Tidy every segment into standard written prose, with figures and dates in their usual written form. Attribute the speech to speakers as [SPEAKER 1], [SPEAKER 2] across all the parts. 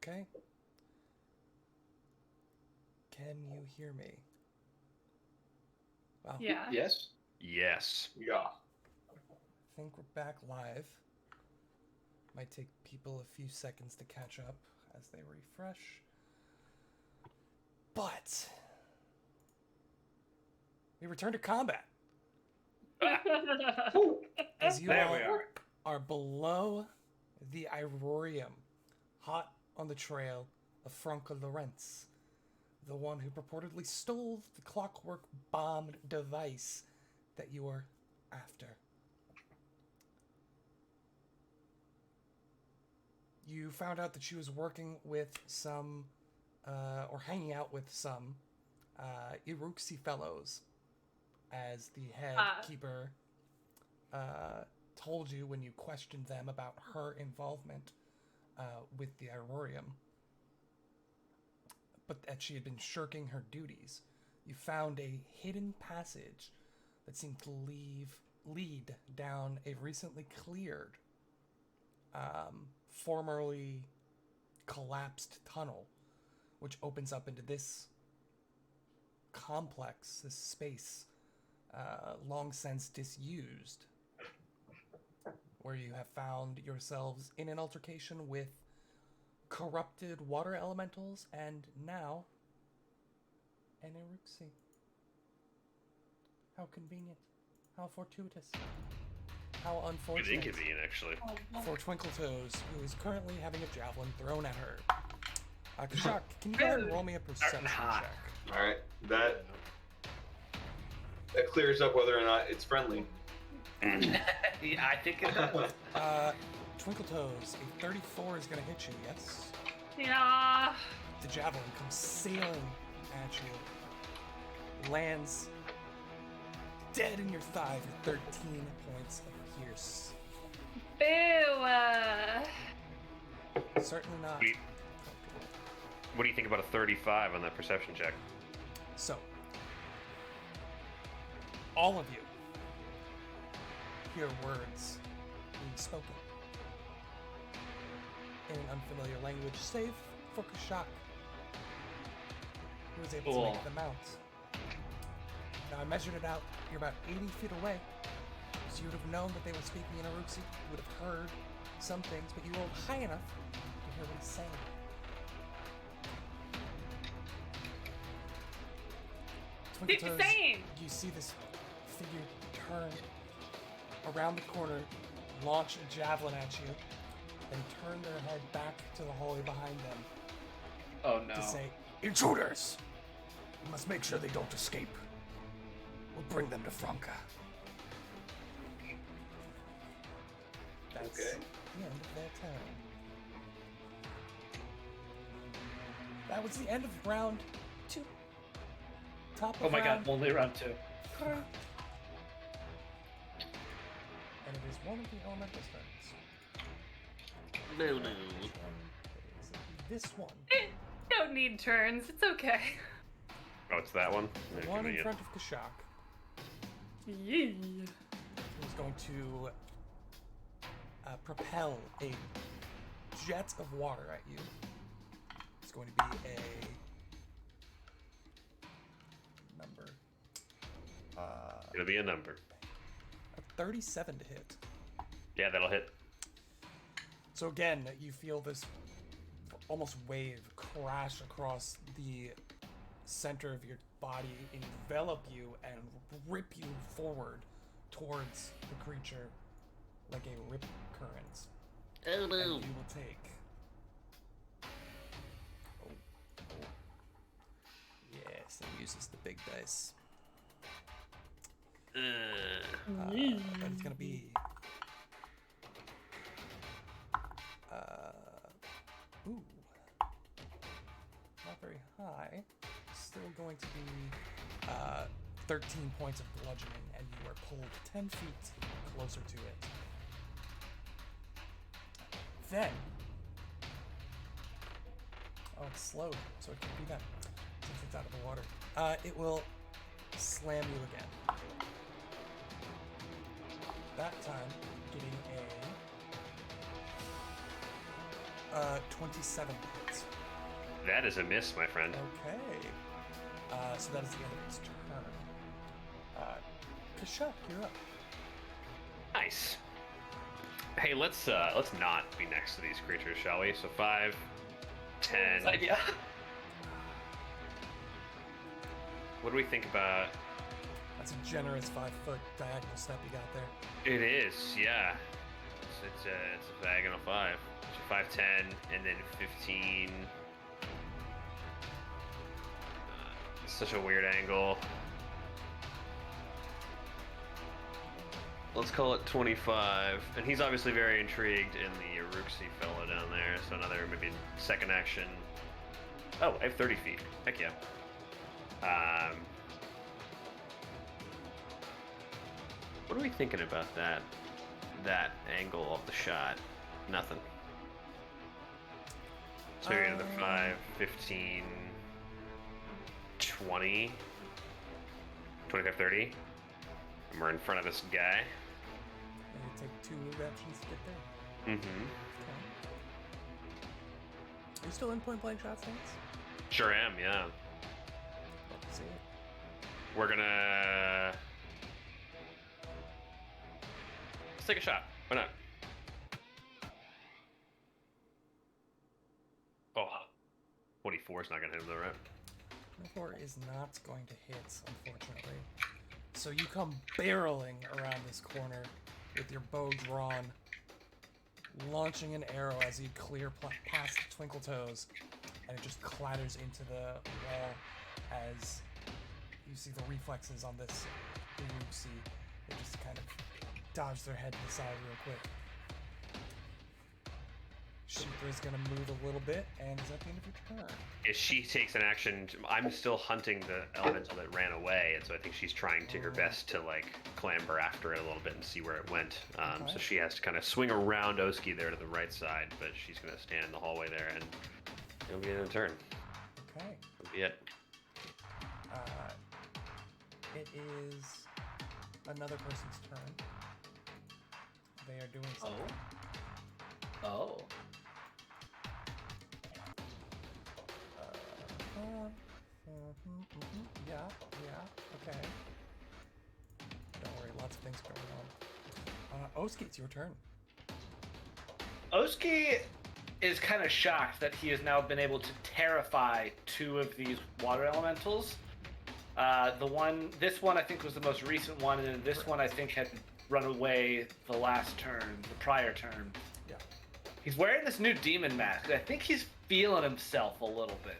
[SPEAKER 1] Okay. Can you hear me? Well,
[SPEAKER 2] Yeah.
[SPEAKER 3] Yes.
[SPEAKER 4] Yes.
[SPEAKER 3] Yeah.
[SPEAKER 1] I think we're back live. Might take people a few seconds to catch up as they refresh. But we return to combat. As you
[SPEAKER 3] There
[SPEAKER 1] all
[SPEAKER 3] we
[SPEAKER 1] are below the Irorium, hot on the trail of Franco Lorenz, the one who purportedly stole the clockwork bomb device that you are after. You found out that she was working with some, or hanging out with some, Iruxi fellows, as the head keeper told you when you questioned them about her involvement with the Irorium, but that she had been shirking her duties. You found a hidden passage that seemed to lead down a recently cleared, formerly collapsed tunnel, which opens up into this complex, this space, long since disused, where you have found yourselves in an altercation with corrupted water elementals and now an Iruxi. How convenient. How fortuitous. How
[SPEAKER 4] It's
[SPEAKER 1] unfortunate.
[SPEAKER 4] inconvenient, actually.
[SPEAKER 1] For Twinkletoes, who is currently having a javelin thrown at her. Kashak, can you go ahead and roll me a perception
[SPEAKER 4] hot.
[SPEAKER 1] check?
[SPEAKER 3] All right. That clears up whether or not it's friendly.
[SPEAKER 4] Yeah, I think it does.
[SPEAKER 1] Twinkletoes, a 34 is going to hit you, yes?
[SPEAKER 2] Yeah.
[SPEAKER 1] The javelin comes sailing at you, lands dead in your thigh for 13 points of pierce.
[SPEAKER 2] Boo.
[SPEAKER 1] Certainly not.
[SPEAKER 4] What do you think about a 35 on that perception check?
[SPEAKER 1] So, all of you hear words being spoken in an unfamiliar language, save for Kashak, who was able to make them out. Now, I measured it out. You're about 80 feet away, so you would have known that they were speaking in Iruxi. You would have heard some things, but you rolled high enough to hear what he's saying.
[SPEAKER 2] What's he saying?
[SPEAKER 1] You see this figure turn around the corner, launch a javelin at you, and turn their head back to the hallway behind them
[SPEAKER 3] Oh no.
[SPEAKER 1] to say, "Intruders! We must make sure they don't escape. We'll bring them to Franca." That's
[SPEAKER 3] Okay.
[SPEAKER 1] the end of their turn. That was the end of round 2. Top of
[SPEAKER 5] Oh my
[SPEAKER 1] round
[SPEAKER 5] god, only round 2.
[SPEAKER 1] 3. And it is one of the elemental turns.
[SPEAKER 4] No, no.
[SPEAKER 1] This one.
[SPEAKER 2] Don't need turns. It's okay.
[SPEAKER 4] Oh, it's that one?
[SPEAKER 1] The one in front of Kashak
[SPEAKER 2] Yee.
[SPEAKER 1] is going to propel a jet of water at you. It's going to be a number.
[SPEAKER 4] It'll be a number.
[SPEAKER 1] A 37 to hit.
[SPEAKER 4] Yeah, that'll hit.
[SPEAKER 1] So again, you feel this almost wave crash across the center of your body, envelop you, and rip you forward towards the creature like a rip current.
[SPEAKER 4] Oh, no.
[SPEAKER 1] And you will take... Oh. Yes, it uses the big dice. But it's gonna be... Ooh. Not very high. Still going to be 13 points of bludgeoning, and you are pulled 10 feet closer to it. Then... Oh, it's slowed, so it can be that since it's out of the water. It will slam you again. That time, getting a 27 hits.
[SPEAKER 4] That is a miss, my friend.
[SPEAKER 1] Okay. So that is the end of his turn. Kashuk, you're up.
[SPEAKER 4] Nice. Hey, let's not be next to these creatures, shall we? So 5, 10.
[SPEAKER 5] Idea.
[SPEAKER 4] What do we think about?
[SPEAKER 1] That's a generous 5-foot diagonal step you got there.
[SPEAKER 4] It is, yeah. It's a diagonal 5. So 5, 10, and then 15. Such a weird angle. Let's call it 25. And he's obviously very intrigued in the Uruxi fellow down there, so another maybe second action. Oh, I have 30 feet. Heck yeah. What are we thinking about that angle of the shot? Nothing. So you're another 5, 15, 20, 25, 30. And we're in front of this guy.
[SPEAKER 1] And you take 2 actions to get there.
[SPEAKER 4] Mm-hmm.
[SPEAKER 1] Okay. Are you still in point-blank shot stance?
[SPEAKER 4] Sure am, yeah.
[SPEAKER 1] Love to see it.
[SPEAKER 4] We're gonna... Let's take a shot. Why not? Oh, 24 is not gonna hit him though, right?
[SPEAKER 1] 24 is not going to hit, unfortunately. So you come barreling around this corner with your bow drawn, launching an arrow as you clear past the Twinkle Toes, and it just clatters into the wall as you see the reflexes on this Uruxi. They just kind of dodge their head to the side real quick. Sheepra's gonna move a little bit, and is at the end of your turn.
[SPEAKER 4] If she takes an action, I'm still hunting the elemental that ran away, and so I think she's trying to her best to like clamber after it a little bit and see where it went.
[SPEAKER 1] Okay.
[SPEAKER 4] So she has to kind of swing around Oski there to the right side, but she's gonna stand in the hallway there, and it'll be in a turn.
[SPEAKER 1] Okay.
[SPEAKER 4] That'll be it.
[SPEAKER 1] It is another person's turn. They are doing something.
[SPEAKER 5] Oh.
[SPEAKER 1] Yeah, okay. Don't worry, lots of things going on. Oski, it's your turn.
[SPEAKER 5] Oski is kind of shocked that he has now been able to terrify 2 of these water elementals. This one I think was the most recent one, and then this one I think had run away the last turn, the prior turn.
[SPEAKER 1] Yeah.
[SPEAKER 5] He's wearing this new demon mask. I think he's feeling himself a little bit.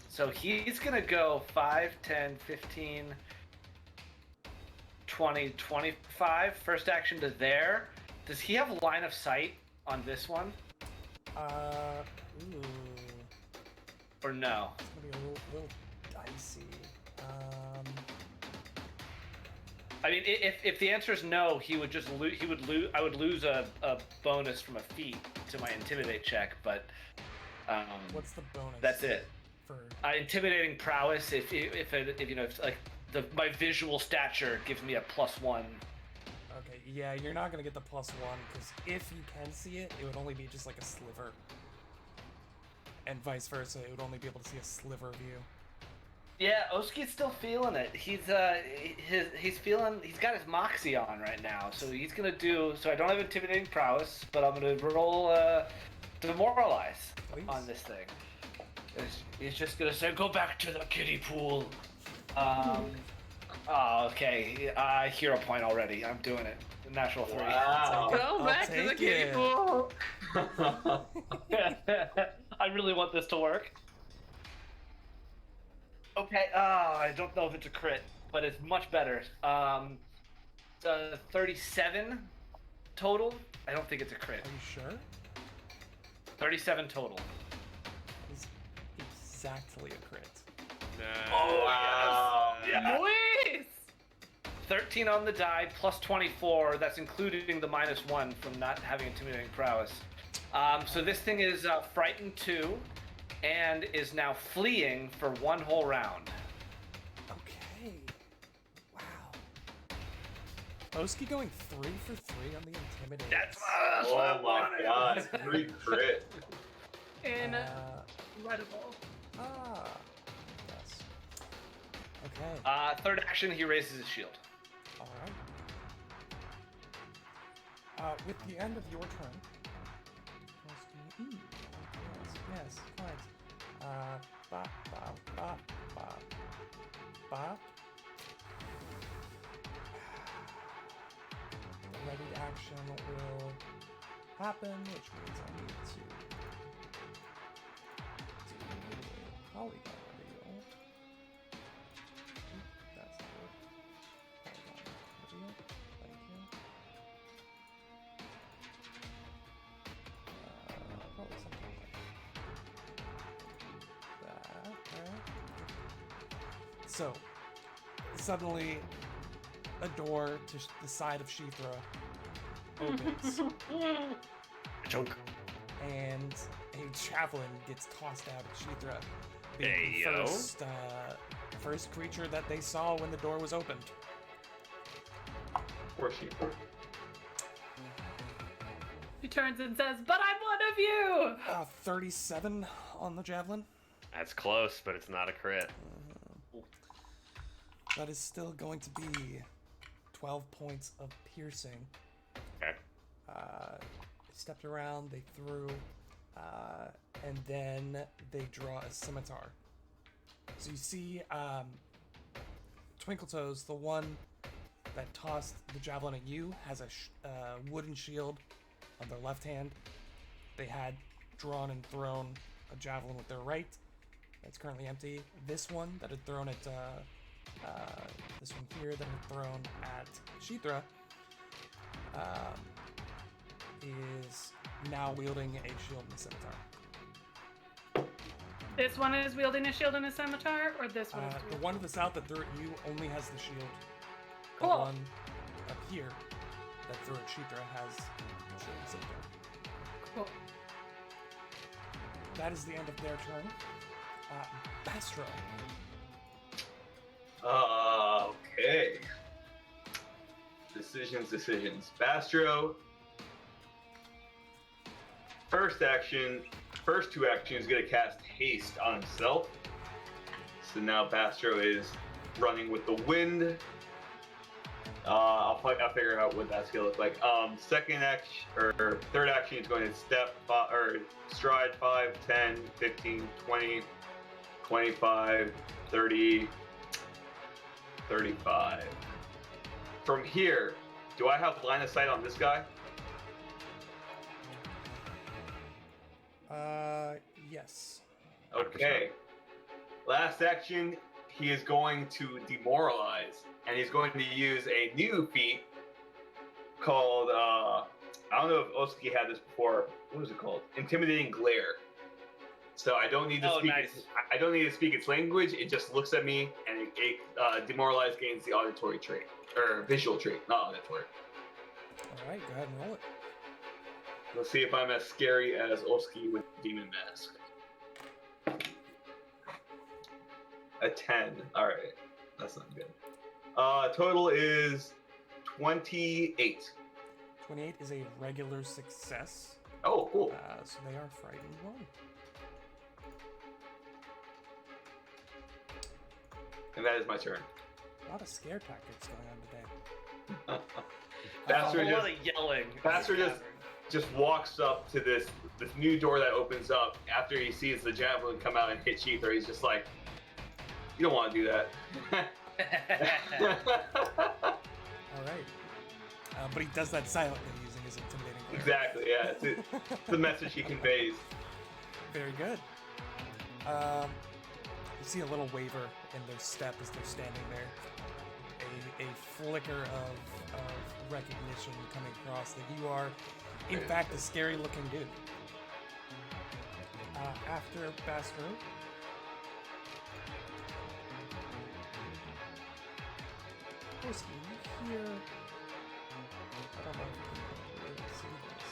[SPEAKER 5] So he's going to go 5, 10, 15, 20, 25. First action to there. Does he have line of sight on this one?
[SPEAKER 1] Ooh.
[SPEAKER 5] Or no?
[SPEAKER 1] It's gonna be a little dicey.
[SPEAKER 5] I mean, if the answer is no, he would just lose. I would lose a bonus from a feat to my intimidate check, but
[SPEAKER 1] What's the bonus?
[SPEAKER 5] that's it.
[SPEAKER 1] For
[SPEAKER 5] Intimidating prowess. If like my visual stature gives me a +1.
[SPEAKER 1] okay, yeah, you're not gonna get the +1 because if you can see it, it would only be just like a sliver, and vice versa. It would only be able to see a sliver view.
[SPEAKER 5] Yeah, Oski's still feeling it. He's feeling. He's got his moxie on right now, so he's gonna do. So I don't have intimidating prowess, but I'm gonna roll demoralize
[SPEAKER 1] Please.
[SPEAKER 5] on this thing. He's just gonna say, "Go back to the kiddie pool." Oh, okay. Hero point already. I'm doing it. Natural 3.
[SPEAKER 3] Wow.
[SPEAKER 2] Go
[SPEAKER 1] I'll
[SPEAKER 2] back to the
[SPEAKER 1] take
[SPEAKER 2] kiddie
[SPEAKER 1] it.
[SPEAKER 2] pool.
[SPEAKER 5] I really want this to work. Okay, I don't know if it's a crit, but it's much better. 37 total. I don't think it's a crit.
[SPEAKER 1] Are you sure?
[SPEAKER 5] 37 total.
[SPEAKER 1] It's exactly a crit.
[SPEAKER 5] Oh,
[SPEAKER 3] Wow.
[SPEAKER 5] yes. Yeah.
[SPEAKER 2] Nice.
[SPEAKER 5] 13 on the die, plus 24. That's including the -1 from not having intimidating prowess. So this thing is frightened 2, and is now fleeing for 1 whole round.
[SPEAKER 1] Okay. Wow. Oski going 3 for 3 on the intimidate.
[SPEAKER 5] That's
[SPEAKER 3] Oh
[SPEAKER 5] what I
[SPEAKER 3] my
[SPEAKER 5] wanted.
[SPEAKER 3] god, 3 crit.
[SPEAKER 2] Incredible.
[SPEAKER 1] Yes. Okay.
[SPEAKER 5] Third action, he raises his shield.
[SPEAKER 1] All right. With the end of your turn. Yes. Fine. Bop. The ready action will happen, which means I need to do a polygon reveal. That's not it. Polygon reveal. Thank you. Probably something like that. Right? So, suddenly, a door to the side of Shithra opens,
[SPEAKER 4] Chunk.
[SPEAKER 1] and a javelin gets tossed out at Shithra, being
[SPEAKER 4] Hey,
[SPEAKER 1] the
[SPEAKER 4] yo.
[SPEAKER 1] first creature that they saw when the door was opened.
[SPEAKER 3] Poor sheep.
[SPEAKER 2] She turns and says, "But I'm one of you."
[SPEAKER 1] 37 on the javelin.
[SPEAKER 4] That's close, but it's not a crit.
[SPEAKER 1] That is still going to be 12 points of piercing.
[SPEAKER 4] Okay.
[SPEAKER 1] They stepped around, they threw, and then they draw a scimitar. So you see Twinkletoes, the one that tossed the javelin at you, has a wooden shield on their left hand. They had drawn and thrown a javelin with their right. That's currently empty. This one that had thrown at this one here that had thrown at Shithra is now wielding a shield and a scimitar.
[SPEAKER 2] This one is wielding a shield and a scimitar, or this one is
[SPEAKER 1] The one to the south that threw at you only has the shield. The
[SPEAKER 2] Cool.
[SPEAKER 1] one up here that threw at Shithra has the shield and scimitar.
[SPEAKER 2] cool.
[SPEAKER 1] That is the end of their turn. Bastro.
[SPEAKER 3] Okay. Decisions. Bastro. First two actions, gonna cast haste on himself. So now Bastro is running with the wind. I'll figure out what that's gonna look like. Second action or third action is going to stride 5, 10, 15, 20, 25, 30, 35. From here, do I have line of sight on this guy?
[SPEAKER 1] Yes.
[SPEAKER 3] Okay. Last action, he is going to demoralize, and he's going to use a new feat called, I don't know if Oski had this before. What was it called? Intimidating Glare. So I don't need to speak.
[SPEAKER 5] Nice.
[SPEAKER 3] I don't need to speak its language. It just looks at me, and it demoralize gains the auditory trait or visual trait, not auditory.
[SPEAKER 1] All right, go ahead and roll it.
[SPEAKER 3] Let's see if I'm as scary as Oski with Demon Mask. A 10. All right, that's not good. Total is 28.
[SPEAKER 1] 28 is a regular success.
[SPEAKER 3] Oh, cool.
[SPEAKER 1] So they are frightened one.
[SPEAKER 3] And that is my turn.
[SPEAKER 1] A lot of scare tactics going on today.
[SPEAKER 3] Bastard
[SPEAKER 5] a lot
[SPEAKER 3] just
[SPEAKER 5] of yelling.
[SPEAKER 3] Bastard just walks up to this new door that opens up after he sees the javelin come out and hit Shithra. He's just like, you don't want to do that.
[SPEAKER 1] All right. But he does that silently using his intimidating glare.
[SPEAKER 3] Exactly, yeah. It's the message he conveys.
[SPEAKER 1] Very good. You see a little waver in their step as they're standing there. A flicker of recognition coming across that you are, in fact, a scary-looking dude. After Bastro, Whiskey, you hear... I don't know if you can really see this.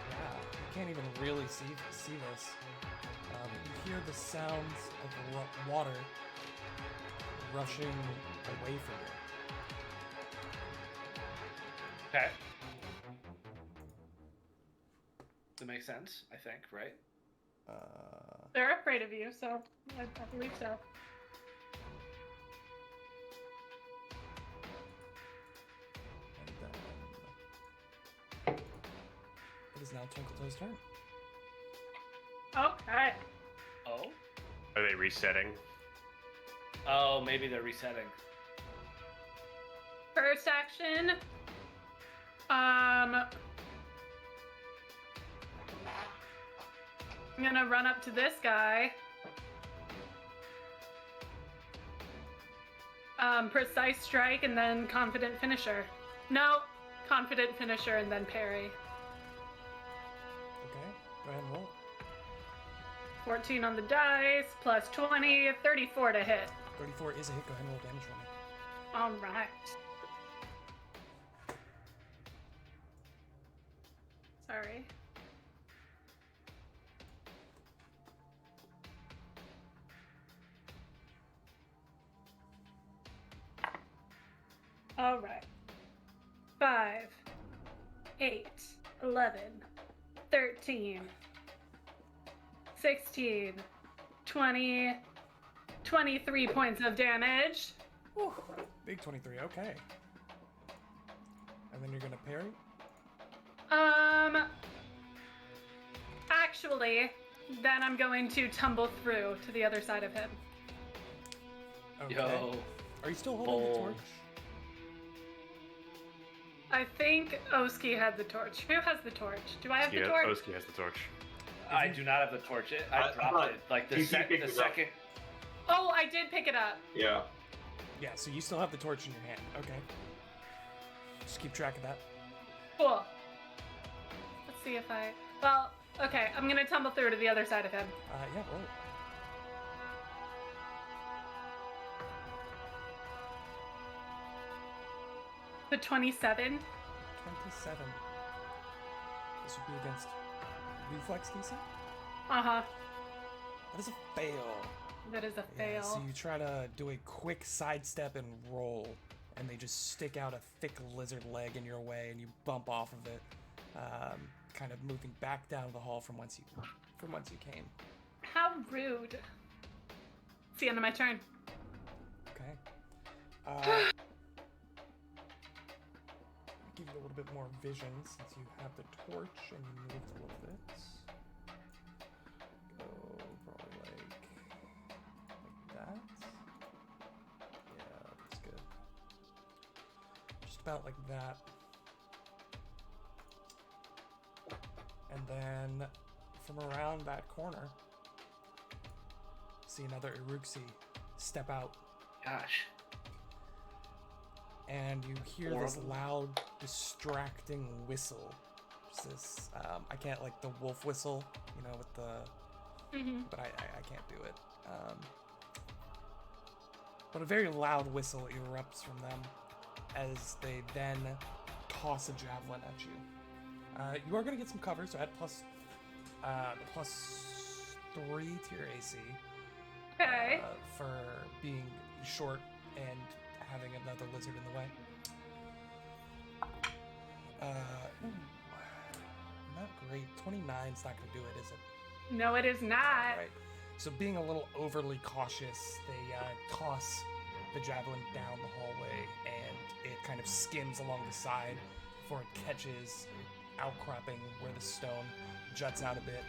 [SPEAKER 1] Yeah, you can't even really see this. You hear the sounds of water rushing away from you.
[SPEAKER 5] Okay. make sense, I think, right?
[SPEAKER 2] They're afraid of you, so I believe so.
[SPEAKER 1] And then it is now Twinkletoe's turn.
[SPEAKER 2] Okay.
[SPEAKER 5] Oh?
[SPEAKER 4] Are they resetting?
[SPEAKER 5] Oh, maybe they're resetting.
[SPEAKER 2] First action. I'm gonna run up to this guy. Precise strike and then confident finisher. No, confident finisher and then parry.
[SPEAKER 1] Okay, go ahead and roll.
[SPEAKER 2] 14 on the dice, plus 20, 34 to hit.
[SPEAKER 1] 34 is a hit. Go ahead and roll damage for me.
[SPEAKER 2] All right. Sorry. All right. 5, 8, 11, 13, 16, 20, 23 points of damage.
[SPEAKER 1] Whew, big 23. Okay. And then you're gonna parry.
[SPEAKER 2] Actually, then I'm going to tumble through to the other side of him.
[SPEAKER 1] Okay.
[SPEAKER 5] Yo.
[SPEAKER 1] Are you still holding the
[SPEAKER 5] Bold.
[SPEAKER 1] torch?
[SPEAKER 2] I think Oski had the torch. Who has the torch? Do I have the torch?
[SPEAKER 4] Oski has the torch.
[SPEAKER 5] I do not have the torch. I
[SPEAKER 3] I
[SPEAKER 5] dropped
[SPEAKER 3] thought
[SPEAKER 5] it. Like the,
[SPEAKER 3] TC
[SPEAKER 5] the
[SPEAKER 3] picked it up.
[SPEAKER 5] second.
[SPEAKER 2] Oh, I did pick it up.
[SPEAKER 3] Yeah.
[SPEAKER 1] Yeah, so you still have the torch in your hand. Okay. Just keep track of that.
[SPEAKER 2] Cool. Let's see if I... Well, okay, I'm gonna tumble through to the other side of him.
[SPEAKER 1] Yeah, roll it.
[SPEAKER 2] The 27.
[SPEAKER 1] 27. This would be against reflex DC?
[SPEAKER 2] Uh-huh.
[SPEAKER 1] That is a fail.
[SPEAKER 2] That is a
[SPEAKER 1] Yeah,
[SPEAKER 2] fail.
[SPEAKER 1] so you try to do a quick sidestep and roll, and they just stick out a thick lizard leg in your way, and you bump off of it, kind of moving back down the hall from whence you came.
[SPEAKER 2] How rude. It's the end of my turn.
[SPEAKER 1] Okay. Give you a little bit more vision since you have the torch and you moved a little bit. Go probably like that. Yeah, that's good. Just about like that. And then from around that corner, see another Iruxi step out.
[SPEAKER 5] Gosh.
[SPEAKER 1] And you hear this
[SPEAKER 5] Horrible.
[SPEAKER 1] loud, distracting whistle. Just this, I can't like the wolf whistle, you know, with the, but I can't do it. But a very loud whistle erupts from them as they then toss a javelin at you. You are going to get some cover, so add plus 3 to your AC.
[SPEAKER 2] Okay.
[SPEAKER 1] For being short and having another lizard in the way. Not great. 29's not going to do it, is it?
[SPEAKER 2] No, it is not.
[SPEAKER 1] Right. So being a little overly cautious, they toss the javelin down the hallway, and it kind of skims along the side before it catches outcropping where the stone juts out a bit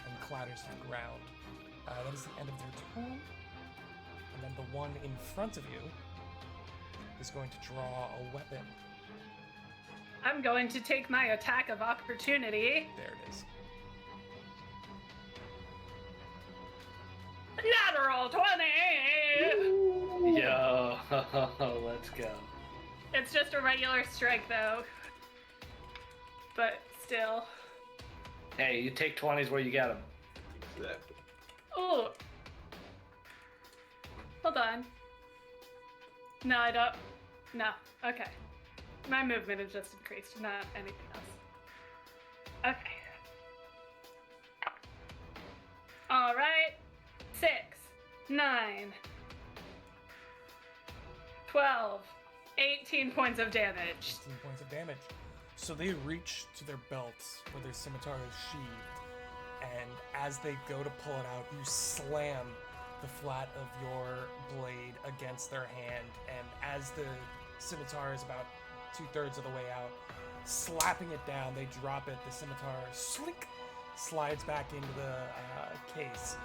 [SPEAKER 1] and clatters to the ground. That is the end of their turn. And then the one in front of you is going to draw a weapon.
[SPEAKER 2] I'm going to take my attack of opportunity.
[SPEAKER 1] There it is.
[SPEAKER 2] Lateral 20!
[SPEAKER 5] Yo, let's go.
[SPEAKER 2] It's just a regular strike, though. But still.
[SPEAKER 5] Hey, you take 20s where you get them.
[SPEAKER 3] Exactly.
[SPEAKER 2] Ooh. Hold on. No, I don't. No. Okay. My movement is just increased, not anything else. Okay. Alright. 6, 9, 12, 18 points of damage.
[SPEAKER 1] 18 points of damage. So they reach to their belts where their scimitar is sheathed, and as they go to pull it out, you slam the flat of your blade against their hand, and as the scimitar is about 2/3 of the way out, slapping it down, they drop it, the scimitar slink slides back into the case.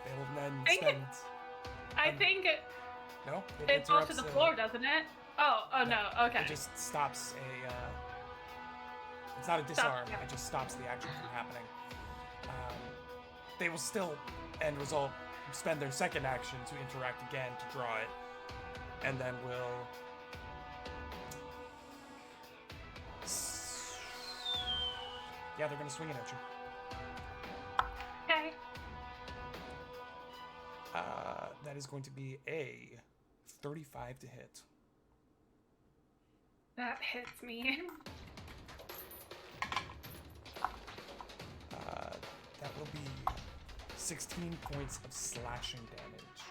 [SPEAKER 1] They will then spend...
[SPEAKER 2] I think
[SPEAKER 1] No?
[SPEAKER 2] it falls to
[SPEAKER 1] interrupts
[SPEAKER 2] the
[SPEAKER 1] a-
[SPEAKER 2] floor, doesn't it? Oh no, okay.
[SPEAKER 1] It just stops a... it's not a disarm,
[SPEAKER 2] yeah.
[SPEAKER 1] it just stops the action from happening. They will still, end result, spend their second action to interact again to draw it, and then will... Yeah, they're gonna swing it at you.
[SPEAKER 2] Okay.
[SPEAKER 1] That is going to be a 35 to hit.
[SPEAKER 2] That hits me.
[SPEAKER 1] That will be 16 points of slashing damage.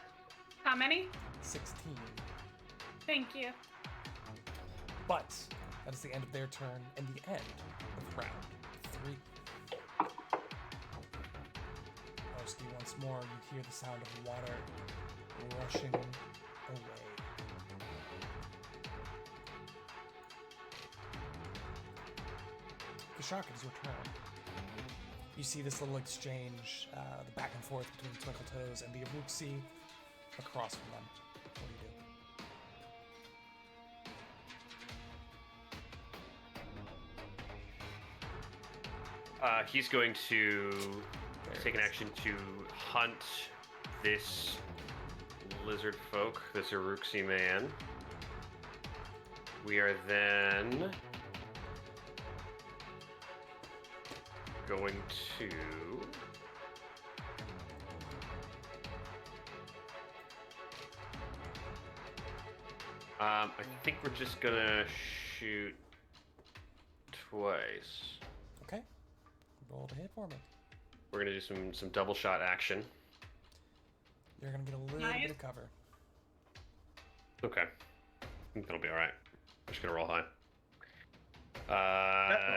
[SPEAKER 2] How many?
[SPEAKER 1] 16.
[SPEAKER 2] Thank you.
[SPEAKER 1] But that is the end of their turn and the end of round 3. Oski, once more, you hear the sound of water rushing away. Kashak, it is your turn. You see this little exchange, the back and forth between Twinkle Toes and the Aruxi across from them. What do you do?
[SPEAKER 4] He's going to take an action to hunt this lizard folk, this Uruxi man. We are then going to I think we're just gonna shoot twice.
[SPEAKER 1] Okay. Roll to hit for me.
[SPEAKER 4] We're gonna do some double shot action.
[SPEAKER 1] You're gonna get a little
[SPEAKER 2] Nice.
[SPEAKER 1] bit of cover.
[SPEAKER 4] Okay, I think that'll be all right. I'm just gonna roll high.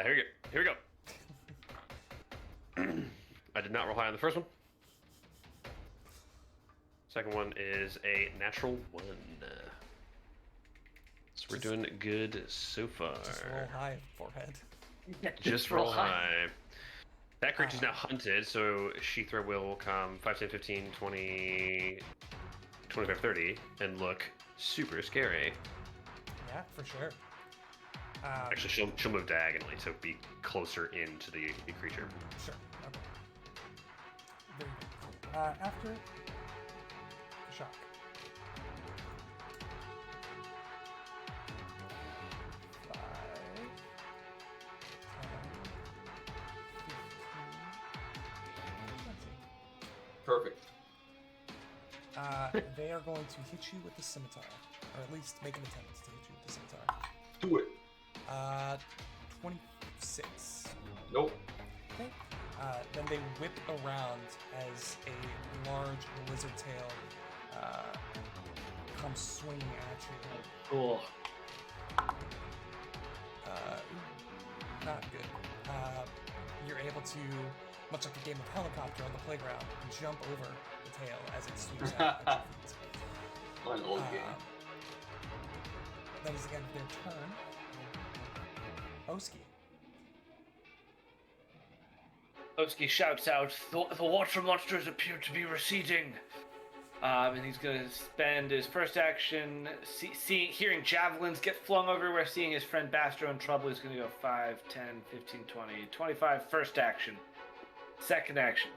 [SPEAKER 4] Here we go. I did not roll high on the first one. Second one is a natural 1. So we're doing good so far.
[SPEAKER 1] Just roll high, forehead.
[SPEAKER 4] Just roll high. That creature's now hunted, so Sheathra will come 5, 10, 15, 20, 25, 30, and look super scary.
[SPEAKER 1] Yeah, for sure.
[SPEAKER 4] Actually, she'll move diagonally, so be closer into the creature.
[SPEAKER 1] Sure. Okay. Very good. After shock. 5, 10, 15, 20.
[SPEAKER 3] Perfect.
[SPEAKER 1] They are going to hit you with the scimitar, or at least make an attempt to hit you with the scimitar.
[SPEAKER 3] Do it.
[SPEAKER 1] 26.
[SPEAKER 3] Nope.
[SPEAKER 1] Okay. Then they whip around as a large lizard tail comes swinging at you.
[SPEAKER 5] Cool.
[SPEAKER 1] Not good. You're able to, much like a game of helicopter on the playground, jump over the tail as it sweeps out at your feet.
[SPEAKER 3] An old game.
[SPEAKER 1] That is the end of their turn. Oski.
[SPEAKER 5] Oski shouts out, the water monsters appear to be receding. And he's going to spend his first action hearing javelins get flung everywhere, seeing his friend Bastro in trouble. He's going to go 5, 10, 15, 20, 25. First action. Second action.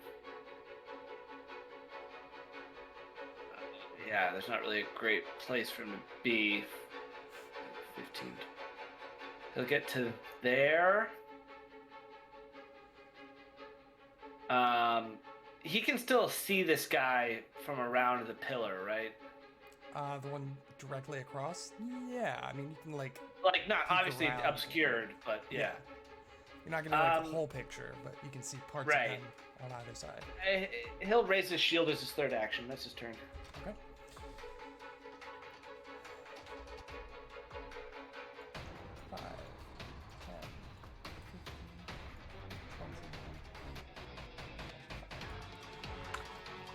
[SPEAKER 5] Yeah, there's not really a great place for him to be. 15. He'll get to there. He can still see this guy from around the pillar, right?
[SPEAKER 1] The one directly across? Yeah, I mean, you can, like
[SPEAKER 5] not
[SPEAKER 1] peek
[SPEAKER 5] obviously
[SPEAKER 1] around.
[SPEAKER 5] obscured, but yeah.
[SPEAKER 1] You're not gonna get like the whole picture, but you can see parts
[SPEAKER 5] Right.
[SPEAKER 1] of them on either side.
[SPEAKER 5] He'll raise his shield as his third action. That's his turn.
[SPEAKER 1] Okay. 5, 10,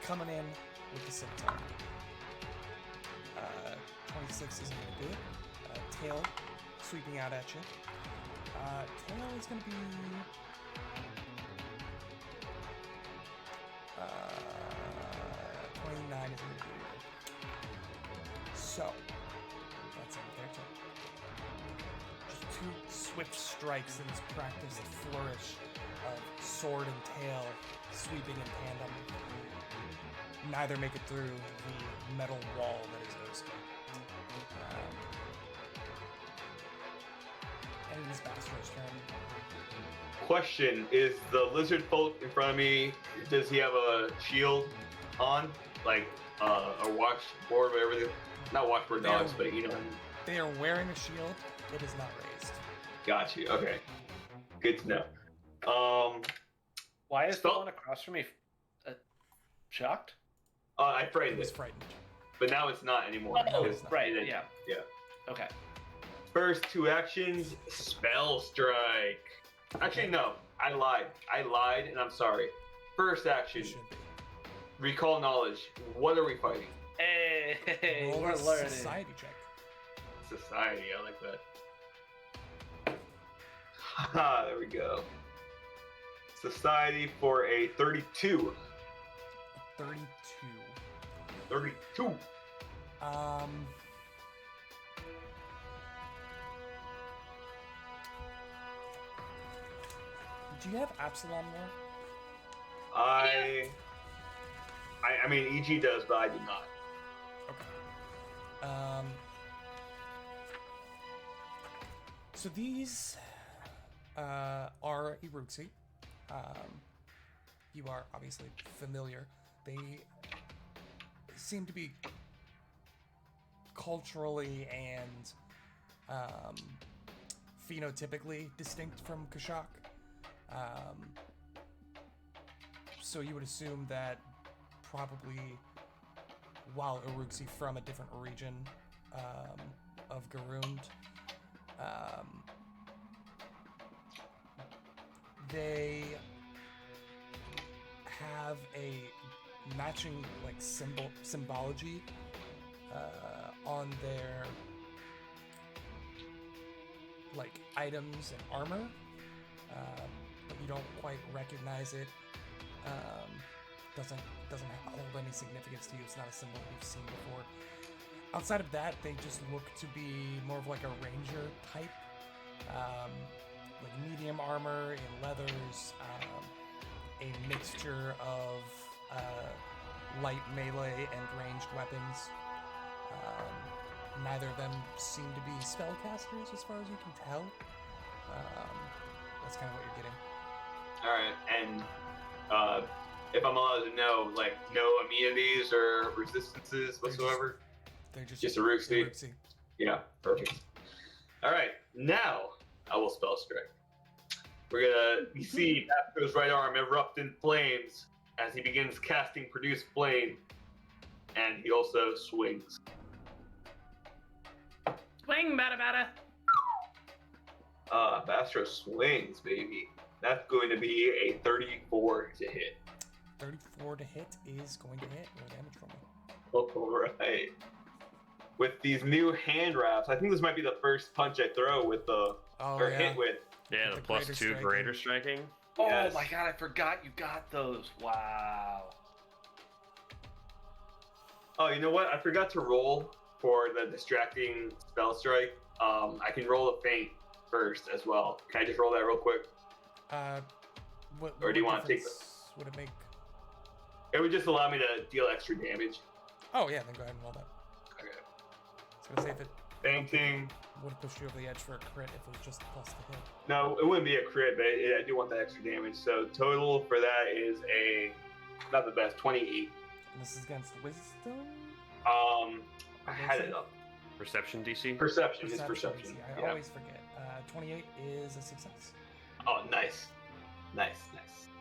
[SPEAKER 1] coming in with the scimitar. 26 isn't going to do it. Tail sweeping out at you. Tail is going to be... 29 isn't going to do it. So, that's it there too. Just two swift strikes in this practiced flourish of sword and tail sweeping in tandem. Neither make it through the metal wall that is Oska. And it is Bastro's turn.
[SPEAKER 3] Question: is the lizard folk in front of me? Does he have a shield on, like a watchboard, whatever? Not watchboard dogs, but you know.
[SPEAKER 1] They are wearing a shield. It is not raised.
[SPEAKER 3] Got you. Okay. Good to know.
[SPEAKER 5] Why is the
[SPEAKER 3] Stop.
[SPEAKER 5] one across from me shocked?
[SPEAKER 3] I
[SPEAKER 1] It
[SPEAKER 3] frightened
[SPEAKER 1] was
[SPEAKER 3] it,
[SPEAKER 1] frightened.
[SPEAKER 3] but now it's not anymore.
[SPEAKER 5] Oh,
[SPEAKER 3] because
[SPEAKER 5] right.
[SPEAKER 3] it-
[SPEAKER 5] Yeah.
[SPEAKER 3] Yeah.
[SPEAKER 5] Okay.
[SPEAKER 3] First two actions, spell strike. Actually, no. I lied, and I'm sorry. First
[SPEAKER 1] It
[SPEAKER 3] action,
[SPEAKER 1] should be.
[SPEAKER 3] recall knowledge. What are we fighting?
[SPEAKER 5] Hey,
[SPEAKER 1] Roll
[SPEAKER 5] we're
[SPEAKER 1] a
[SPEAKER 5] learning.
[SPEAKER 1] society check.
[SPEAKER 3] Society. I like that. Haha, there we go. Society for a 32.
[SPEAKER 1] 32.
[SPEAKER 3] 32.
[SPEAKER 1] Do you have Absalom there?
[SPEAKER 3] I mean, EG does, but I do not.
[SPEAKER 1] Okay. So these are Iruxi. You are obviously familiar. They seem to be culturally and phenotypically distinct from Kashak. So you would assume that probably while Iruxi from a different region of Garund, they have a matching like symbology on their like items and armor, but you don't quite recognize it. Doesn't hold any significance to you. It's not a symbol you've seen before. Outside of that, they just look to be more of like a ranger type, like medium armor in leathers, a mixture of light melee and ranged weapons. Neither of them seem to be spellcasters as far as you can tell. That's kind of what you're getting.
[SPEAKER 3] All right, and if I'm allowed to know, like, no immunities or resistances whatsoever.
[SPEAKER 1] They're just
[SPEAKER 3] Iruxi.
[SPEAKER 1] Iruxi.
[SPEAKER 3] Yeah, perfect. All right, now I will spell strike. We're gonna see Bastro's right arm erupt in flames as he begins casting Produce Flame, and he also swings.
[SPEAKER 2] Swing, bada.
[SPEAKER 3] Bastro swings, baby. That's going to be a 34 to hit.
[SPEAKER 1] 34 to hit is going to hit. Roll damage for me.
[SPEAKER 3] All right. With these new hand wraps, I think this might be the first punch I throw with the or hit with.
[SPEAKER 4] Yeah,
[SPEAKER 1] The
[SPEAKER 4] the +2
[SPEAKER 1] greater
[SPEAKER 4] greater striking.
[SPEAKER 5] Oh
[SPEAKER 3] Yes.
[SPEAKER 5] my god, I forgot you got those. Wow.
[SPEAKER 3] Oh, you know what? I forgot to roll for the distracting spell strike. I can roll a feint first as well. Can I just roll that real quick? Or do you want to take
[SPEAKER 1] difference would it make?
[SPEAKER 3] It would just allow me to deal extra damage.
[SPEAKER 1] Oh yeah, then go ahead and roll that.
[SPEAKER 3] Okay.
[SPEAKER 1] I was gonna say if it
[SPEAKER 3] Fainting.
[SPEAKER 1] would have pushed you over the edge for a crit if it was just plus the hit.
[SPEAKER 3] No, it wouldn't be a crit, but I do want that extra damage. So total for that is not the best, 28.
[SPEAKER 1] And this is against wisdom.
[SPEAKER 3] I had it up.
[SPEAKER 4] Perception DC.
[SPEAKER 3] Perception is perception.
[SPEAKER 1] I always forget. 28 is a success.
[SPEAKER 3] Oh, nice.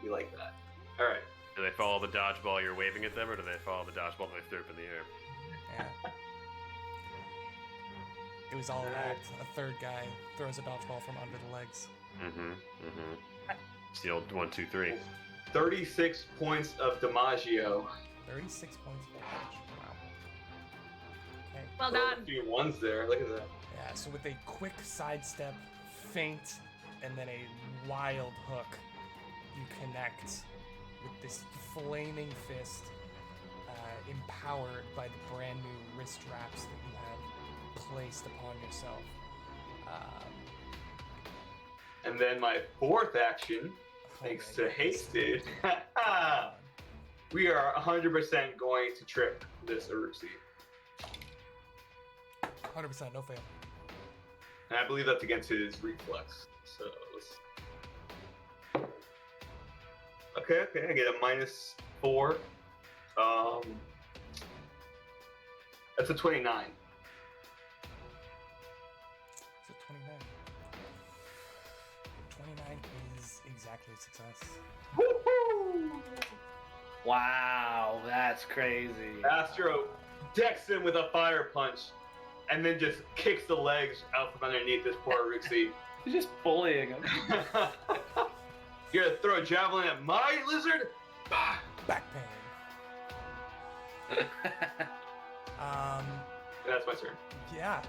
[SPEAKER 3] We like that. All right.
[SPEAKER 4] Do they follow the dodgeball you're waving at them, or do they follow the dodgeball they threw up in the air?
[SPEAKER 1] Yeah. It was all an act. A third guy throws a dodgeball from under the legs.
[SPEAKER 4] It's the old 1, 2, 3.
[SPEAKER 3] 36 points of Damaggio.
[SPEAKER 1] 36 points of damage. Wow. Okay.
[SPEAKER 2] Well
[SPEAKER 3] Throw
[SPEAKER 2] done.
[SPEAKER 3] a few ones there. Look at that.
[SPEAKER 1] Yeah, so with a quick sidestep, feint, and then a wild hook, you connect with this flaming fist, empowered by the brand new wrist wraps that you have placed upon yourself.
[SPEAKER 3] And then my fourth action, thanks to Hasted, we are 100% going to trip this Uruxi.
[SPEAKER 1] 100%, no fail.
[SPEAKER 3] And I believe that's against his reflex. So let's... Okay, I get a -4. That's a 29.
[SPEAKER 1] So 29. 29 is exactly a success.
[SPEAKER 3] Woohoo!
[SPEAKER 5] Wow, that's crazy.
[SPEAKER 3] Astro decks him with a fire punch, and then just kicks the legs out from underneath this poor Uruxi.
[SPEAKER 5] He's just bullying him.
[SPEAKER 3] You're gonna throw a javelin at my lizard?
[SPEAKER 1] Back pain.
[SPEAKER 3] That's my turn.
[SPEAKER 1] Yeah.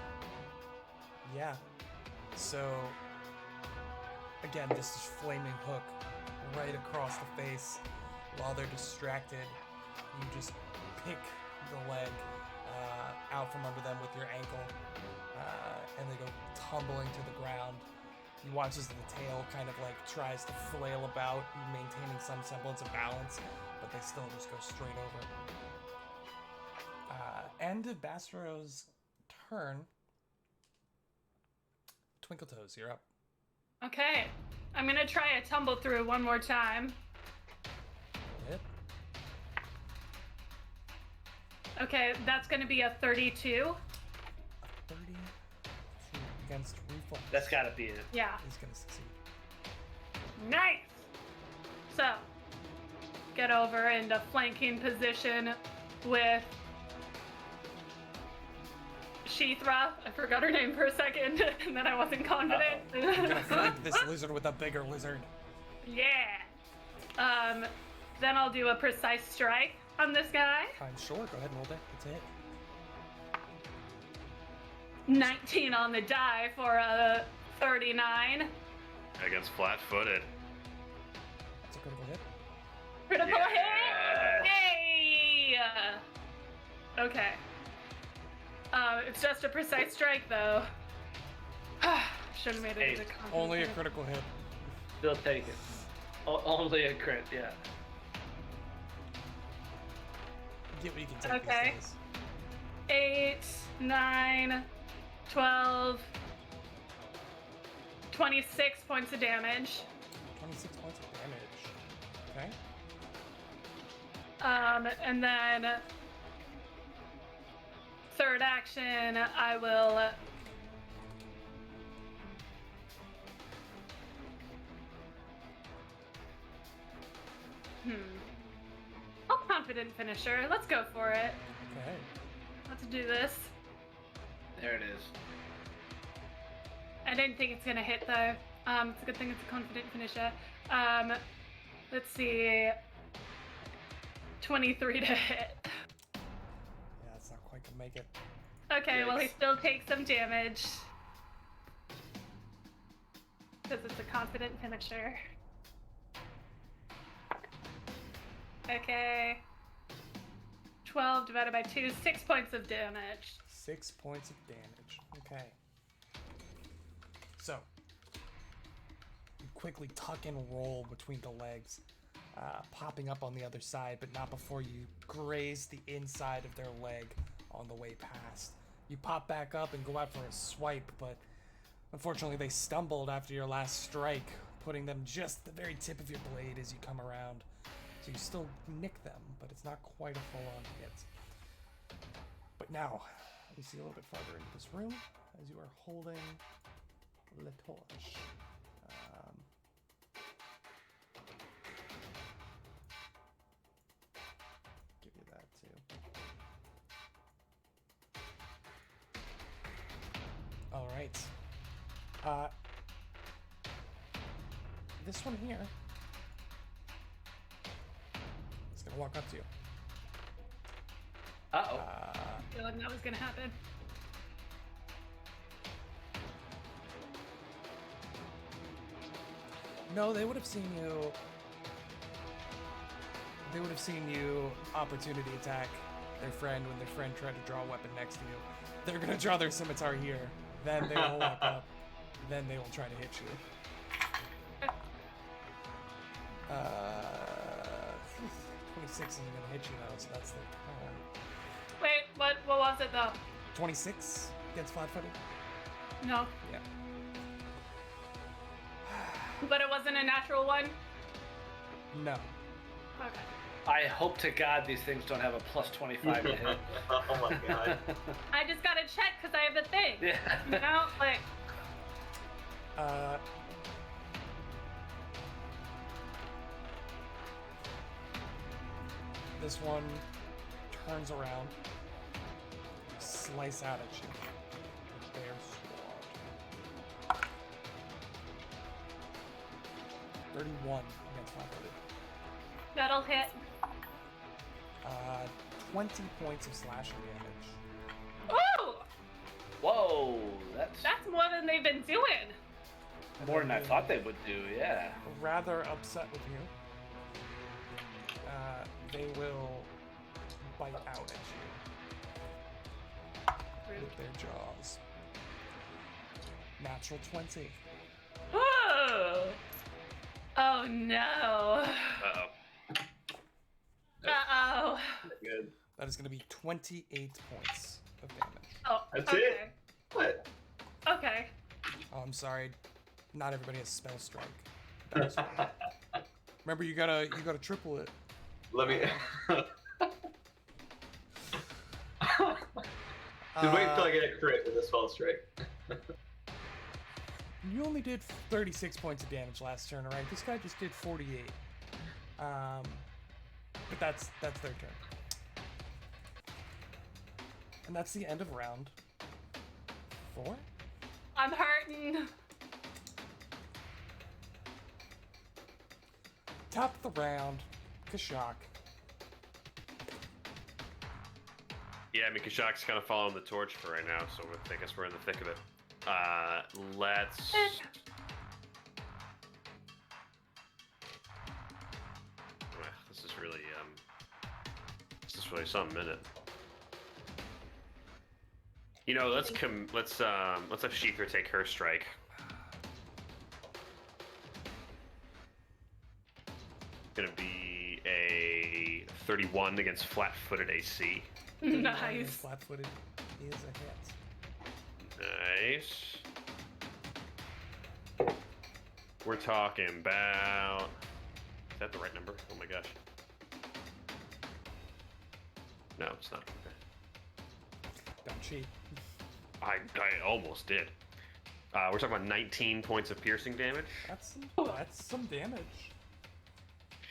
[SPEAKER 1] So, again, this is flaming hook right across the face. While they're distracted, you just pick the leg out from under them with your ankle, and they go tumbling to the ground. You watch as the tail kind of like tries to flail about, maintaining some semblance of balance, but they still just go straight over. End of Bastro's turn. Twinkle Toes, you're up.
[SPEAKER 2] Okay. I'm gonna try a tumble through one more time.
[SPEAKER 1] Hit.
[SPEAKER 2] Okay, that's gonna be a 32.
[SPEAKER 1] 32 against reflex.
[SPEAKER 5] That's gotta be it.
[SPEAKER 2] Yeah.
[SPEAKER 1] He's gonna succeed.
[SPEAKER 2] Nice! So, get over into flanking position with Sheethra. I forgot her name for a second, and then I wasn't confident.
[SPEAKER 1] I'm gonna flank this lizard with a bigger lizard.
[SPEAKER 2] Yeah. Then I'll do a precise strike on this guy.
[SPEAKER 1] I'm sure. Go ahead and roll that. It's a hit.
[SPEAKER 2] 19 on the die for a 39.
[SPEAKER 4] Against flat-footed.
[SPEAKER 1] That's a critical hit.
[SPEAKER 2] Critical
[SPEAKER 4] Yeah.
[SPEAKER 2] hit! Yay! Okay. It's just a precise strike, though. Should have made it as a confident
[SPEAKER 1] Only a
[SPEAKER 2] hit.
[SPEAKER 1] critical hit.
[SPEAKER 5] Still take it. Only a crit, yeah.
[SPEAKER 1] Get what you can take
[SPEAKER 2] Okay.
[SPEAKER 1] these days.
[SPEAKER 2] 8, 9, 12, 26 points of damage.
[SPEAKER 1] 26 points of damage. Okay.
[SPEAKER 2] And then third action, I will confident finisher. Let's go for it.
[SPEAKER 1] Okay.
[SPEAKER 2] Let's do this.
[SPEAKER 5] There it is.
[SPEAKER 2] I didn't think it's gonna hit though. It's a good thing it's a confident finisher. Let's see. 23 to hit.
[SPEAKER 1] Yeah, it's not quite gonna make it.
[SPEAKER 2] Okay, well he
[SPEAKER 5] Yikes.
[SPEAKER 2] still takes some damage. Because it's a confident finisher. Okay. 12 divided by 2, 6 points of damage.
[SPEAKER 1] 6 points of damage. Okay. So, you quickly tuck and roll between the legs, popping up on the other side, but not before you graze the inside of their leg on the way past. You pop back up and go out for a swipe, but unfortunately they stumbled after your last strike, putting them just at the very tip of your blade as you come around. So you still nick them, but it's not quite a full-on hit. But now, you see a little bit farther into this room as you are holding the torch. Give you that too. All right. This one here is gonna walk up to you.
[SPEAKER 5] Uh-oh.
[SPEAKER 2] Feeling that was gonna happen.
[SPEAKER 1] No, they would have seen you. They would have seen you opportunity attack their friend when their friend tried to draw a weapon next to you. They're gonna draw their scimitar here. Then they will walk up. Then they will try to hit you. 26 isn't gonna hit you though, so that's the
[SPEAKER 2] Wait, what was it though?
[SPEAKER 1] 26 against flat-footed.
[SPEAKER 2] No.
[SPEAKER 1] Yeah.
[SPEAKER 2] But it wasn't a natural one?
[SPEAKER 1] No.
[SPEAKER 2] Okay.
[SPEAKER 5] I hope to God these things don't have a plus 25 to hit.
[SPEAKER 3] Oh my god.
[SPEAKER 2] I just gotta check because I have the thing.
[SPEAKER 5] Yeah.
[SPEAKER 2] You know, like,
[SPEAKER 1] This one turns around, slice out at you with their sword. 31 against flat-footed.
[SPEAKER 2] that'll hit.
[SPEAKER 1] 20 points of slashing damage.
[SPEAKER 2] Ooh!
[SPEAKER 5] Whoa, that's
[SPEAKER 2] That's more than they've been doing.
[SPEAKER 5] more than I thought they would do, yeah.
[SPEAKER 1] Rather upset with you. They will bite out at you with their jaws. Natural 20.
[SPEAKER 2] Oh! Oh no.
[SPEAKER 4] Uh-oh.
[SPEAKER 2] Uh-oh.
[SPEAKER 3] Good.
[SPEAKER 1] That is going to be 28 points of damage.
[SPEAKER 2] Oh,
[SPEAKER 3] That's
[SPEAKER 2] okay.
[SPEAKER 3] it? What?
[SPEAKER 2] Okay.
[SPEAKER 1] Oh, I'm sorry. Not everybody has spell strike. That was wrong. Remember, you gotta triple it.
[SPEAKER 3] Let me. Just wait until I get a crit with a spell strike.
[SPEAKER 1] You only did 36 points of damage last turn, alright? This guy just did 48. But that's their turn. And that's the end of round 4.
[SPEAKER 2] I'm hurting.
[SPEAKER 1] Top of the round, Kashak.
[SPEAKER 4] Yeah, I mean, Kashak's kind of following the torch for right now, so I guess we're in the thick of it. Let's... This is really something, isn't it? You know, let's have Sheether take her strike. Gonna be a 31 against flat-footed AC.
[SPEAKER 2] Nice.
[SPEAKER 1] Flat-footed is a hit.
[SPEAKER 4] Nice. We're talking about... Is that the right number? Oh my gosh. No, it's not. Okay.
[SPEAKER 1] Don't cheat.
[SPEAKER 4] I almost did. We're talking about 19 points of piercing damage.
[SPEAKER 1] That's some damage.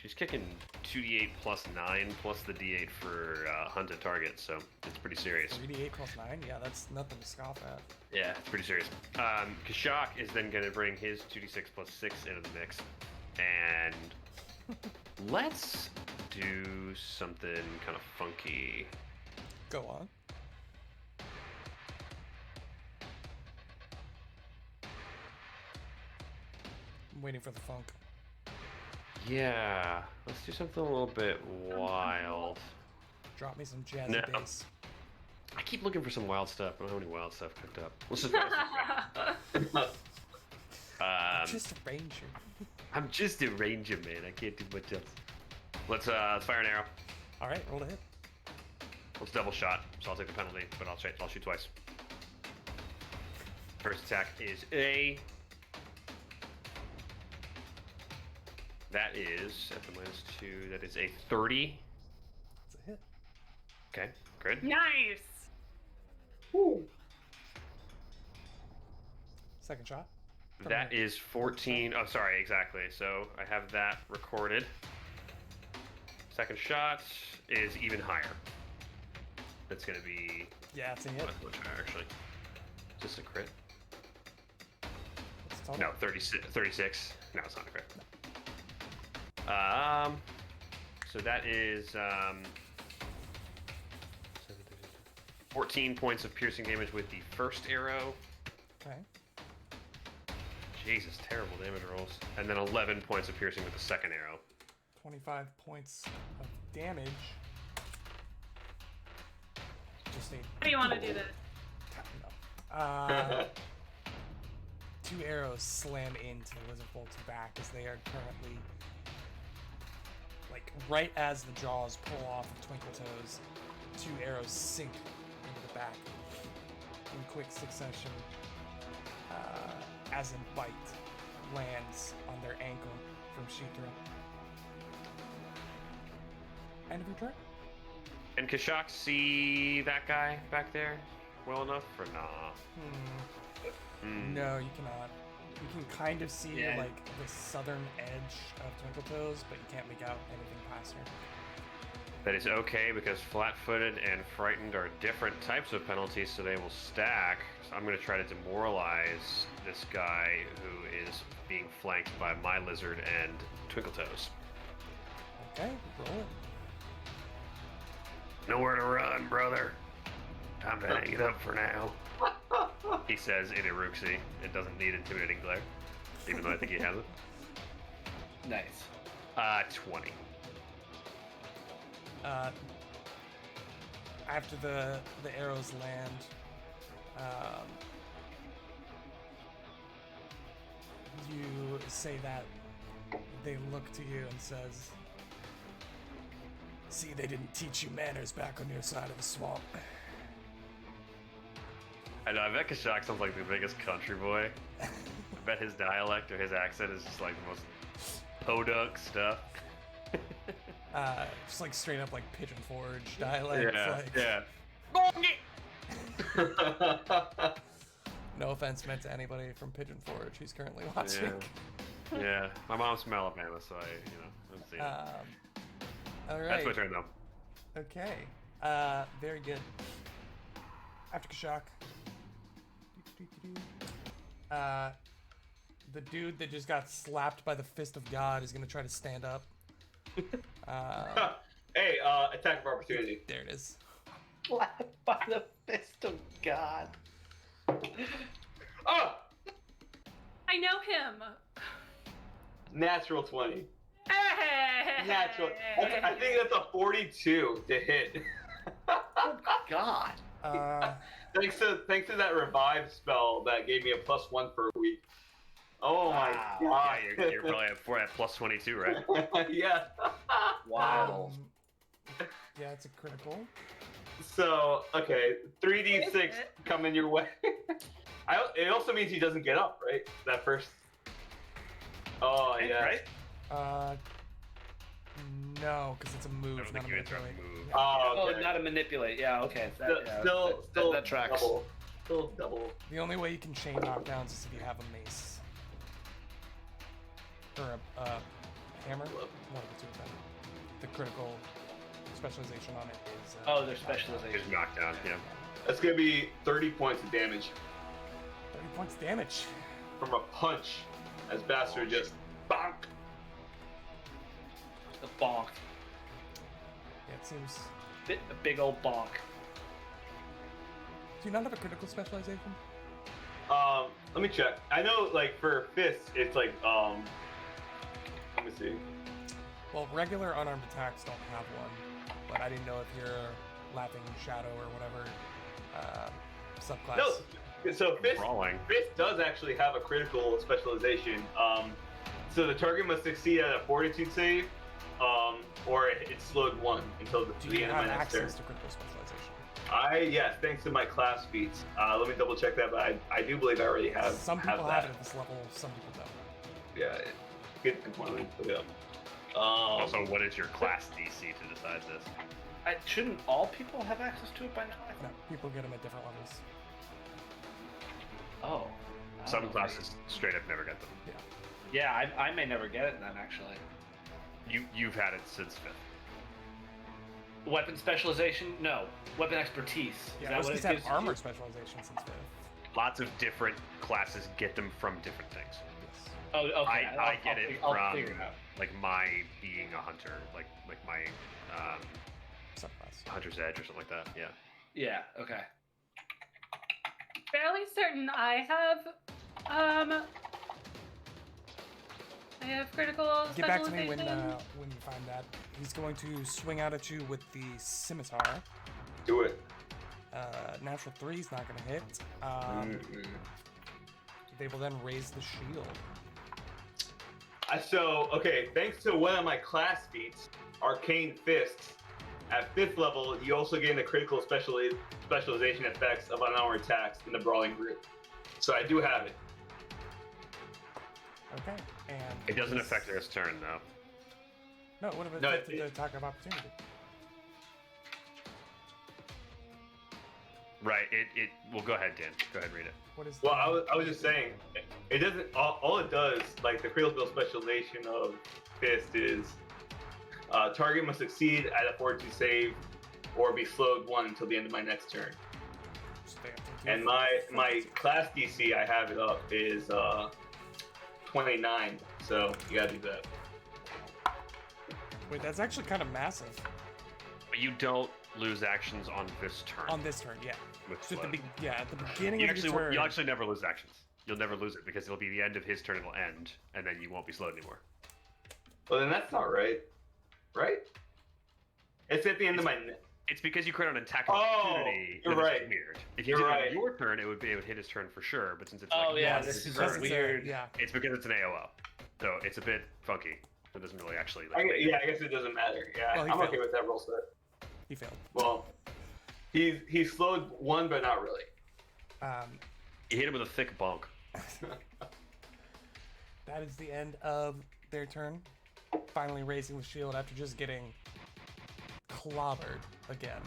[SPEAKER 4] She's kicking 2d8 plus 9 plus the d8 for hunted targets, so it's pretty serious.
[SPEAKER 1] 3d8 plus 9? Yeah, that's nothing to scoff at.
[SPEAKER 4] Yeah, it's pretty serious. Kashak is then going to bring his 2d6 plus 6 into the mix. And let's do something kind of funky.
[SPEAKER 1] Go on. I'm waiting for the funk.
[SPEAKER 4] Yeah, let's do something a little bit wild.
[SPEAKER 1] Drop me some jazzy
[SPEAKER 4] No.
[SPEAKER 1] bass.
[SPEAKER 4] I keep looking for some wild stuff, but I don't have any wild stuff cooked up. Let's just
[SPEAKER 1] Just a ranger.
[SPEAKER 4] I'm just a ranger, man. I can't do much else. Let's fire an arrow.
[SPEAKER 1] All right, roll a hit.
[SPEAKER 4] Let's double shot, so I'll take the penalty, but I'll shoot twice. First attack is a... That is, at the -2, that is a 30.
[SPEAKER 1] It's a hit.
[SPEAKER 4] Okay, good.
[SPEAKER 2] Nice.
[SPEAKER 1] Second shot.
[SPEAKER 4] That is 14. Oh, sorry, exactly. So I have that recorded. Second shot is even higher. That's going to be
[SPEAKER 1] Yeah, it's a hit.
[SPEAKER 4] much higher, actually. Is this a crit?
[SPEAKER 1] What's the total?
[SPEAKER 4] No, 36. No, it's not a crit. So that is 7, 14 points of piercing damage with the first arrow.
[SPEAKER 1] Okay.
[SPEAKER 4] Jesus, terrible damage rolls. And then 11 points of piercing with the second arrow.
[SPEAKER 1] 25 points of damage. Just a
[SPEAKER 2] How do you want to do this?
[SPEAKER 1] no. 2 arrows slam into Lizard Bolt's back as they are currently, like, right as the jaws pull off of Twinkle Toes, 2 arrows sink into the back in quick succession as a bite lands on their ankle from Shithra. End of your turn?
[SPEAKER 4] And Kashak see that guy back there well enough or nah?
[SPEAKER 1] No, you cannot. You can kind of see
[SPEAKER 5] Yeah.
[SPEAKER 1] like the southern edge of Twinkle Toes, but you can't make out anything past her.
[SPEAKER 4] That is okay because flat-footed and frightened are different types of penalties, so they will stack. So I'm going to try to demoralize this guy who is being flanked by my lizard and Twinkle Toes.
[SPEAKER 1] Okay, roll it.
[SPEAKER 4] Nowhere to run, brother. Time to hang it up for now. He says in Iruxi. It doesn't need intimidating glare, even though I think he has it.
[SPEAKER 5] Nice.
[SPEAKER 4] 20.
[SPEAKER 1] After the arrows land, you say that they look to you and says, "See, they didn't teach you manners back on your side of the swamp."
[SPEAKER 4] I know, I bet Kashak sounds like the biggest country boy. I bet his dialect or his accent is just like the most podunk stuff.
[SPEAKER 1] Just like straight up like Pigeon Forge dialect.
[SPEAKER 4] Yeah,
[SPEAKER 1] like,
[SPEAKER 4] yeah.
[SPEAKER 1] No offense meant to anybody from Pigeon Forge who's currently watching.
[SPEAKER 4] Yeah. My mom's from Alabama, so I'm seeing it.
[SPEAKER 1] All
[SPEAKER 4] That's
[SPEAKER 1] right.
[SPEAKER 4] my turn, though.
[SPEAKER 1] Okay. Very good. After Kashak. The dude that just got slapped by the fist of God is gonna try to stand up.
[SPEAKER 3] Hey, attack of opportunity.
[SPEAKER 1] There it is.
[SPEAKER 5] Slapped by the fist of God.
[SPEAKER 3] Oh!
[SPEAKER 2] I know him.
[SPEAKER 3] Natural 20.
[SPEAKER 2] Hey!
[SPEAKER 3] Natural. I think that's a 42 to hit.
[SPEAKER 5] Oh God.
[SPEAKER 3] thanks to that revive spell that gave me a +1 for a week. Oh my
[SPEAKER 5] Wow.
[SPEAKER 3] god.
[SPEAKER 4] Yeah, you're probably at plus 22, right?
[SPEAKER 3] Yeah.
[SPEAKER 5] Wow.
[SPEAKER 1] Yeah, it's a critical.
[SPEAKER 3] So, okay, 3d6 coming your way. It also means he doesn't get up, right? That first. Oh, yeah.
[SPEAKER 4] Right?
[SPEAKER 1] No, because it's a move,
[SPEAKER 4] I don't
[SPEAKER 1] not
[SPEAKER 4] think
[SPEAKER 1] a
[SPEAKER 4] you interrupt
[SPEAKER 1] manipulate.
[SPEAKER 4] move.
[SPEAKER 1] Yeah.
[SPEAKER 3] Oh,
[SPEAKER 5] Oh,
[SPEAKER 3] okay.
[SPEAKER 5] not a manipulate. Yeah, okay.
[SPEAKER 3] Still
[SPEAKER 5] that tracks.
[SPEAKER 3] Double. Still double.
[SPEAKER 1] The only way you can chain knockdowns is if you have a mace. Or a hammer. One of the two of them. The critical specialization on it is.
[SPEAKER 5] Oh, their specialization.
[SPEAKER 4] Just knockdown, yeah.
[SPEAKER 3] That's gonna be 30 points of damage
[SPEAKER 1] 30 points damage.
[SPEAKER 3] from a punch as Bastard just bonk.
[SPEAKER 5] The bonk.
[SPEAKER 1] Yeah, it seems.
[SPEAKER 5] A big old bonk.
[SPEAKER 1] Do you not have a critical specialization?
[SPEAKER 3] Let me check. I know, like, for fists, it's like, let me see.
[SPEAKER 1] Well, regular unarmed attacks don't have one, but I didn't know if you're Laughing Shadow or whatever subclass.
[SPEAKER 3] No, so
[SPEAKER 4] Brawling.
[SPEAKER 3] fist does actually have a critical specialization. So the target must succeed at a fortitude save, or it's slowed 1 until
[SPEAKER 1] Do
[SPEAKER 3] the
[SPEAKER 1] you
[SPEAKER 3] end of
[SPEAKER 1] have
[SPEAKER 3] my next turn.
[SPEAKER 1] access to critical specialization?
[SPEAKER 3] Yes, thanks to my class feats. Let me double check that, but I do believe I already have.
[SPEAKER 1] Some people
[SPEAKER 3] that.
[SPEAKER 1] have it at this level, some people don't.
[SPEAKER 3] Yeah, good point. Let me look it up.
[SPEAKER 4] Also, what is your class DC to decide this?
[SPEAKER 5] Shouldn't all people have access to it by now?
[SPEAKER 1] No, people get them at different levels.
[SPEAKER 5] Oh. I
[SPEAKER 4] Some
[SPEAKER 5] don't know.
[SPEAKER 4] classes straight up never get them.
[SPEAKER 5] Yeah, I may never get it then, actually.
[SPEAKER 4] You've had it since 5th.
[SPEAKER 5] Weapon specialization? No. Weapon expertise. Is
[SPEAKER 1] Yeah,
[SPEAKER 5] that
[SPEAKER 1] I was
[SPEAKER 5] what
[SPEAKER 1] just
[SPEAKER 5] it
[SPEAKER 1] have
[SPEAKER 5] gives
[SPEAKER 1] armor
[SPEAKER 5] you?
[SPEAKER 1] specialization since 5th.
[SPEAKER 4] Lots of different classes get them from different things.
[SPEAKER 1] Yes.
[SPEAKER 5] Oh, okay.
[SPEAKER 4] I get it
[SPEAKER 5] I'll
[SPEAKER 4] from
[SPEAKER 5] figure it out.
[SPEAKER 4] like my being a hunter, like my
[SPEAKER 1] Subclass.
[SPEAKER 4] hunter's edge or something like that. Yeah.
[SPEAKER 5] Yeah. Okay.
[SPEAKER 2] Fairly certain I have critical
[SPEAKER 1] Get back to me
[SPEAKER 2] specialization.
[SPEAKER 1] when you find that. He's going to swing out at you with the scimitar.
[SPEAKER 3] Do it.
[SPEAKER 1] Natural 3 is not going to hit.
[SPEAKER 3] Mm-mm.
[SPEAKER 1] They will then raise the shield.
[SPEAKER 3] So, okay, thanks to one of my class feats, Arcane Fists, at 5th level, you also gain the critical specialization effects of unarmed attacks in the Brawling Group. So I do have it.
[SPEAKER 1] Okay, and
[SPEAKER 4] It doesn't affect his turn, though.
[SPEAKER 1] No, it would have
[SPEAKER 3] No,
[SPEAKER 1] affected
[SPEAKER 3] it-
[SPEAKER 1] the attack of opportunity.
[SPEAKER 4] Right. It. Well, go ahead, Dan. Go ahead, read it.
[SPEAKER 1] What is?
[SPEAKER 3] Well, I was just saying, it doesn't. All it does, like the critical specialization of Fist, is target must succeed at a fortitude save, or be slowed 1 until the end of my next turn. And my class DC, I have it up, is 29. So you gotta do that.
[SPEAKER 1] Wait, that's actually kind of massive
[SPEAKER 4] But you don't lose actions on this turn.
[SPEAKER 1] on this turn. Yeah.
[SPEAKER 4] with
[SPEAKER 1] So at
[SPEAKER 4] slow.
[SPEAKER 1] at the beginning
[SPEAKER 4] You
[SPEAKER 1] of
[SPEAKER 4] actually,
[SPEAKER 1] your turn.
[SPEAKER 4] you'll actually never lose actions. You'll never lose it because it'll be the end of his turn. It'll end, and then you won't be slowed anymore.
[SPEAKER 3] Well, then that's not right. Right? It's at the end of my.
[SPEAKER 4] It's because you create an attack
[SPEAKER 3] Oh,
[SPEAKER 4] opportunity.
[SPEAKER 3] you're
[SPEAKER 4] that is
[SPEAKER 3] right.
[SPEAKER 4] Weird. If you
[SPEAKER 3] You're
[SPEAKER 4] did it
[SPEAKER 3] right.
[SPEAKER 4] on your turn, it would hit his turn for sure. But since it's
[SPEAKER 5] Oh,
[SPEAKER 4] like
[SPEAKER 5] yeah,
[SPEAKER 4] once
[SPEAKER 5] this
[SPEAKER 4] his
[SPEAKER 5] is
[SPEAKER 4] turn,
[SPEAKER 1] Because it's
[SPEAKER 5] weird.
[SPEAKER 1] yeah.
[SPEAKER 4] it's because it's an AOL. So it's a bit funky. It doesn't really actually.
[SPEAKER 3] Yeah, I guess it doesn't matter. Yeah,
[SPEAKER 1] Well, he
[SPEAKER 3] I'm
[SPEAKER 1] failed.
[SPEAKER 3] okay with that roll set.
[SPEAKER 1] He failed.
[SPEAKER 3] Well, he's slowed 1, but not really.
[SPEAKER 4] You hit him with a thick bonk.
[SPEAKER 1] That is the end of their turn. Finally raising the shield after just getting clobbered again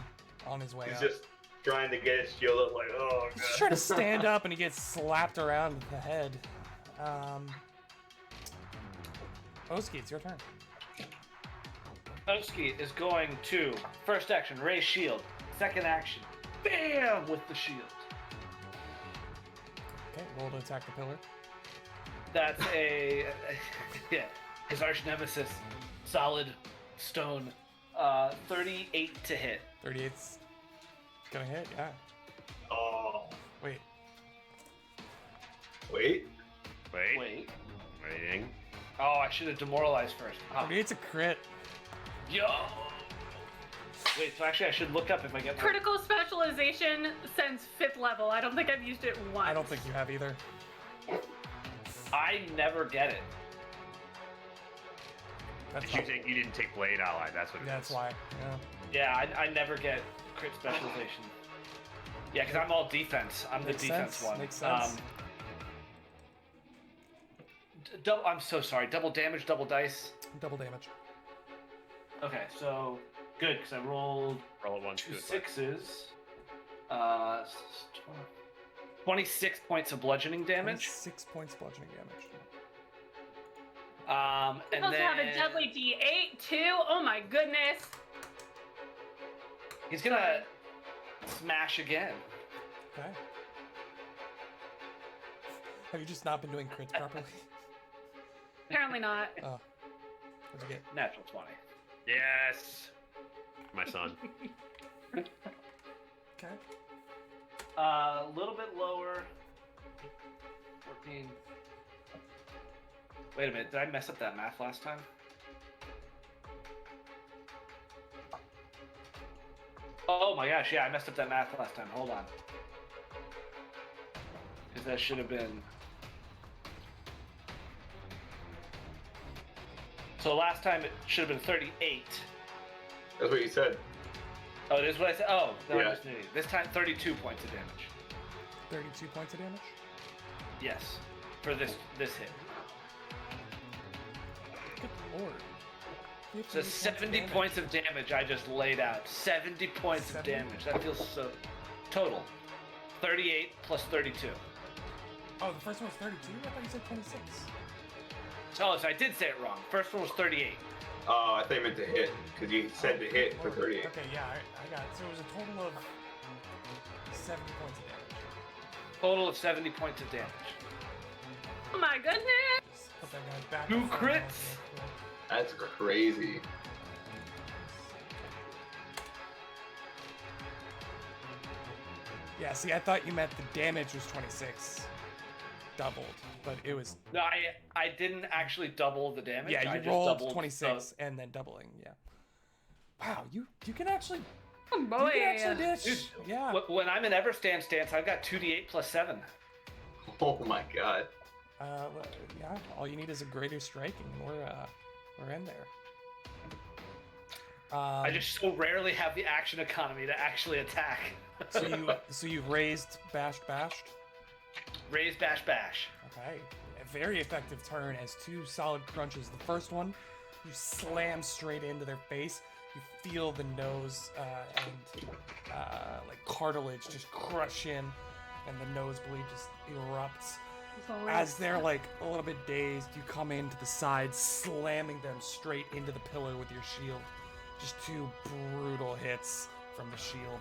[SPEAKER 1] on his way
[SPEAKER 3] He's
[SPEAKER 1] up.
[SPEAKER 3] just trying to get his shield up, like, oh god.
[SPEAKER 1] He's trying to stand up and he gets slapped around the head. Oski, it's your turn.
[SPEAKER 5] Oski is going to first action, raise shield. Second action, bam with the shield.
[SPEAKER 1] Okay, roll to attack the pillar.
[SPEAKER 5] That's a yeah. His arch nemesis, solid stone. 38 to hit.
[SPEAKER 1] 38's gonna hit, yeah.
[SPEAKER 3] Oh,
[SPEAKER 1] Wait,
[SPEAKER 3] wait.
[SPEAKER 5] Wait.
[SPEAKER 4] Waiting.
[SPEAKER 5] Oh, I should have demoralized first. Ah.
[SPEAKER 1] 38's a crit.
[SPEAKER 5] Yo. Wait, so actually I should look up if I get my...
[SPEAKER 2] Critical specialization since 5th level. I don't think I've used it once.
[SPEAKER 1] I don't think you have either.
[SPEAKER 5] I never get it.
[SPEAKER 1] That's
[SPEAKER 4] Did you
[SPEAKER 1] fine.
[SPEAKER 4] take? You didn't take Blade Ally. That's what it is.
[SPEAKER 1] That's why. Yeah.
[SPEAKER 5] Yeah, I never get crit specialization. Yeah, because I'm all defense. I'm
[SPEAKER 1] Makes
[SPEAKER 5] the defense
[SPEAKER 1] sense,
[SPEAKER 5] one.
[SPEAKER 1] makes sense.
[SPEAKER 5] I'm so sorry. Double damage, double dice.
[SPEAKER 1] Double damage.
[SPEAKER 5] Okay, so good because I rolled
[SPEAKER 4] Roll it once.
[SPEAKER 5] 2
[SPEAKER 4] do it twice.
[SPEAKER 5] sixes. 26 points of bludgeoning damage.
[SPEAKER 1] 6 points bludgeoning damage.
[SPEAKER 2] You
[SPEAKER 5] And
[SPEAKER 2] also
[SPEAKER 5] then
[SPEAKER 2] have a deadly D8 too. Oh my goodness.
[SPEAKER 5] he's gonna smash again.
[SPEAKER 1] Okay. Have you just not been doing crits properly?
[SPEAKER 2] Apparently not.
[SPEAKER 1] Oh. What'd you get?
[SPEAKER 5] Natural 20.
[SPEAKER 4] Yes. My son.
[SPEAKER 1] Okay.
[SPEAKER 5] A little bit lower. 14. Wait a minute, did I mess up that math last time? Oh my gosh, yeah, I messed up that math last time. Hold on. Because that should have been... So last time it should have been 38.
[SPEAKER 3] That's what you said.
[SPEAKER 5] Oh, it is what I said? Oh, no,
[SPEAKER 3] Yeah.
[SPEAKER 5] I just knew. This time, 32 points of damage.
[SPEAKER 1] 32 points of damage?
[SPEAKER 5] Yes, for this hit.
[SPEAKER 1] Good lord. You have
[SPEAKER 5] So
[SPEAKER 1] 30
[SPEAKER 5] 70
[SPEAKER 1] damage.
[SPEAKER 5] points of damage I just laid out. 70 points of
[SPEAKER 1] 70?
[SPEAKER 5] damage. That feels so... Total. 38 plus 32.
[SPEAKER 1] Oh, the first one was 32? I thought you said 26.
[SPEAKER 5] Oh, so I did say it wrong. First one was 38.
[SPEAKER 3] Oh, I thought you meant to hit, because you said to hit for
[SPEAKER 1] Oh,
[SPEAKER 3] 38.
[SPEAKER 1] Okay, yeah, I got it. So it was a total of 70 points of damage.
[SPEAKER 5] Total of 70 points of damage.
[SPEAKER 2] Oh my goodness.
[SPEAKER 1] Just put that guy back.
[SPEAKER 5] Two
[SPEAKER 1] up for a moment
[SPEAKER 5] crits?
[SPEAKER 1] real quick.
[SPEAKER 3] That's crazy.
[SPEAKER 1] Yeah, see, I thought you meant the damage was 26 doubled, but it was
[SPEAKER 5] No, I didn't actually double the damage.
[SPEAKER 1] yeah.
[SPEAKER 5] I
[SPEAKER 1] You
[SPEAKER 5] just
[SPEAKER 1] rolled
[SPEAKER 5] doubled
[SPEAKER 1] 26 and then doubling. Yeah. Wow, you can actually
[SPEAKER 2] Oh
[SPEAKER 1] you
[SPEAKER 2] boy.
[SPEAKER 1] can actually ditch.
[SPEAKER 5] Dude,
[SPEAKER 1] Yeah.
[SPEAKER 5] When I'm in Everstand stance, I've got 2d8 plus 7.
[SPEAKER 3] Oh my god.
[SPEAKER 1] Yeah. All you need is a greater striking, and we're in there.
[SPEAKER 5] I just so rarely have the action economy to actually attack.
[SPEAKER 1] so you've raised bashed.
[SPEAKER 5] Raise, bash, bash.
[SPEAKER 1] Okay. A very effective turn as two solid crunches. The first one, you slam straight into their face. You feel the nose and like cartilage just crush in, and the nosebleed just erupts. As they're like a little bit dazed, you come into the side, slamming them straight into the pillar with your shield. Just two brutal hits from the shield.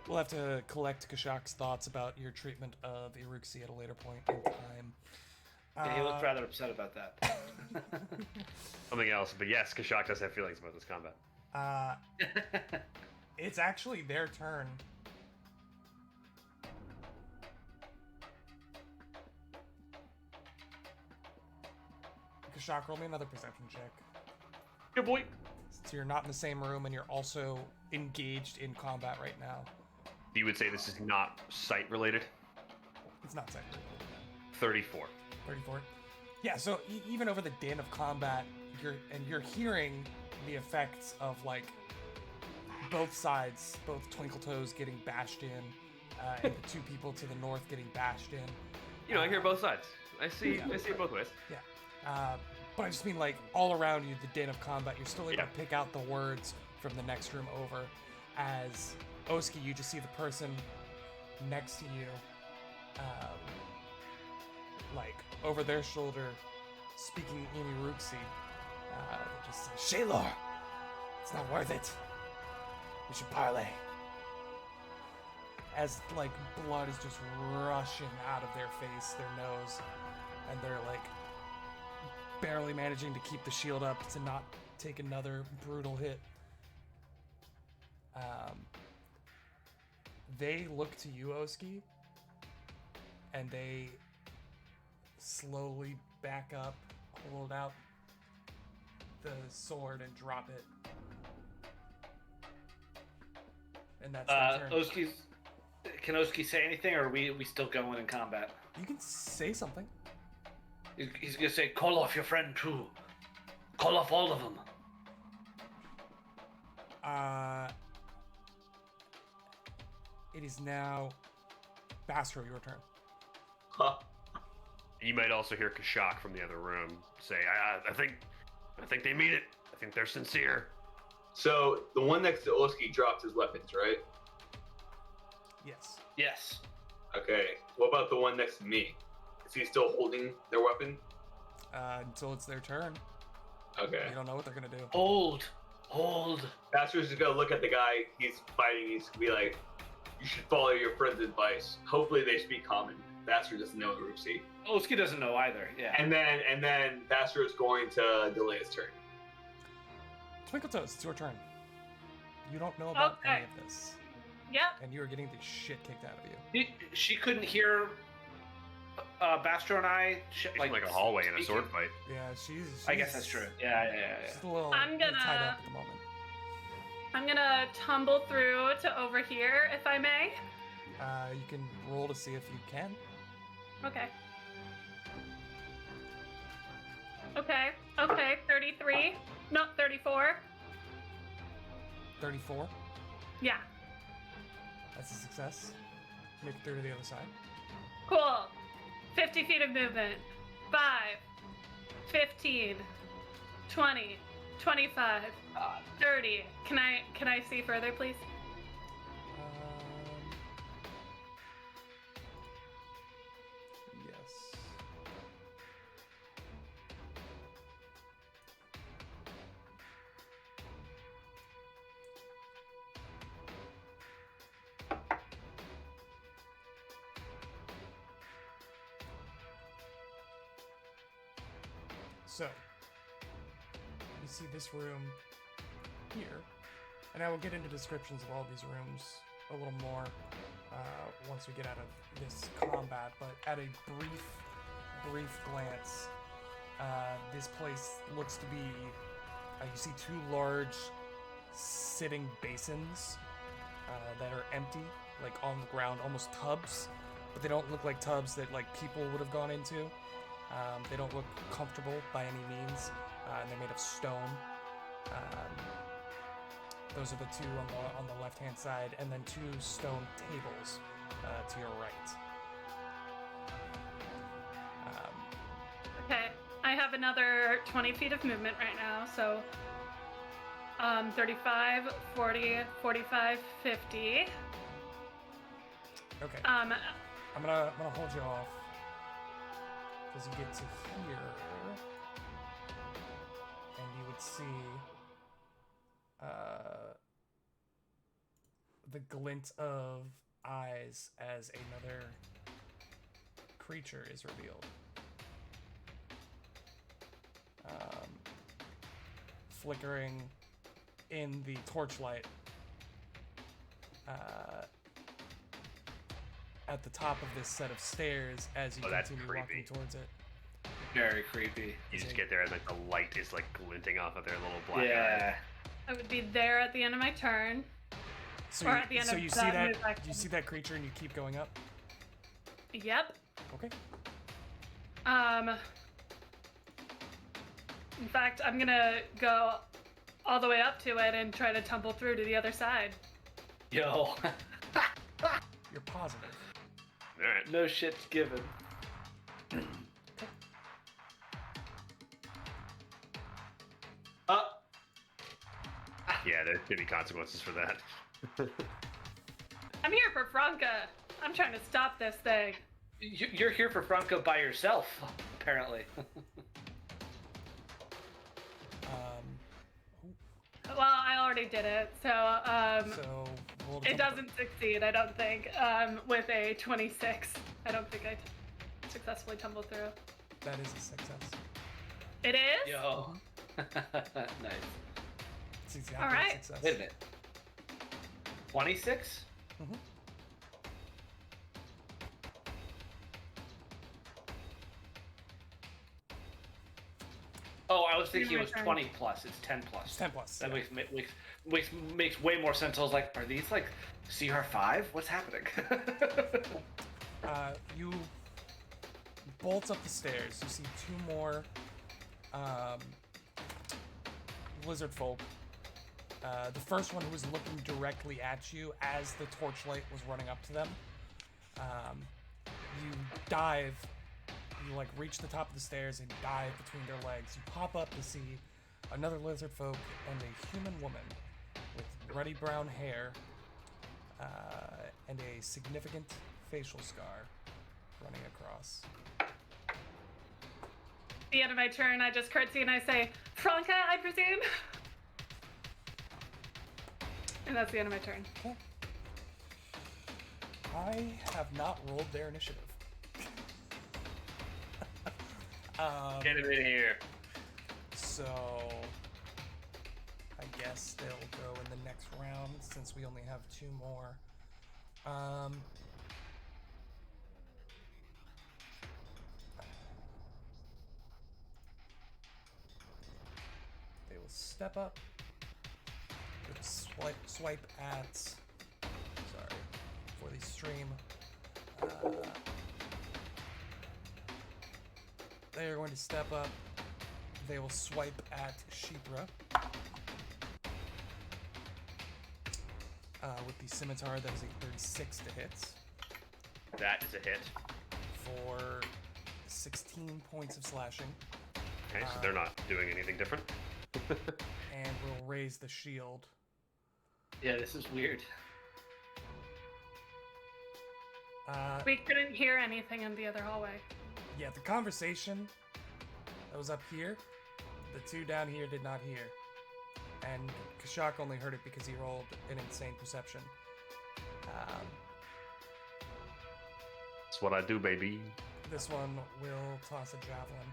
[SPEAKER 1] We'll have to collect Kashak's thoughts about your treatment of Iruxi at a later point in time.
[SPEAKER 5] And he looked rather upset about that.
[SPEAKER 4] Something else, but yes, Kashak does have feelings about this combat.
[SPEAKER 1] It's actually their turn. Kashak, roll me another perception check.
[SPEAKER 4] Good boy.
[SPEAKER 1] Since you're not in the same room and you're also engaged in combat right now.
[SPEAKER 4] You would say this is not sight related?
[SPEAKER 1] It's not second.
[SPEAKER 4] 34.
[SPEAKER 1] 34. Yeah, so even over the din of combat, you're hearing the effects of like both sides, both Twinkle Toes getting bashed in, and the two people to the north getting bashed in.
[SPEAKER 4] You know, I hear both sides. I see it both ways.
[SPEAKER 1] Yeah. But I just mean like all around you, the din of combat, you're still able to pick out the words from the next room over. As Oski, you just see the person next to you, like over their shoulder, speaking in Iruxi. Just say, Shaylor, it's not worth it. We should parley. As like blood is just rushing out of their face, their nose, and they're like barely managing to keep the shield up to not take another brutal hit. They look to you, Oski, and they slowly back up, hold out the sword, and drop it. And that's their turn.
[SPEAKER 5] Can Oski say anything, or are we still going in combat?
[SPEAKER 1] You can say something.
[SPEAKER 5] He's gonna say, call off your friend too. Call off all of them.
[SPEAKER 1] It is now Bastro, your turn.
[SPEAKER 3] Huh.
[SPEAKER 4] You might also hear Kashak from the other room say, I think they mean it. I think they're sincere.
[SPEAKER 3] So the one next to Oski dropped his weapons, right?
[SPEAKER 1] Yes.
[SPEAKER 5] Yes.
[SPEAKER 3] Okay. What about the one next to me? Is he still holding their weapon?
[SPEAKER 1] Until it's their turn.
[SPEAKER 3] Okay.
[SPEAKER 1] You don't know what they're gonna do.
[SPEAKER 5] Hold.
[SPEAKER 3] Bastards just gonna look at the guy he's fighting. He's gonna be like, "You should follow your friend's advice." Hopefully they speak common. Bastard doesn't know Iruxi.
[SPEAKER 5] Oski doesn't know either. Yeah.
[SPEAKER 3] And then Bastard is going to delay his turn.
[SPEAKER 1] Twinkle Toes, it's your turn. You don't know about any of this,
[SPEAKER 2] Yep.
[SPEAKER 1] and you are getting the shit kicked out of you.
[SPEAKER 5] She couldn't hear Bastro and I.
[SPEAKER 4] It's like a hallway in a sword fight.
[SPEAKER 1] Yeah, she's
[SPEAKER 5] I guess that's true. Yeah.
[SPEAKER 1] She's a little,
[SPEAKER 2] I'm
[SPEAKER 1] little tied
[SPEAKER 2] gonna-
[SPEAKER 1] up at the moment.
[SPEAKER 2] I'm gonna tumble through to over here, if I may.
[SPEAKER 1] You can roll to see if you can.
[SPEAKER 2] Okay. Okay. 33. No, 34.
[SPEAKER 1] 34.
[SPEAKER 2] Yeah.
[SPEAKER 1] That's a success. Make it through to the other side.
[SPEAKER 2] Cool. 50 feet of movement. 5, 15, 20, 25, 30. Can I see further, please?
[SPEAKER 1] Yes. So, you see this room here, And I will get into descriptions of all these rooms a little more once we get out of this combat. But at a brief glance, this place looks to be. You see two large sitting basins that are empty, like on the ground, almost tubs, but they don't look like tubs that like people would have gone into. They don't look comfortable by any means, and they're made of stone. Those are the two on the left-hand side, and then two stone tables to your right.
[SPEAKER 2] Okay, I have another 20 feet of movement right now, so 35, 40, 45, 50.
[SPEAKER 1] Okay.
[SPEAKER 2] Um,
[SPEAKER 1] I'm gonna hold you off because you get to here, and you would see the glint of eyes as another creature is revealed. Flickering in the torchlight at the top of this set of stairs as you
[SPEAKER 4] that's
[SPEAKER 1] continue
[SPEAKER 4] creepy.
[SPEAKER 1] walking towards it.
[SPEAKER 5] Very creepy.
[SPEAKER 4] You just get there and like the light is like glinting off of their little black eyes.
[SPEAKER 5] Yeah.
[SPEAKER 2] I would be there at the end of my turn.
[SPEAKER 1] So
[SPEAKER 2] Or
[SPEAKER 1] you,
[SPEAKER 2] at the end
[SPEAKER 1] so
[SPEAKER 2] of
[SPEAKER 1] you see
[SPEAKER 2] that
[SPEAKER 1] that
[SPEAKER 2] move action.
[SPEAKER 1] you see that creature and you keep going up.
[SPEAKER 2] Yep.
[SPEAKER 1] Okay.
[SPEAKER 2] In fact, I'm gonna go all the way up to it and try to tumble through to the other side.
[SPEAKER 5] Yo.
[SPEAKER 1] You're positive.
[SPEAKER 4] All right.
[SPEAKER 5] No shit's given.
[SPEAKER 4] Yeah, there's gonna be consequences for that.
[SPEAKER 2] I'm here for Franca. I'm trying to stop this thing.
[SPEAKER 5] You're here for Franco by yourself, apparently.
[SPEAKER 2] Well, I already did it, so
[SPEAKER 1] So roll to
[SPEAKER 2] it
[SPEAKER 1] tumble.
[SPEAKER 2] doesn't succeed, I don't think, with a 26. I don't think I successfully tumble through.
[SPEAKER 1] That is a success.
[SPEAKER 2] It is?
[SPEAKER 5] Yo. Nice.
[SPEAKER 1] It's exactly
[SPEAKER 2] All right.
[SPEAKER 1] a success.
[SPEAKER 5] Wait a minute. 26?
[SPEAKER 1] Mhm.
[SPEAKER 5] Oh, I was thinking it
[SPEAKER 2] my
[SPEAKER 5] was
[SPEAKER 2] turn.
[SPEAKER 5] 20 plus. It's 10 plus.
[SPEAKER 1] It's 10 plus.
[SPEAKER 5] That
[SPEAKER 1] yeah.
[SPEAKER 5] makes way more sense. I was like, are these like CR5? What's happening?
[SPEAKER 1] You bolt up the stairs. You see two more lizard folk. The first one who was looking directly at you as the torchlight was running up to them. You dive. You like reach the top of the stairs and dive between their legs. You pop up to see another lizard folk and a human woman with ruddy brown hair and a significant facial scar running across.
[SPEAKER 2] At the end of my turn, I just curtsy and I say, Franca, I presume? And that's the end of my turn.
[SPEAKER 1] Okay. I have not rolled their initiative.
[SPEAKER 4] Get him in here.
[SPEAKER 1] So I guess they'll go in the next round since we only have two more. They will step up. Swipe at. Sorry for the stream. They are going to step up. They will swipe at Shipra with the scimitar. That is a 36 to hit
[SPEAKER 4] That is a hit.
[SPEAKER 1] for 16 points of slashing,
[SPEAKER 4] Okay, so they're not doing anything different.
[SPEAKER 1] and will raise the shield.
[SPEAKER 5] Yeah, this is weird.
[SPEAKER 2] We couldn't hear anything in the other hallway.
[SPEAKER 1] Yeah, the conversation that was up here, the two down here did not hear. And Kashak only heard it because he rolled an insane perception.
[SPEAKER 4] That's what I do, baby.
[SPEAKER 1] This one will toss a javelin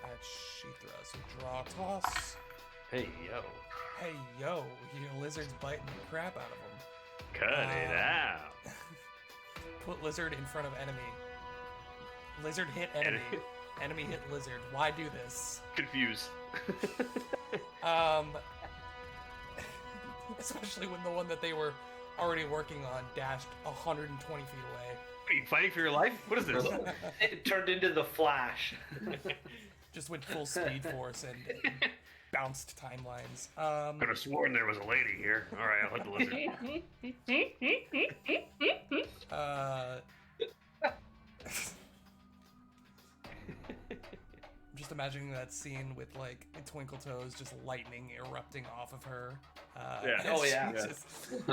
[SPEAKER 1] at Shithra. So draw toss.
[SPEAKER 4] Hey, yo.
[SPEAKER 1] Hey, yo, your lizard's biting the crap out of him.
[SPEAKER 4] Cut it out.
[SPEAKER 1] Put lizard in front of enemy. Lizard hit enemy. Enemy hit lizard. Why do this?
[SPEAKER 4] Confused.
[SPEAKER 1] Especially when the one that they were already working on dashed 120 feet away.
[SPEAKER 4] Are you fighting for your life? What is this?
[SPEAKER 5] It turned into the Flash.
[SPEAKER 1] Just went full speed force and bounced timelines.
[SPEAKER 4] Could have sworn there was a lady here. All right, I'll hit the lizard.
[SPEAKER 1] I'm just imagining that scene with like Twinkle Toes just lightning erupting off of her.
[SPEAKER 4] Yeah.
[SPEAKER 1] And
[SPEAKER 5] Oh, yeah.
[SPEAKER 1] she just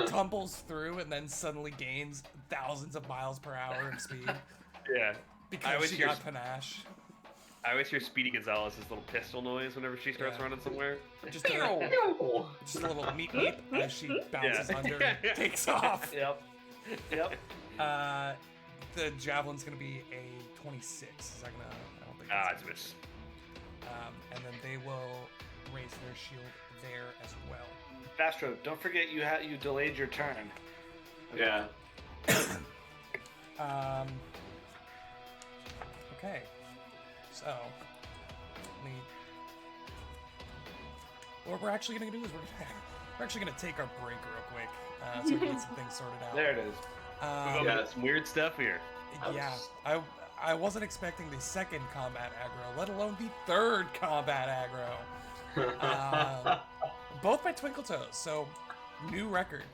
[SPEAKER 1] tumbles through and then suddenly gains thousands of miles per hour of speed
[SPEAKER 4] Yeah. I
[SPEAKER 1] because
[SPEAKER 4] always
[SPEAKER 1] she
[SPEAKER 4] hear-
[SPEAKER 1] got panache.
[SPEAKER 4] I always hear Speedy Gonzalez's little pistol noise whenever she starts
[SPEAKER 1] Yeah.
[SPEAKER 4] running somewhere.
[SPEAKER 1] Just a little meep meep as she bounces
[SPEAKER 4] Yeah.
[SPEAKER 1] under and takes off.
[SPEAKER 5] Yep. Yep.
[SPEAKER 1] The javelin's gonna be a 26. Is that gonna? I don't think.
[SPEAKER 4] Ah,
[SPEAKER 1] That's
[SPEAKER 4] it's a miss.
[SPEAKER 1] and then they will raise their shield there as well.
[SPEAKER 5] Bastro, don't forget you delayed your turn.
[SPEAKER 3] Yeah.
[SPEAKER 1] Okay. So, what we're actually gonna do is we're actually gonna take our break real quick, so we can get some things sorted out.
[SPEAKER 5] There it is.
[SPEAKER 4] We've
[SPEAKER 3] Yeah.
[SPEAKER 4] got some weird stuff here.
[SPEAKER 1] Yeah, I wasn't expecting the second combat aggro, let alone the third combat aggro. Both by Twinkle Toes, so new record.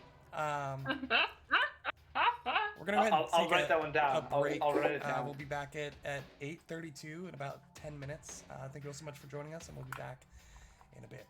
[SPEAKER 1] We're gonna go ahead and
[SPEAKER 5] I'll
[SPEAKER 1] take
[SPEAKER 5] write that one down.
[SPEAKER 1] a break.
[SPEAKER 5] I'll write it down.
[SPEAKER 1] We'll be back at 8:32 in about 10 minutes. Thank you all so much for joining us, and we'll be back in a bit.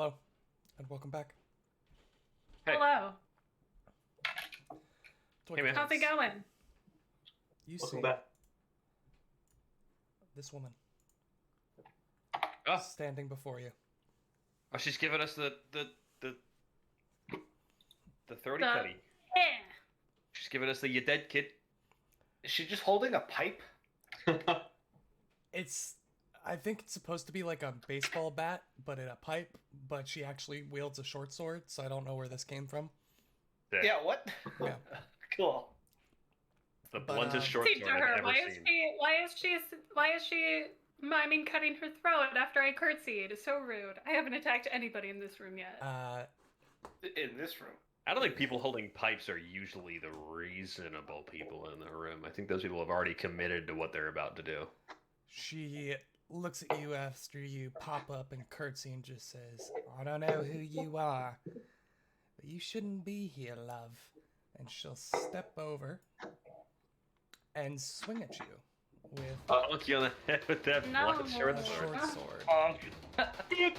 [SPEAKER 1] Hello, and welcome back.
[SPEAKER 4] Hey.
[SPEAKER 2] Hello.
[SPEAKER 4] Hey, man.
[SPEAKER 2] How's it going?
[SPEAKER 1] You
[SPEAKER 3] Welcome
[SPEAKER 1] see
[SPEAKER 3] back.
[SPEAKER 1] this woman
[SPEAKER 4] Oh,
[SPEAKER 1] standing before you.
[SPEAKER 4] she's giving us the 30
[SPEAKER 2] The-
[SPEAKER 4] cutty.
[SPEAKER 2] Yeah.
[SPEAKER 4] She's giving us the you dead kid.
[SPEAKER 5] Is she just holding a pipe?
[SPEAKER 1] I think it's supposed to be like a baseball bat, but in a pipe, but she actually wields a short sword, so I don't know where this came from.
[SPEAKER 5] Yeah, what?
[SPEAKER 1] Yeah.
[SPEAKER 5] Cool.
[SPEAKER 4] The
[SPEAKER 1] But,
[SPEAKER 4] bluntest short
[SPEAKER 2] Speak to
[SPEAKER 4] sword I've
[SPEAKER 2] her.
[SPEAKER 4] ever seen.
[SPEAKER 2] Why is she miming cutting her throat after I curtsied? It's so rude. I haven't attacked anybody in this room yet.
[SPEAKER 5] In this room.
[SPEAKER 4] I don't think people holding pipes are usually the reasonable people in the room. I think those people have already committed to what they're about to do.
[SPEAKER 1] She looks at you after you pop up and curtsy and just says, I don't know who you are, but you shouldn't be here, love. And she'll step over and swing at you with
[SPEAKER 4] I'll look you on the head with that
[SPEAKER 2] No.
[SPEAKER 4] blunt short
[SPEAKER 1] a
[SPEAKER 4] sword.
[SPEAKER 1] short sword.
[SPEAKER 5] Bonk.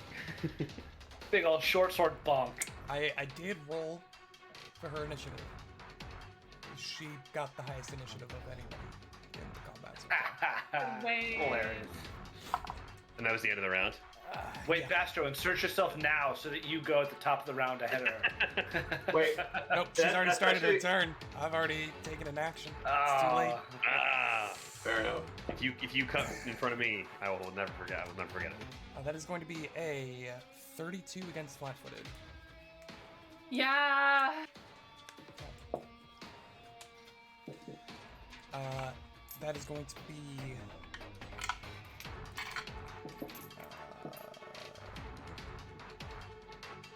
[SPEAKER 5] Big old short sword bonk.
[SPEAKER 1] I did roll for her initiative. She got the highest initiative of anyone in the combat so far.
[SPEAKER 2] Wait.
[SPEAKER 5] Hilarious.
[SPEAKER 4] And that was the end of the round.
[SPEAKER 5] Wait,
[SPEAKER 1] Yeah.
[SPEAKER 5] Bastro, insert yourself now so that you go at the top of the round ahead of her.
[SPEAKER 3] Wait,
[SPEAKER 1] Nope, she's already
[SPEAKER 3] that's
[SPEAKER 1] started her
[SPEAKER 3] actually-
[SPEAKER 1] turn. I've already taken an action. It's too late.
[SPEAKER 4] Ah!
[SPEAKER 3] fair enough.
[SPEAKER 4] If you cut in front of me, I will never forget. I will never forget it.
[SPEAKER 1] That is going to be a 32 against flat-footed.
[SPEAKER 2] Yeah.
[SPEAKER 1] That is going to be.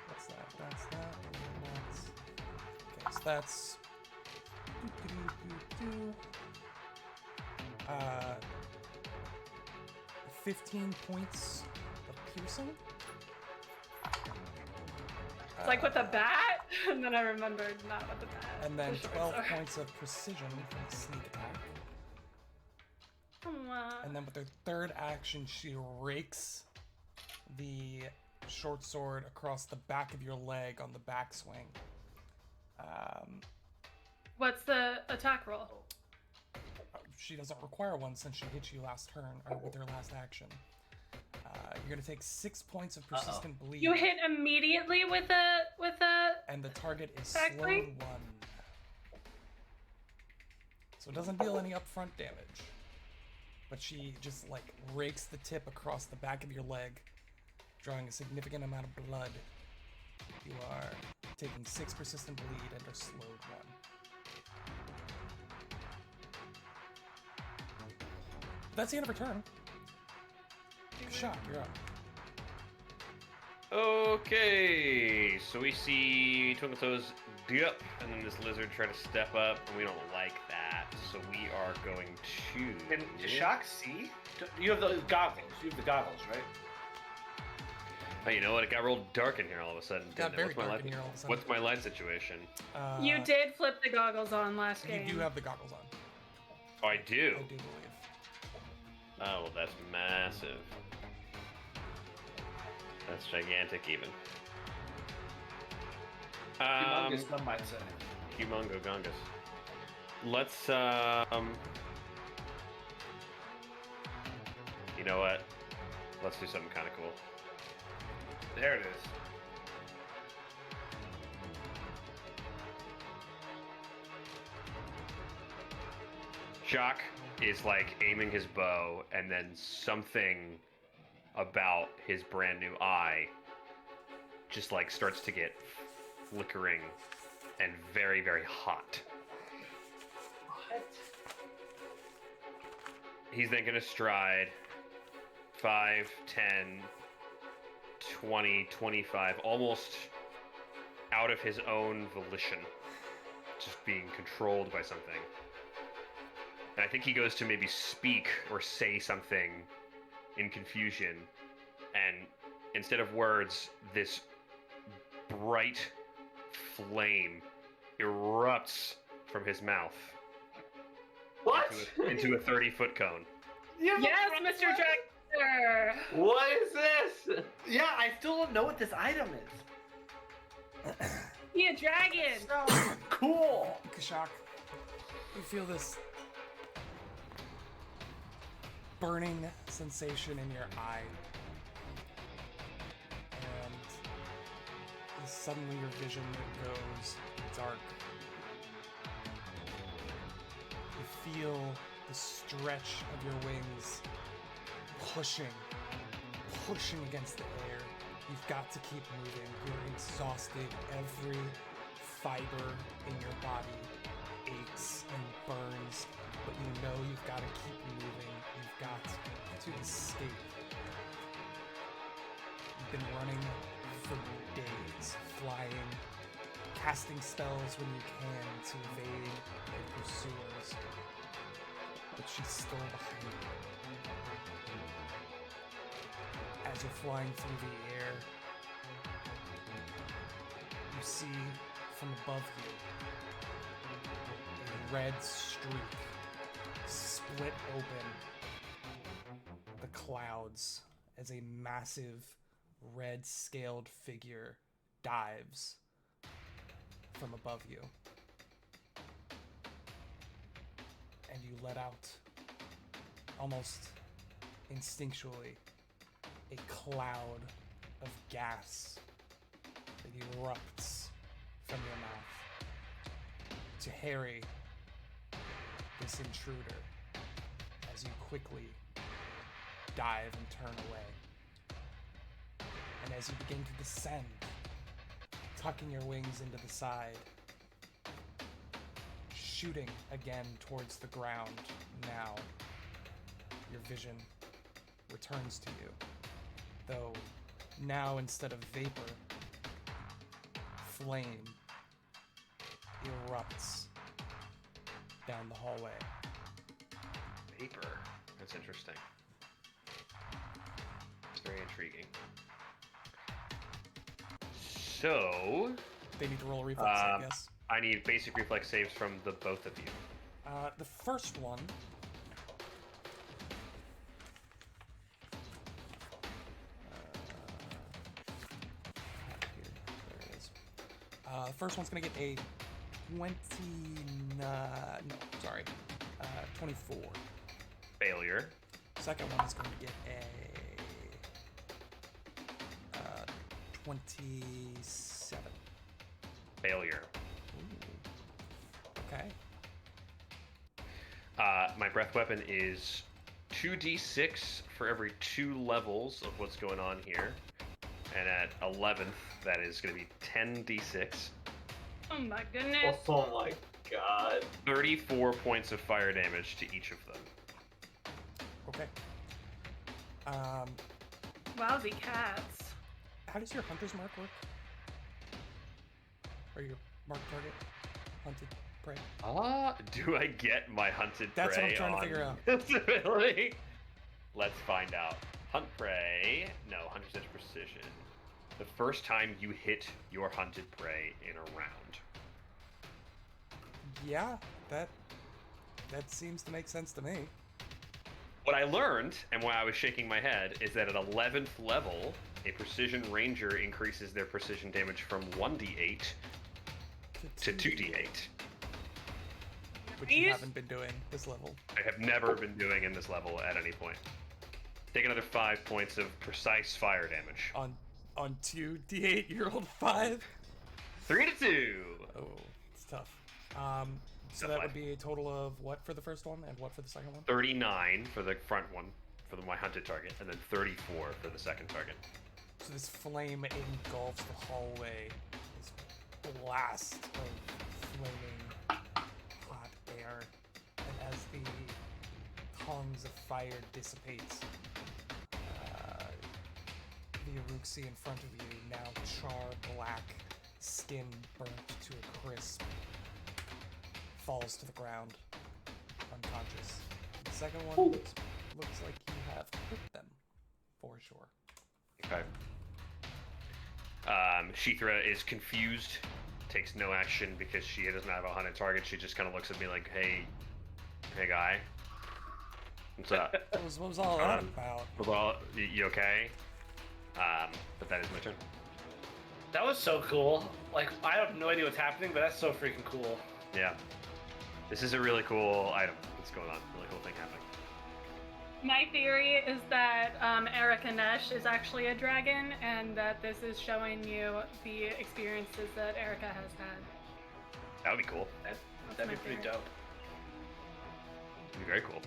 [SPEAKER 1] What's that? That's that. And that's. Okay, so that's. 15 points of piercing.
[SPEAKER 2] It's like with a bat, and then I remembered not with a bat.
[SPEAKER 1] And then
[SPEAKER 2] For sure,
[SPEAKER 1] 12
[SPEAKER 2] sorry.
[SPEAKER 1] points of precision from the sneak attack.
[SPEAKER 2] Come on.
[SPEAKER 1] And then with her third action, she rakes the short sword across the back of your leg on the backswing.
[SPEAKER 2] What's the attack roll?
[SPEAKER 1] She doesn't require one since she hit you last turn, or with her last action. You're gonna take 6 points of persistent bleed.
[SPEAKER 2] You hit immediately with a.
[SPEAKER 1] And the target is
[SPEAKER 2] Exactly.
[SPEAKER 1] slowed 1. So it doesn't deal any upfront damage. But she just like rakes the tip across the back of your leg, drawing a significant amount of blood. You are taking 6 persistent bleed and are slowed 1. That's the end of her turn. Shot, you're up.
[SPEAKER 4] Okay, so we see Twinkle Toes dip, and then this lizard try to step up, and we don't like that. So we are going to.
[SPEAKER 5] Can Shock see? You have the goggles. You have the goggles, right?
[SPEAKER 4] Oh, you know what? It got real dark in here all of a sudden.
[SPEAKER 1] Got
[SPEAKER 4] didn't it?
[SPEAKER 1] very
[SPEAKER 4] What's my
[SPEAKER 1] dark
[SPEAKER 4] light-
[SPEAKER 1] in here all of a sudden.
[SPEAKER 4] What's my light situation?
[SPEAKER 2] You did flip the goggles on last game.
[SPEAKER 1] You do have the goggles on.
[SPEAKER 4] Oh, I do.
[SPEAKER 1] I do believe.
[SPEAKER 4] Oh, well, that's massive. That's gigantic, even.
[SPEAKER 5] Humongous, some might say.
[SPEAKER 4] Humongo Gongus. Let's, you know what? Let's do something kind of cool.
[SPEAKER 5] There it is.
[SPEAKER 4] Shock is like aiming his bow, and then something about his brand new eye just like starts to get flickering and very, very hot. He's then going to stride 5, 10, 20, 25, almost out of his own volition, just being controlled by something. And I think he goes to maybe speak or say something in confusion, and instead of words, this bright flame erupts from his mouth.
[SPEAKER 3] What?
[SPEAKER 4] Into a 30-foot cone.
[SPEAKER 2] Yes, Mr. Monster!
[SPEAKER 3] What is this?
[SPEAKER 5] Yeah, I still don't know what this item is.
[SPEAKER 2] Be a dragon!
[SPEAKER 5] So cool.
[SPEAKER 1] Kashak, you feel this burning sensation in your eye. And suddenly your vision goes dark. You feel the stretch of your wings pushing against the air. You've got to keep moving. You're exhausted. Every fiber in your body aches and burns, but you know you've got to keep moving. You've got to escape. You've been running for days, flying, casting spells when you can to evade your pursuers, but she's still behind you. As you're flying through the air, you see from above you a red streak split open the clouds as a massive red scaled figure dives from above you. And you let out, almost instinctually, a cloud of gas that erupts from your mouth to harry this intruder as you quickly dive and turn away. And as you begin to descend, tucking your wings into the side, shooting again towards the ground now, your vision returns to you. Though now instead of vapor, flame erupts down the hallway.
[SPEAKER 4] Vapor. That's interesting. It's very intriguing. So,
[SPEAKER 1] They need to roll a reflex, I guess.
[SPEAKER 4] I need basic reflex saves from the both of you.
[SPEAKER 1] The first one. There it is. The first one's gonna get a 24.
[SPEAKER 4] Failure.
[SPEAKER 1] Second one is gonna get a 27.
[SPEAKER 4] Failure.
[SPEAKER 1] Ooh. Okay.
[SPEAKER 4] My breath weapon is 2d6 for every 2 levels of what's going on here. And at 11th, that is going to be 10d6.
[SPEAKER 2] Oh my goodness.
[SPEAKER 3] Oh my god.
[SPEAKER 4] 34 points of fire damage to each of them.
[SPEAKER 1] Okay.
[SPEAKER 2] Lousy cats.
[SPEAKER 1] How does your hunter's mark work? Or your mark target? Hunted prey?
[SPEAKER 4] Do I get my hunted
[SPEAKER 1] That's what I'm
[SPEAKER 4] prey
[SPEAKER 1] trying to
[SPEAKER 4] on
[SPEAKER 1] figure out.
[SPEAKER 4] this ability? Let's find out. Hunt prey. No, hunter's edge precision. The first time you hit your hunted prey in a round.
[SPEAKER 1] Yeah, that seems to make sense to me.
[SPEAKER 4] What I learned, and why I was shaking my head, is that at 11th level, a precision ranger increases their precision damage from 1d8 to 2d8.
[SPEAKER 1] Which you
[SPEAKER 2] Please?
[SPEAKER 1] haven't been doing this level.
[SPEAKER 4] I have never been doing in this level at any point. Take another 5 points of precise fire damage.
[SPEAKER 1] On 2d8, you're on 5?
[SPEAKER 4] 3 to 2.
[SPEAKER 1] Oh, it's tough. So
[SPEAKER 4] That's
[SPEAKER 1] that would
[SPEAKER 4] fine.
[SPEAKER 1] be a total of what for the first one and what for the second one?
[SPEAKER 4] 39 for the front one, for my hunted target, and then 34 for the second target.
[SPEAKER 1] So this flame engulfs the hallway. This blast of flaming hot air. And as the tongues of fire dissipates, the Uruxi in front of you, now char black, skin burnt to a crisp, falls to the ground, unconscious. The second one looks like you have hit them, for sure.
[SPEAKER 4] Okay. Sheethra is confused, takes no action because she doesn't have a hunted target. She just kind of looks at me like, hey guy. What's up?
[SPEAKER 1] What was all that about?
[SPEAKER 4] Well, you okay? But that is my turn.
[SPEAKER 5] That was so cool. Like, I have no idea what's happening, but that's so freaking cool.
[SPEAKER 4] Yeah. This is a really cool item that's going on. Really cool thing happening.
[SPEAKER 2] My theory is that Erica Nesh is actually a dragon, and that this is showing you the experiences that Erica has had.
[SPEAKER 4] That would be cool.
[SPEAKER 5] That'd be
[SPEAKER 2] my
[SPEAKER 5] pretty
[SPEAKER 2] theory.
[SPEAKER 5] dope.
[SPEAKER 4] That'd be very cool.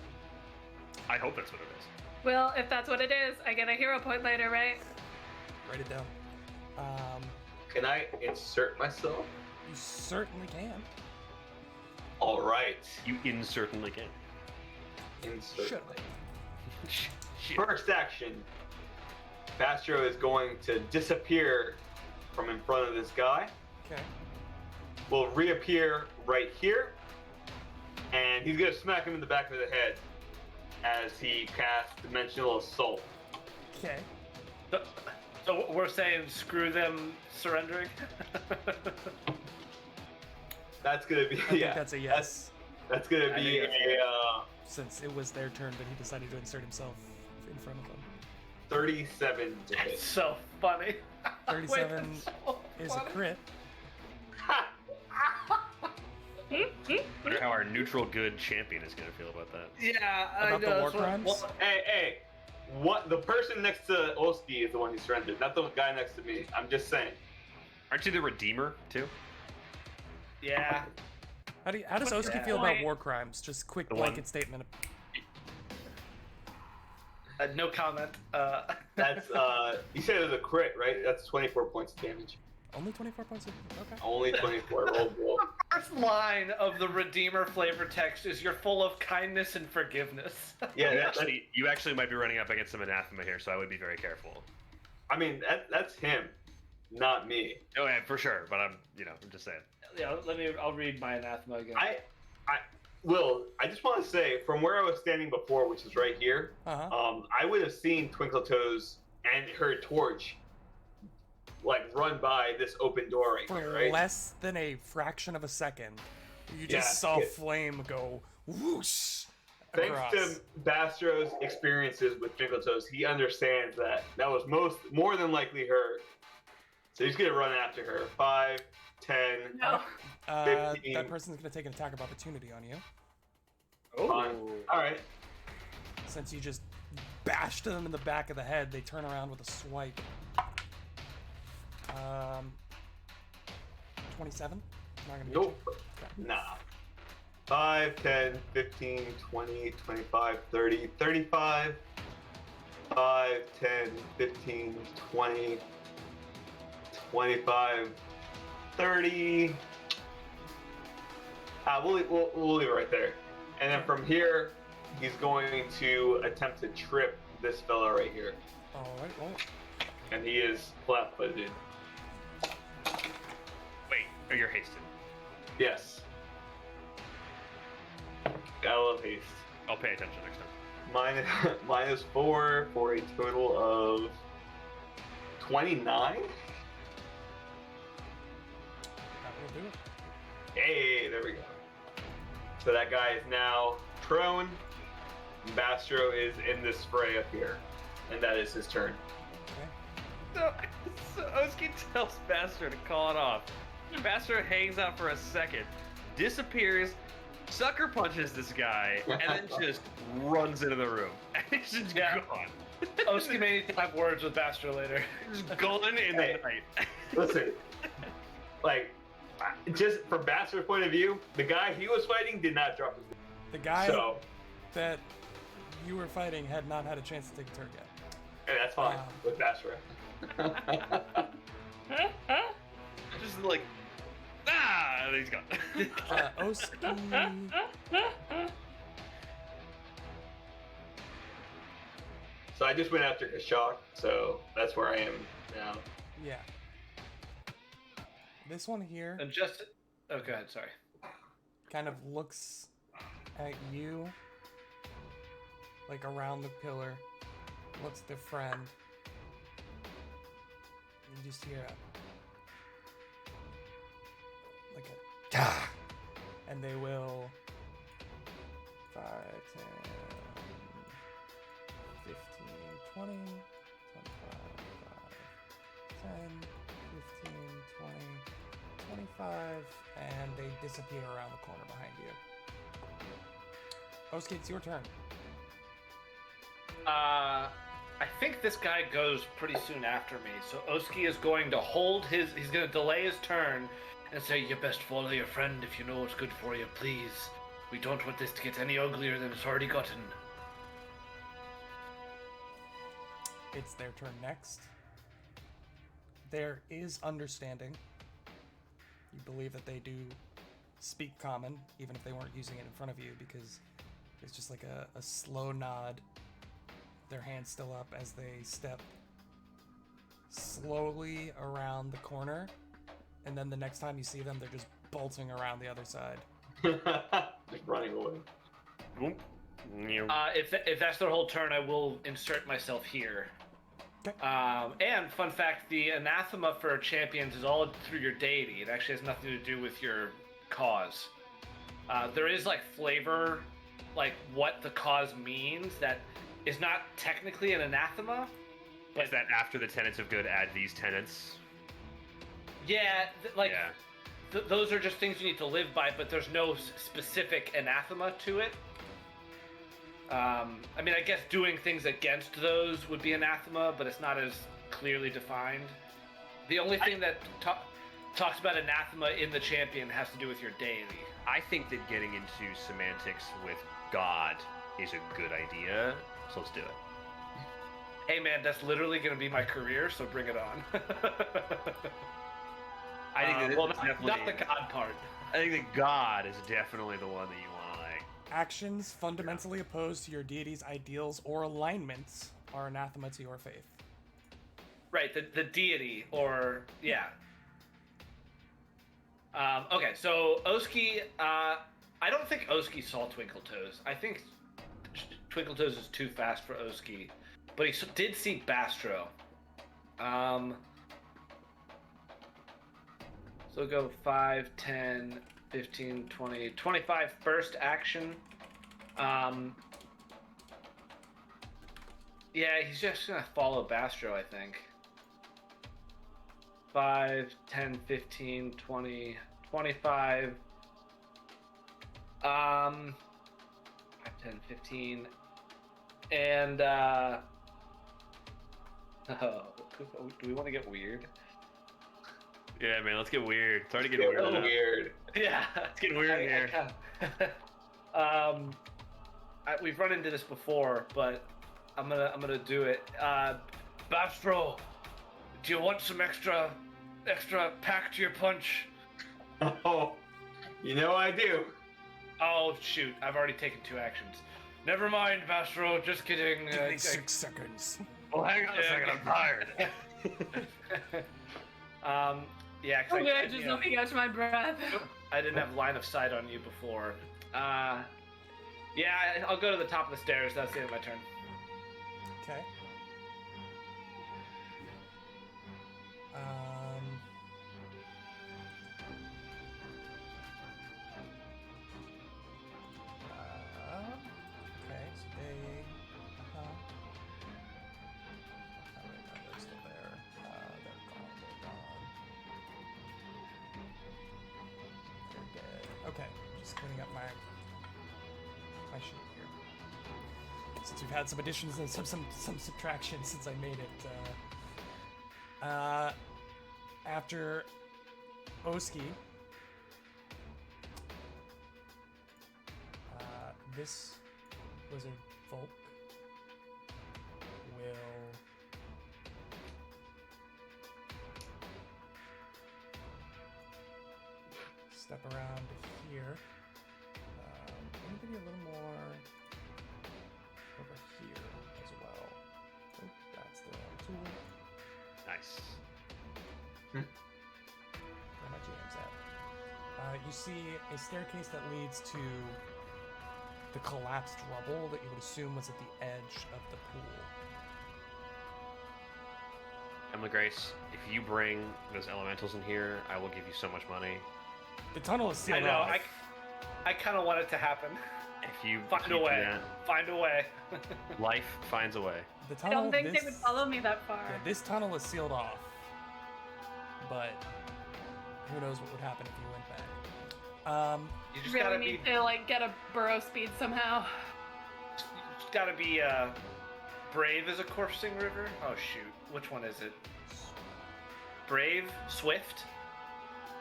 [SPEAKER 4] I hope that's what it is.
[SPEAKER 2] Well, if that's what it is, I get a hero point later, right?
[SPEAKER 1] Write it down.
[SPEAKER 3] Can I insert myself?
[SPEAKER 1] You certainly can.
[SPEAKER 3] All right.
[SPEAKER 4] You certainly can.
[SPEAKER 3] Insert.
[SPEAKER 1] Sure.
[SPEAKER 4] Shit.
[SPEAKER 3] First action. Bastro is going to disappear from in front of this guy.
[SPEAKER 1] Okay.
[SPEAKER 3] Will reappear right here. And he's going to smack him in the back of the head as he casts Dimensional Assault.
[SPEAKER 1] Okay.
[SPEAKER 5] So we're saying screw them surrendering?
[SPEAKER 3] That's going to be,
[SPEAKER 1] I think
[SPEAKER 3] yeah.
[SPEAKER 1] that's a yes.
[SPEAKER 3] That's going to
[SPEAKER 5] I
[SPEAKER 3] be
[SPEAKER 5] think it's
[SPEAKER 3] a
[SPEAKER 1] Since it was their turn, but he decided to insert himself in front of them.
[SPEAKER 3] 37 to hit.
[SPEAKER 5] It's so funny.
[SPEAKER 1] 37
[SPEAKER 5] Wait, that's so
[SPEAKER 1] is a
[SPEAKER 5] funny.
[SPEAKER 1] crit.
[SPEAKER 4] Wonder how our neutral good champion is gonna feel about that.
[SPEAKER 5] Yeah,
[SPEAKER 1] About
[SPEAKER 5] I know.
[SPEAKER 1] the war
[SPEAKER 5] that's what-
[SPEAKER 1] crimes?
[SPEAKER 5] well,
[SPEAKER 3] Hey, what? The person next to Oski is the one who surrendered, not the guy next to me. I'm just saying.
[SPEAKER 4] Aren't you the redeemer too?
[SPEAKER 5] yeah.
[SPEAKER 1] How does Oski
[SPEAKER 5] Yeah.
[SPEAKER 1] feel about
[SPEAKER 2] Point.
[SPEAKER 1] war crimes? Just quick
[SPEAKER 4] The
[SPEAKER 1] blanket
[SPEAKER 4] one-
[SPEAKER 1] statement.
[SPEAKER 5] No comment.
[SPEAKER 3] That's you said it was a crit, right? That's 24 points of damage.
[SPEAKER 1] Only 24 points of... Okay.
[SPEAKER 3] Only 24. Roll.
[SPEAKER 5] First line of the Redeemer flavor text is "You're full of kindness and forgiveness."
[SPEAKER 3] Yeah,
[SPEAKER 4] You actually might be running up against some anathema here, so I would be very careful.
[SPEAKER 3] I mean that's him, not me.
[SPEAKER 4] Oh yeah, for sure. But I'm just saying.
[SPEAKER 5] Yeah, I'll read my anathema again.
[SPEAKER 3] I just want to say, from where I was standing before, which is right here,
[SPEAKER 1] Uh-huh.
[SPEAKER 3] I would have seen Twinkle Toes and her torch, like, run by this open door right
[SPEAKER 1] For
[SPEAKER 3] here, right?
[SPEAKER 1] less than a fraction of a second, you just
[SPEAKER 3] Yeah,
[SPEAKER 1] saw
[SPEAKER 3] yeah.
[SPEAKER 1] flame go whoosh
[SPEAKER 3] Thanks
[SPEAKER 1] across.
[SPEAKER 3] to Bastro's experiences with Twinkle Toes, he understands that was more than likely her. So he's gonna run after her. 5, 10.
[SPEAKER 2] No.
[SPEAKER 3] 15.
[SPEAKER 1] That person's going to take an attack of opportunity on you,
[SPEAKER 3] Fine. All right.
[SPEAKER 1] since you just bashed them in the back of the head. They turn around with a swipe. 27? Not gonna
[SPEAKER 3] Nope.
[SPEAKER 1] Okay.
[SPEAKER 3] Nah. 5, 10, 15, 20, 25, 30, 35. 5, 10, 15, 20, 25, 30. We'll leave it right there. And then from here, he's going to attempt to trip this fella right here.
[SPEAKER 1] All right. Well,
[SPEAKER 3] And he is flat-footed.
[SPEAKER 4] Wait, or you're hasted.
[SPEAKER 3] Yes. Gotta love haste.
[SPEAKER 4] I'll pay attention next time.
[SPEAKER 3] Minus 4 for a total of 29.
[SPEAKER 1] that will do it.
[SPEAKER 3] Hey, there we go. So that guy is now prone. Bastro is in this fray up here, and that is his turn.
[SPEAKER 1] Okay.
[SPEAKER 4] So Oski tells Bastro to call it off. Bastro hangs out for a second, disappears, sucker punches this guy, and then just runs into the room. And he's just
[SPEAKER 5] Yeah.
[SPEAKER 4] gone.
[SPEAKER 5] Oski may need to have words with Bastro later.
[SPEAKER 4] Just gone in the
[SPEAKER 3] Hey.
[SPEAKER 4] night.
[SPEAKER 3] Listen, like, just from Bastro's point of view, the guy he was fighting did not drop his.
[SPEAKER 1] The guy
[SPEAKER 3] So,
[SPEAKER 1] that you were fighting had not had a chance to take a turn yet.
[SPEAKER 3] and that's fine
[SPEAKER 1] Wow.
[SPEAKER 3] with Bastro.
[SPEAKER 4] Just like, and he's gone.
[SPEAKER 1] Oski.
[SPEAKER 3] So I just went after Kashak, so that's where I am now.
[SPEAKER 1] Yeah. This one here
[SPEAKER 5] And just. Oh, go ahead. Sorry.
[SPEAKER 1] kind of looks at you, like around the pillar, looks at their friend. You just hear like a "Gah!" And they will 5, 10, 20, 25, 10, 15, 20, 25, and they disappear around the corner behind you. Oski, it's your turn.
[SPEAKER 5] I think this guy goes pretty soon after me, so Oski is going to he's going to delay his turn and say, "You best follow your friend if you know what's good for you, please. We don't want this to get any uglier than it's already gotten."
[SPEAKER 1] It's their turn next. There is understanding. You believe that they do speak common, even if they weren't using it in front of you, because there's just like a slow nod, their hands still up as they step slowly around the corner, and then the next time you see them, they're just bolting around the other side.
[SPEAKER 3] Just running away.
[SPEAKER 5] If that's their whole turn, I will insert myself here.
[SPEAKER 1] Okay.
[SPEAKER 5] And fun fact, the anathema for champions is all through your deity. It actually has nothing to do with your cause. There is like flavor, like what the cause means that is not technically an anathema. But
[SPEAKER 4] Is that after the tenets of good add these tenets?
[SPEAKER 5] yeah, those are just things you need to live by, but there's no specific anathema to it. I mean, I guess doing things against those would be anathema, but it's not as clearly defined. The only thing that talks about anathema in the champion has to do with your deity.
[SPEAKER 4] I think that getting into semantics with God is a good idea, so let's do it.
[SPEAKER 5] Hey man, that's literally going to be my career, so bring it on.
[SPEAKER 4] I think that
[SPEAKER 5] well,
[SPEAKER 4] it's
[SPEAKER 5] not the God part.
[SPEAKER 4] I think that God is definitely the one that you want to like.
[SPEAKER 1] Actions fundamentally opposed to your deity's ideals or alignments are anathema to your faith.
[SPEAKER 5] Right, the deity, or yeah. Okay, so Oski, I don't think Oski saw Twinkletoes. I think Twinkletoes is too fast for Oski, but he did see Bastro. So we'll go 5, 10, 15, 20, 25 first action. Yeah, he's just gonna follow Bastro, I think. 5, 10, 15, 20, 25. 5, 10, 15. And, oh, do we want to get weird?
[SPEAKER 4] Yeah, man, let's get weird. It's already getting weird.
[SPEAKER 3] So
[SPEAKER 4] enough.
[SPEAKER 3] weird.
[SPEAKER 5] Yeah.
[SPEAKER 4] It's getting weird in here.
[SPEAKER 5] We've run into this before, but I'm gonna do it. Bastro, do you want some extra pack to your punch?
[SPEAKER 3] Oh, you know I do.
[SPEAKER 5] Oh shoot, I've already taken 2 actions. Never mind, Bastro. Just kidding.
[SPEAKER 1] Give me 6 seconds.
[SPEAKER 4] Well, hang on a second. I'm tired.
[SPEAKER 5] Yeah. 'Cause
[SPEAKER 2] Okay, just let me catch my breath.
[SPEAKER 5] I didn't have line of sight on you before. Yeah, I'll go to the top of the stairs. That's the end of my turn.
[SPEAKER 1] Okay. Okay, so they. Oh, wait, no, they're still there. They're gone. They're dead. Okay, just cleaning up my sheet here. Since we've had some additions and some subtractions since I made it. After Oski, this Wizard Folk will step around here. Maybe a little more over here as well. Oh, that's the wrong tool.
[SPEAKER 4] Nice.
[SPEAKER 1] Where my jams at? You see a staircase that leads to the collapsed rubble that you would assume was at the edge of the pool.
[SPEAKER 4] Emily Grace, if you bring those elementals in here, I will give you so much money.
[SPEAKER 1] The tunnel is
[SPEAKER 5] I
[SPEAKER 1] sealed
[SPEAKER 5] know.
[SPEAKER 1] off.
[SPEAKER 5] I kind of want it to happen.
[SPEAKER 4] If you
[SPEAKER 5] Find
[SPEAKER 4] keep
[SPEAKER 5] a way.
[SPEAKER 4] that,
[SPEAKER 5] Find a way.
[SPEAKER 4] life finds a way.
[SPEAKER 1] The
[SPEAKER 2] I
[SPEAKER 1] tunnel.
[SPEAKER 2] don't think
[SPEAKER 1] this,
[SPEAKER 2] they would follow me that far.
[SPEAKER 1] Yeah, this tunnel is sealed off, but who knows what would happen if you went back.
[SPEAKER 5] You just
[SPEAKER 2] really
[SPEAKER 5] gotta
[SPEAKER 2] need
[SPEAKER 5] be.
[SPEAKER 2] to like get a burrow speed somehow.
[SPEAKER 5] You just gotta be brave as a coursing river. Oh shoot, which one is it? Brave, swift.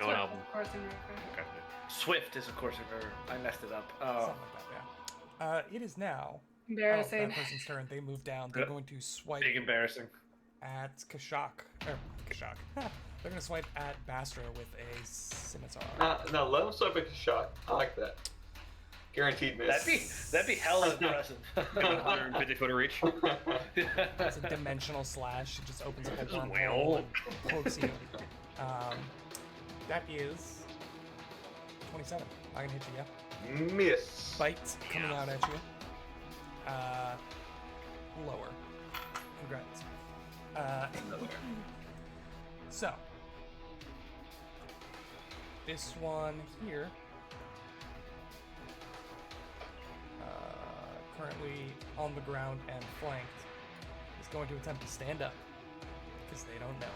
[SPEAKER 4] No
[SPEAKER 2] Swift,
[SPEAKER 4] album.
[SPEAKER 2] of course, in river.
[SPEAKER 4] Okay.
[SPEAKER 5] Swift is a coursing river. I messed it up. Oh,
[SPEAKER 1] Something like that, yeah. It is now.
[SPEAKER 2] Embarrassing.
[SPEAKER 1] That person's turn. They move down. They're
[SPEAKER 5] Yep.
[SPEAKER 1] going to swipe
[SPEAKER 5] big embarrassing.
[SPEAKER 1] at Kashak. Kashak. They're going to swipe at Bastra with a scimitar.
[SPEAKER 3] No, let him swipe a shot. I like that. Guaranteed miss.
[SPEAKER 5] That'd be hella impressive.
[SPEAKER 4] 150-foot reach.
[SPEAKER 1] It's a dimensional slash. It just opens up a
[SPEAKER 4] Just
[SPEAKER 1] wormhole
[SPEAKER 4] wail.
[SPEAKER 1] and pokes you. That is 27. I can hit you, yeah.
[SPEAKER 3] Miss.
[SPEAKER 1] Bite coming out at you. Lower. Congrats. So, this one here, currently on the ground and flanked, is going to attempt to stand up because they don't know.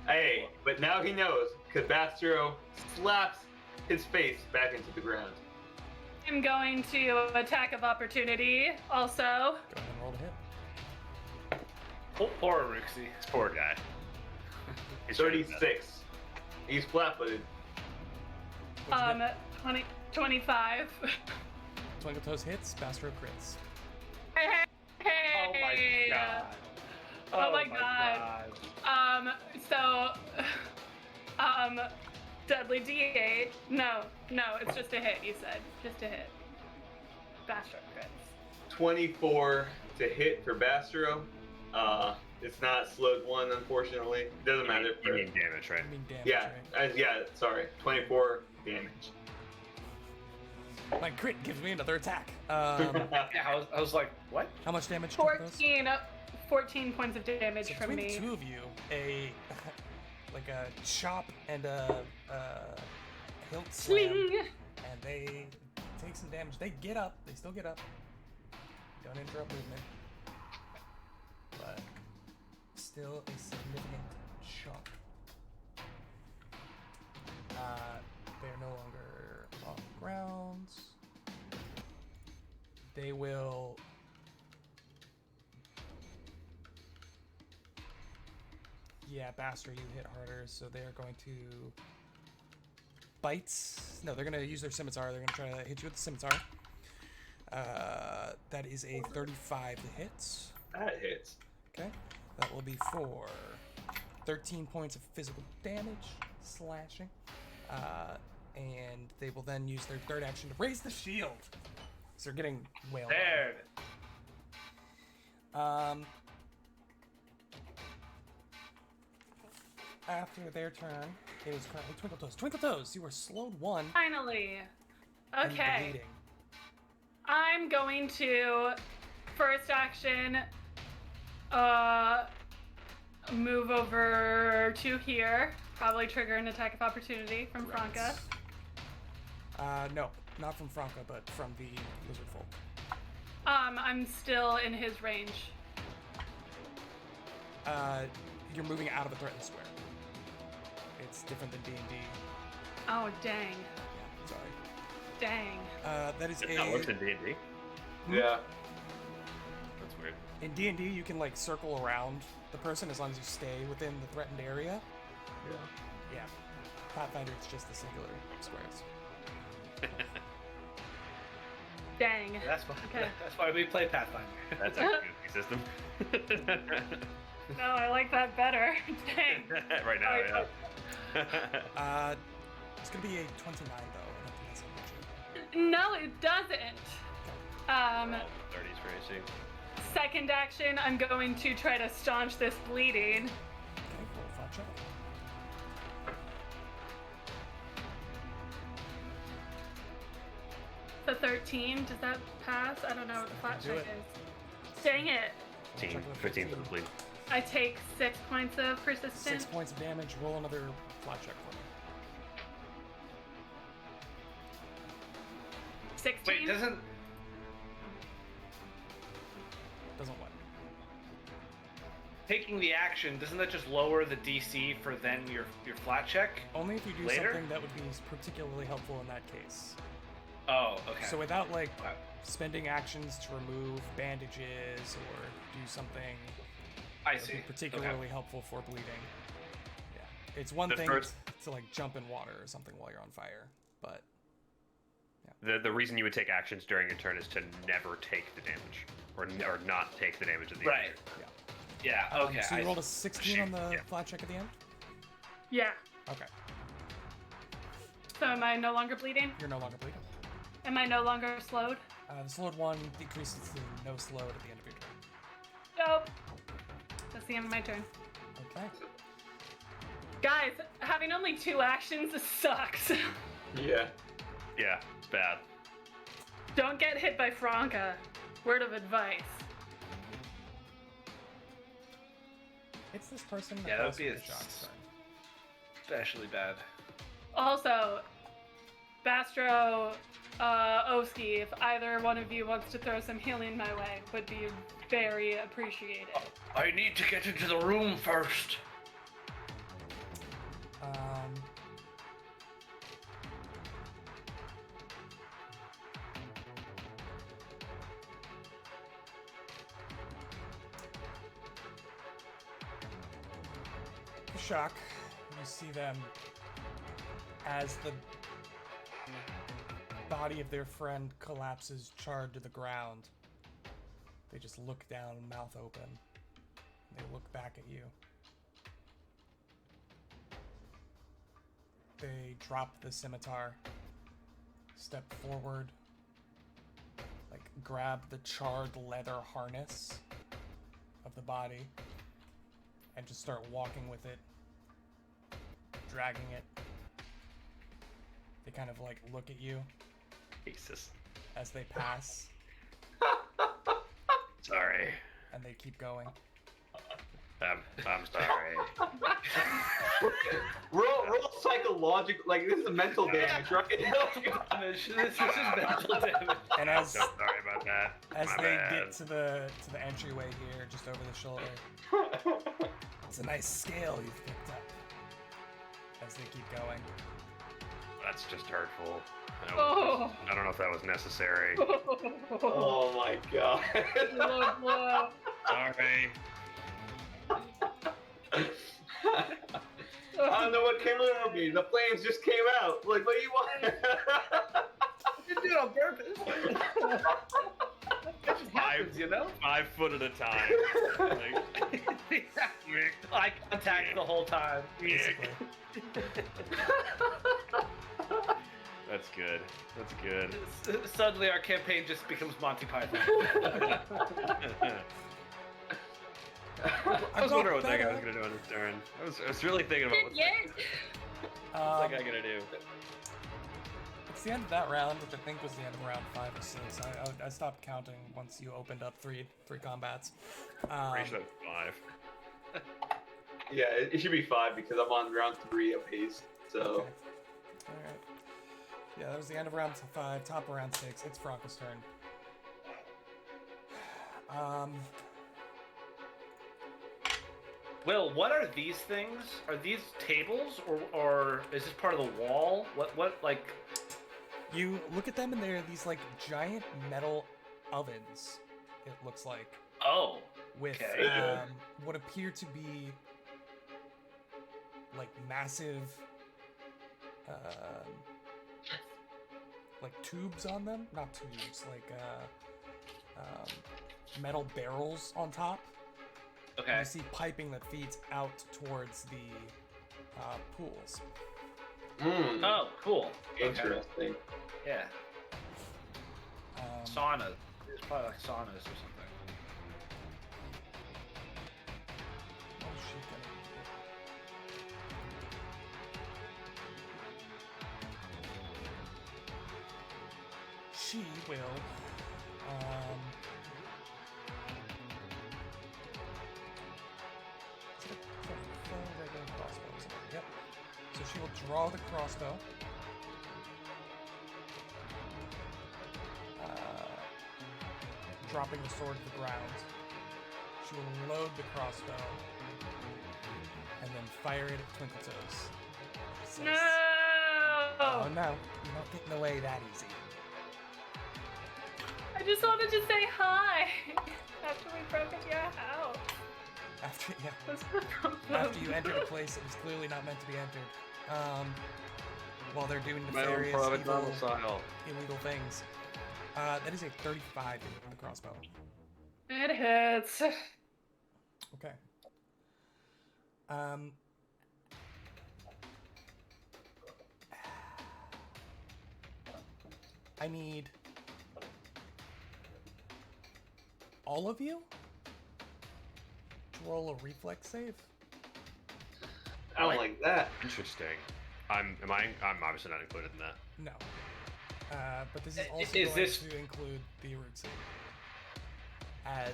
[SPEAKER 3] Hey, but now he knows, because Bastro slaps his face back into the ground.
[SPEAKER 2] I'm going to attack of opportunity also.
[SPEAKER 1] Go ahead and roll to hit.
[SPEAKER 5] Poor Rixie.
[SPEAKER 4] This poor guy. He's trying his best.
[SPEAKER 3] 36. He's flat-footed.
[SPEAKER 1] What'd you get?
[SPEAKER 2] 25.
[SPEAKER 1] Twinkle Toes hits, Bastro crits.
[SPEAKER 2] Hey,
[SPEAKER 5] Oh my god.
[SPEAKER 2] Oh my god. Deadly D8. No, it's just a hit, you said. Just a hit. Bastro crits.
[SPEAKER 3] 24 to hit for Bastro. It's not slowed 1, unfortunately. Doesn't matter.
[SPEAKER 4] You mean damage, right?
[SPEAKER 1] I mean, damage,
[SPEAKER 3] Yeah,
[SPEAKER 1] right?
[SPEAKER 3] yeah, sorry. 24 damage.
[SPEAKER 1] My crit gives me another attack.
[SPEAKER 5] Yeah, I was like, what?
[SPEAKER 1] How much damage? Twinkle Toes?
[SPEAKER 2] 14 points of damage
[SPEAKER 1] So
[SPEAKER 2] from
[SPEAKER 1] between the
[SPEAKER 2] me.
[SPEAKER 1] two of you, like a chop and a hilt slam,
[SPEAKER 2] Sling!
[SPEAKER 1] and they take some damage. They get up. They still get up. Don't interrupt movement. But still a significant shock. They're no longer on the ground. They will. Yeah, Bastard, you hit harder, so they're going to bite. No, they're going to use their scimitar. They're going to try to hit you with the scimitar. That is a 35 to hit.
[SPEAKER 3] That hits.
[SPEAKER 1] Okay, that will be for 13 points of physical damage, slashing. And they will then use their third action to raise the shield. So they're getting wailed on.
[SPEAKER 5] There.
[SPEAKER 1] After their turn, it is currently Twinkle Toes. Twinkle Toes, you are slowed 1
[SPEAKER 2] Finally.
[SPEAKER 1] and
[SPEAKER 2] Okay.
[SPEAKER 1] bleeding.
[SPEAKER 2] I'm going to first action move over to here. Probably trigger an attack of opportunity from Franca.
[SPEAKER 1] No, not from Franca, but from the lizard folk.
[SPEAKER 2] I'm still in his range.
[SPEAKER 1] You're moving out of a threatened square. It's different than D&D.
[SPEAKER 2] Oh dang.
[SPEAKER 1] Yeah, sorry.
[SPEAKER 2] Dang.
[SPEAKER 1] That is
[SPEAKER 4] That's not worse than D&D.
[SPEAKER 3] Yeah.
[SPEAKER 4] That's weird.
[SPEAKER 1] in D&D you can like circle around the person as long as you stay within the threatened area.
[SPEAKER 3] Yeah.
[SPEAKER 1] Yeah. Pathfinder, it's just the singular squares.
[SPEAKER 2] Dang. Okay.
[SPEAKER 5] That's why we play Pathfinder.
[SPEAKER 4] That's actually a good system.
[SPEAKER 2] No, I like that better. Dang.
[SPEAKER 4] Right now, yeah.
[SPEAKER 1] It's gonna be a 29 though. I don't think that's gonna hit
[SPEAKER 2] No, it doesn't.
[SPEAKER 4] Well, 30s for AC.
[SPEAKER 2] Second action, I'm going to try to staunch this bleeding.
[SPEAKER 1] you. Okay, roll a flat check.
[SPEAKER 2] The 13, does that pass? I don't know what the flat
[SPEAKER 1] Do
[SPEAKER 2] check
[SPEAKER 1] it.
[SPEAKER 2] is. Dang it.
[SPEAKER 4] 15 for the bleed.
[SPEAKER 2] I take 6 points of persistence.
[SPEAKER 1] 6 points of damage. Roll another flat check for me.
[SPEAKER 5] Wait, doesn't
[SPEAKER 1] what?
[SPEAKER 5] taking the action, doesn't that just lower the DC for then your flat check?
[SPEAKER 1] Only if you do
[SPEAKER 5] Later?
[SPEAKER 1] something that would be particularly helpful in that case.
[SPEAKER 5] Oh, okay.
[SPEAKER 1] So without like
[SPEAKER 5] Okay.
[SPEAKER 1] spending actions to remove bandages or do something
[SPEAKER 5] I
[SPEAKER 1] that would
[SPEAKER 5] see.
[SPEAKER 1] be particularly helpful for bleeding. Yeah, it's one
[SPEAKER 4] The
[SPEAKER 1] thing
[SPEAKER 4] first-
[SPEAKER 1] to like jump in water or something while you're on fire, but
[SPEAKER 4] The reason you would take actions during your turn is to never take the damage, or not take the damage at the
[SPEAKER 5] Right.
[SPEAKER 4] end.
[SPEAKER 5] Yeah. Okay.
[SPEAKER 1] So you
[SPEAKER 5] I
[SPEAKER 1] rolled a
[SPEAKER 5] see.
[SPEAKER 1] 16 on the
[SPEAKER 4] Yeah.
[SPEAKER 1] flat check at the end.
[SPEAKER 2] Yeah.
[SPEAKER 1] Okay,
[SPEAKER 2] So am I no longer bleeding?
[SPEAKER 1] you're no longer bleeding.
[SPEAKER 2] Am I no longer slowed?
[SPEAKER 1] The slowed one decreases to no slowed at the end of your turn.
[SPEAKER 2] Nope. That's the end of my turn.
[SPEAKER 1] Okay.
[SPEAKER 2] Guys, having only 2 actions sucks.
[SPEAKER 3] Yeah.
[SPEAKER 4] Yeah, it's bad.
[SPEAKER 2] Don't get hit by Franca. Word of advice.
[SPEAKER 1] It's this person that
[SPEAKER 5] Yeah, that would
[SPEAKER 1] calls
[SPEAKER 5] be
[SPEAKER 1] for
[SPEAKER 5] a
[SPEAKER 1] the shock's turn.
[SPEAKER 5] Especially bad.
[SPEAKER 2] Also, Bastro, Oski, if either one of you wants to throw some healing my way, would be very appreciated.
[SPEAKER 5] I need to get into the room first.
[SPEAKER 1] Shock. You see them as the body of their friend collapses, charred to the ground. They just look down, mouth open. They look back at you. They drop the scimitar, step forward, like grab the charred leather harness of the body, and just start walking with it, dragging it. They kind of like look at you
[SPEAKER 4] Jesus.
[SPEAKER 1] as they pass,
[SPEAKER 4] Sorry.
[SPEAKER 1] and they keep going.
[SPEAKER 4] I'm sorry.
[SPEAKER 3] Roll psychological, like this is mental damage, right?
[SPEAKER 5] Damage. This is mental damage.
[SPEAKER 1] And
[SPEAKER 4] I'm
[SPEAKER 1] as
[SPEAKER 4] so sorry about that.
[SPEAKER 1] as
[SPEAKER 4] My
[SPEAKER 1] they
[SPEAKER 4] bad.
[SPEAKER 1] get to the entryway here, just over the shoulder, it's a nice scale you've picked up. As they keep going,
[SPEAKER 4] That's just hurtful.
[SPEAKER 2] Oh.
[SPEAKER 4] I don't know if that was necessary.
[SPEAKER 3] Oh my god.
[SPEAKER 2] Blow, blow.
[SPEAKER 4] Sorry.
[SPEAKER 3] I don't know what came over me. The flames just came out. Like, what do you want?
[SPEAKER 5] You did it on purpose. It just happens, you know?
[SPEAKER 4] 5 foot at a time. Like,
[SPEAKER 5] Eye contact the whole time.
[SPEAKER 1] basically.
[SPEAKER 4] That's good. That's good.
[SPEAKER 5] Suddenly our campaign just becomes Monty Python.
[SPEAKER 4] I was wondering what that guy was gonna do on his turn. I was really thinking about what's that guy gonna do.
[SPEAKER 1] It's the end of that round, which I think was the end of round 5 or 6. I stopped counting once you opened up three combats.
[SPEAKER 4] Pretty sure that's 5.
[SPEAKER 3] Yeah, it should be 5 because I'm on round 3 of haste. So.
[SPEAKER 1] Okay. All right. Yeah, that was the end of round 5, top of round 6. It's Franco's turn.
[SPEAKER 5] Will, what are these things? Are these tables or is this part of the wall? What like
[SPEAKER 1] You look at them and they're these like giant metal ovens. It looks like
[SPEAKER 5] oh.
[SPEAKER 1] with
[SPEAKER 5] Okay.
[SPEAKER 1] what appear to be like massive like tubes on them, not tubes, like metal barrels on top. And
[SPEAKER 5] Okay.
[SPEAKER 1] you see piping that feeds out towards the pools.
[SPEAKER 3] Mm,
[SPEAKER 5] Oh, cool. Okay.
[SPEAKER 3] interesting.
[SPEAKER 5] Yeah.
[SPEAKER 1] Um,
[SPEAKER 5] Saunas. It's probably like saunas or something.
[SPEAKER 1] what is she gonna do? She will. Is it a full regular crossbow, isn't it? Yep. So she will draw the crossbow. dropping the sword to the ground. She will load the crossbow and then fire it at Twinkletoes. She says,
[SPEAKER 2] No!
[SPEAKER 1] Oh no, you're not getting away that easy.
[SPEAKER 2] I just wanted to say hi after we broke into your house.
[SPEAKER 1] After
[SPEAKER 2] What's the problem?
[SPEAKER 1] after you entered a place that was clearly not meant to be entered, while they're doing
[SPEAKER 4] My own
[SPEAKER 1] nefarious,
[SPEAKER 4] private
[SPEAKER 1] evil,
[SPEAKER 4] domicile.
[SPEAKER 1] illegal things. That is a 35 with the crossbow.
[SPEAKER 2] It hits.
[SPEAKER 1] Okay. I need all of you to roll a reflex save.
[SPEAKER 3] I don't like that.
[SPEAKER 4] Interesting. I'm obviously not included in that.
[SPEAKER 1] No. But this is also
[SPEAKER 5] Is
[SPEAKER 1] going
[SPEAKER 5] this-
[SPEAKER 1] to include the root save.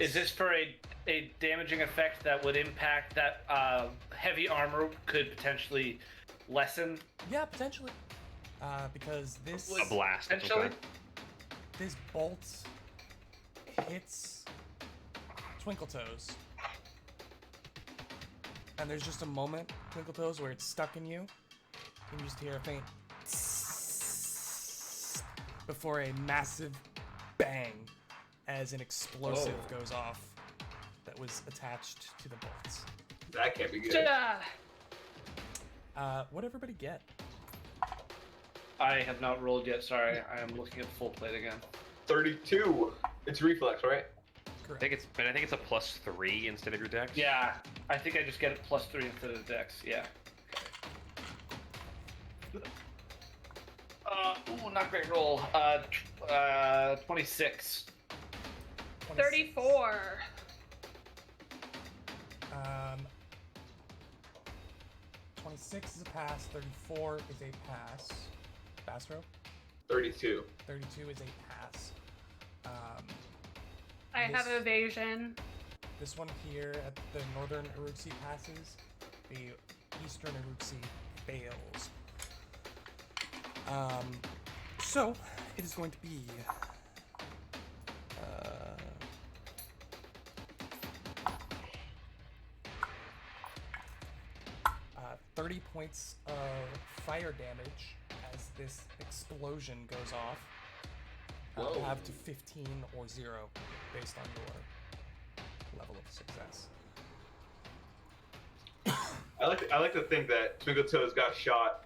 [SPEAKER 5] Is this for a damaging effect that would impact that heavy armor could potentially lessen?
[SPEAKER 1] Yeah, potentially. Because this
[SPEAKER 4] A blast. That's
[SPEAKER 5] Potentially?
[SPEAKER 4] okay.
[SPEAKER 1] this bolt hits Twinkletoes. And there's just a moment, Twinkletoes, where it's stuck in you. And you just hear a faint before a massive bang as an explosive goes off that was attached to the bolts.
[SPEAKER 3] That can't be good.
[SPEAKER 2] Yeah.
[SPEAKER 1] What'd everybody get?
[SPEAKER 5] I have not rolled yet. Sorry, I am looking at full plate again.
[SPEAKER 3] 32. It's reflex, right?
[SPEAKER 1] Correct.
[SPEAKER 4] I think it's a +3 instead of your dex.
[SPEAKER 5] Yeah, I think I just get it +3 instead of the dex. Yeah. Not great roll. 26.
[SPEAKER 1] 26.
[SPEAKER 2] 34.
[SPEAKER 1] 26 is a pass, 34 is a pass. Bastro?
[SPEAKER 3] 32.
[SPEAKER 1] 32 is a pass.
[SPEAKER 2] I have
[SPEAKER 1] This-
[SPEAKER 2] evasion.
[SPEAKER 1] This one here at the northern Uruksi passes. The eastern Uruksi fails. So it is going to be 30 points of fire damage as this explosion goes off. You have to 15 or 0 based on your level of success.
[SPEAKER 3] I like to think that Twinkletoes got shot,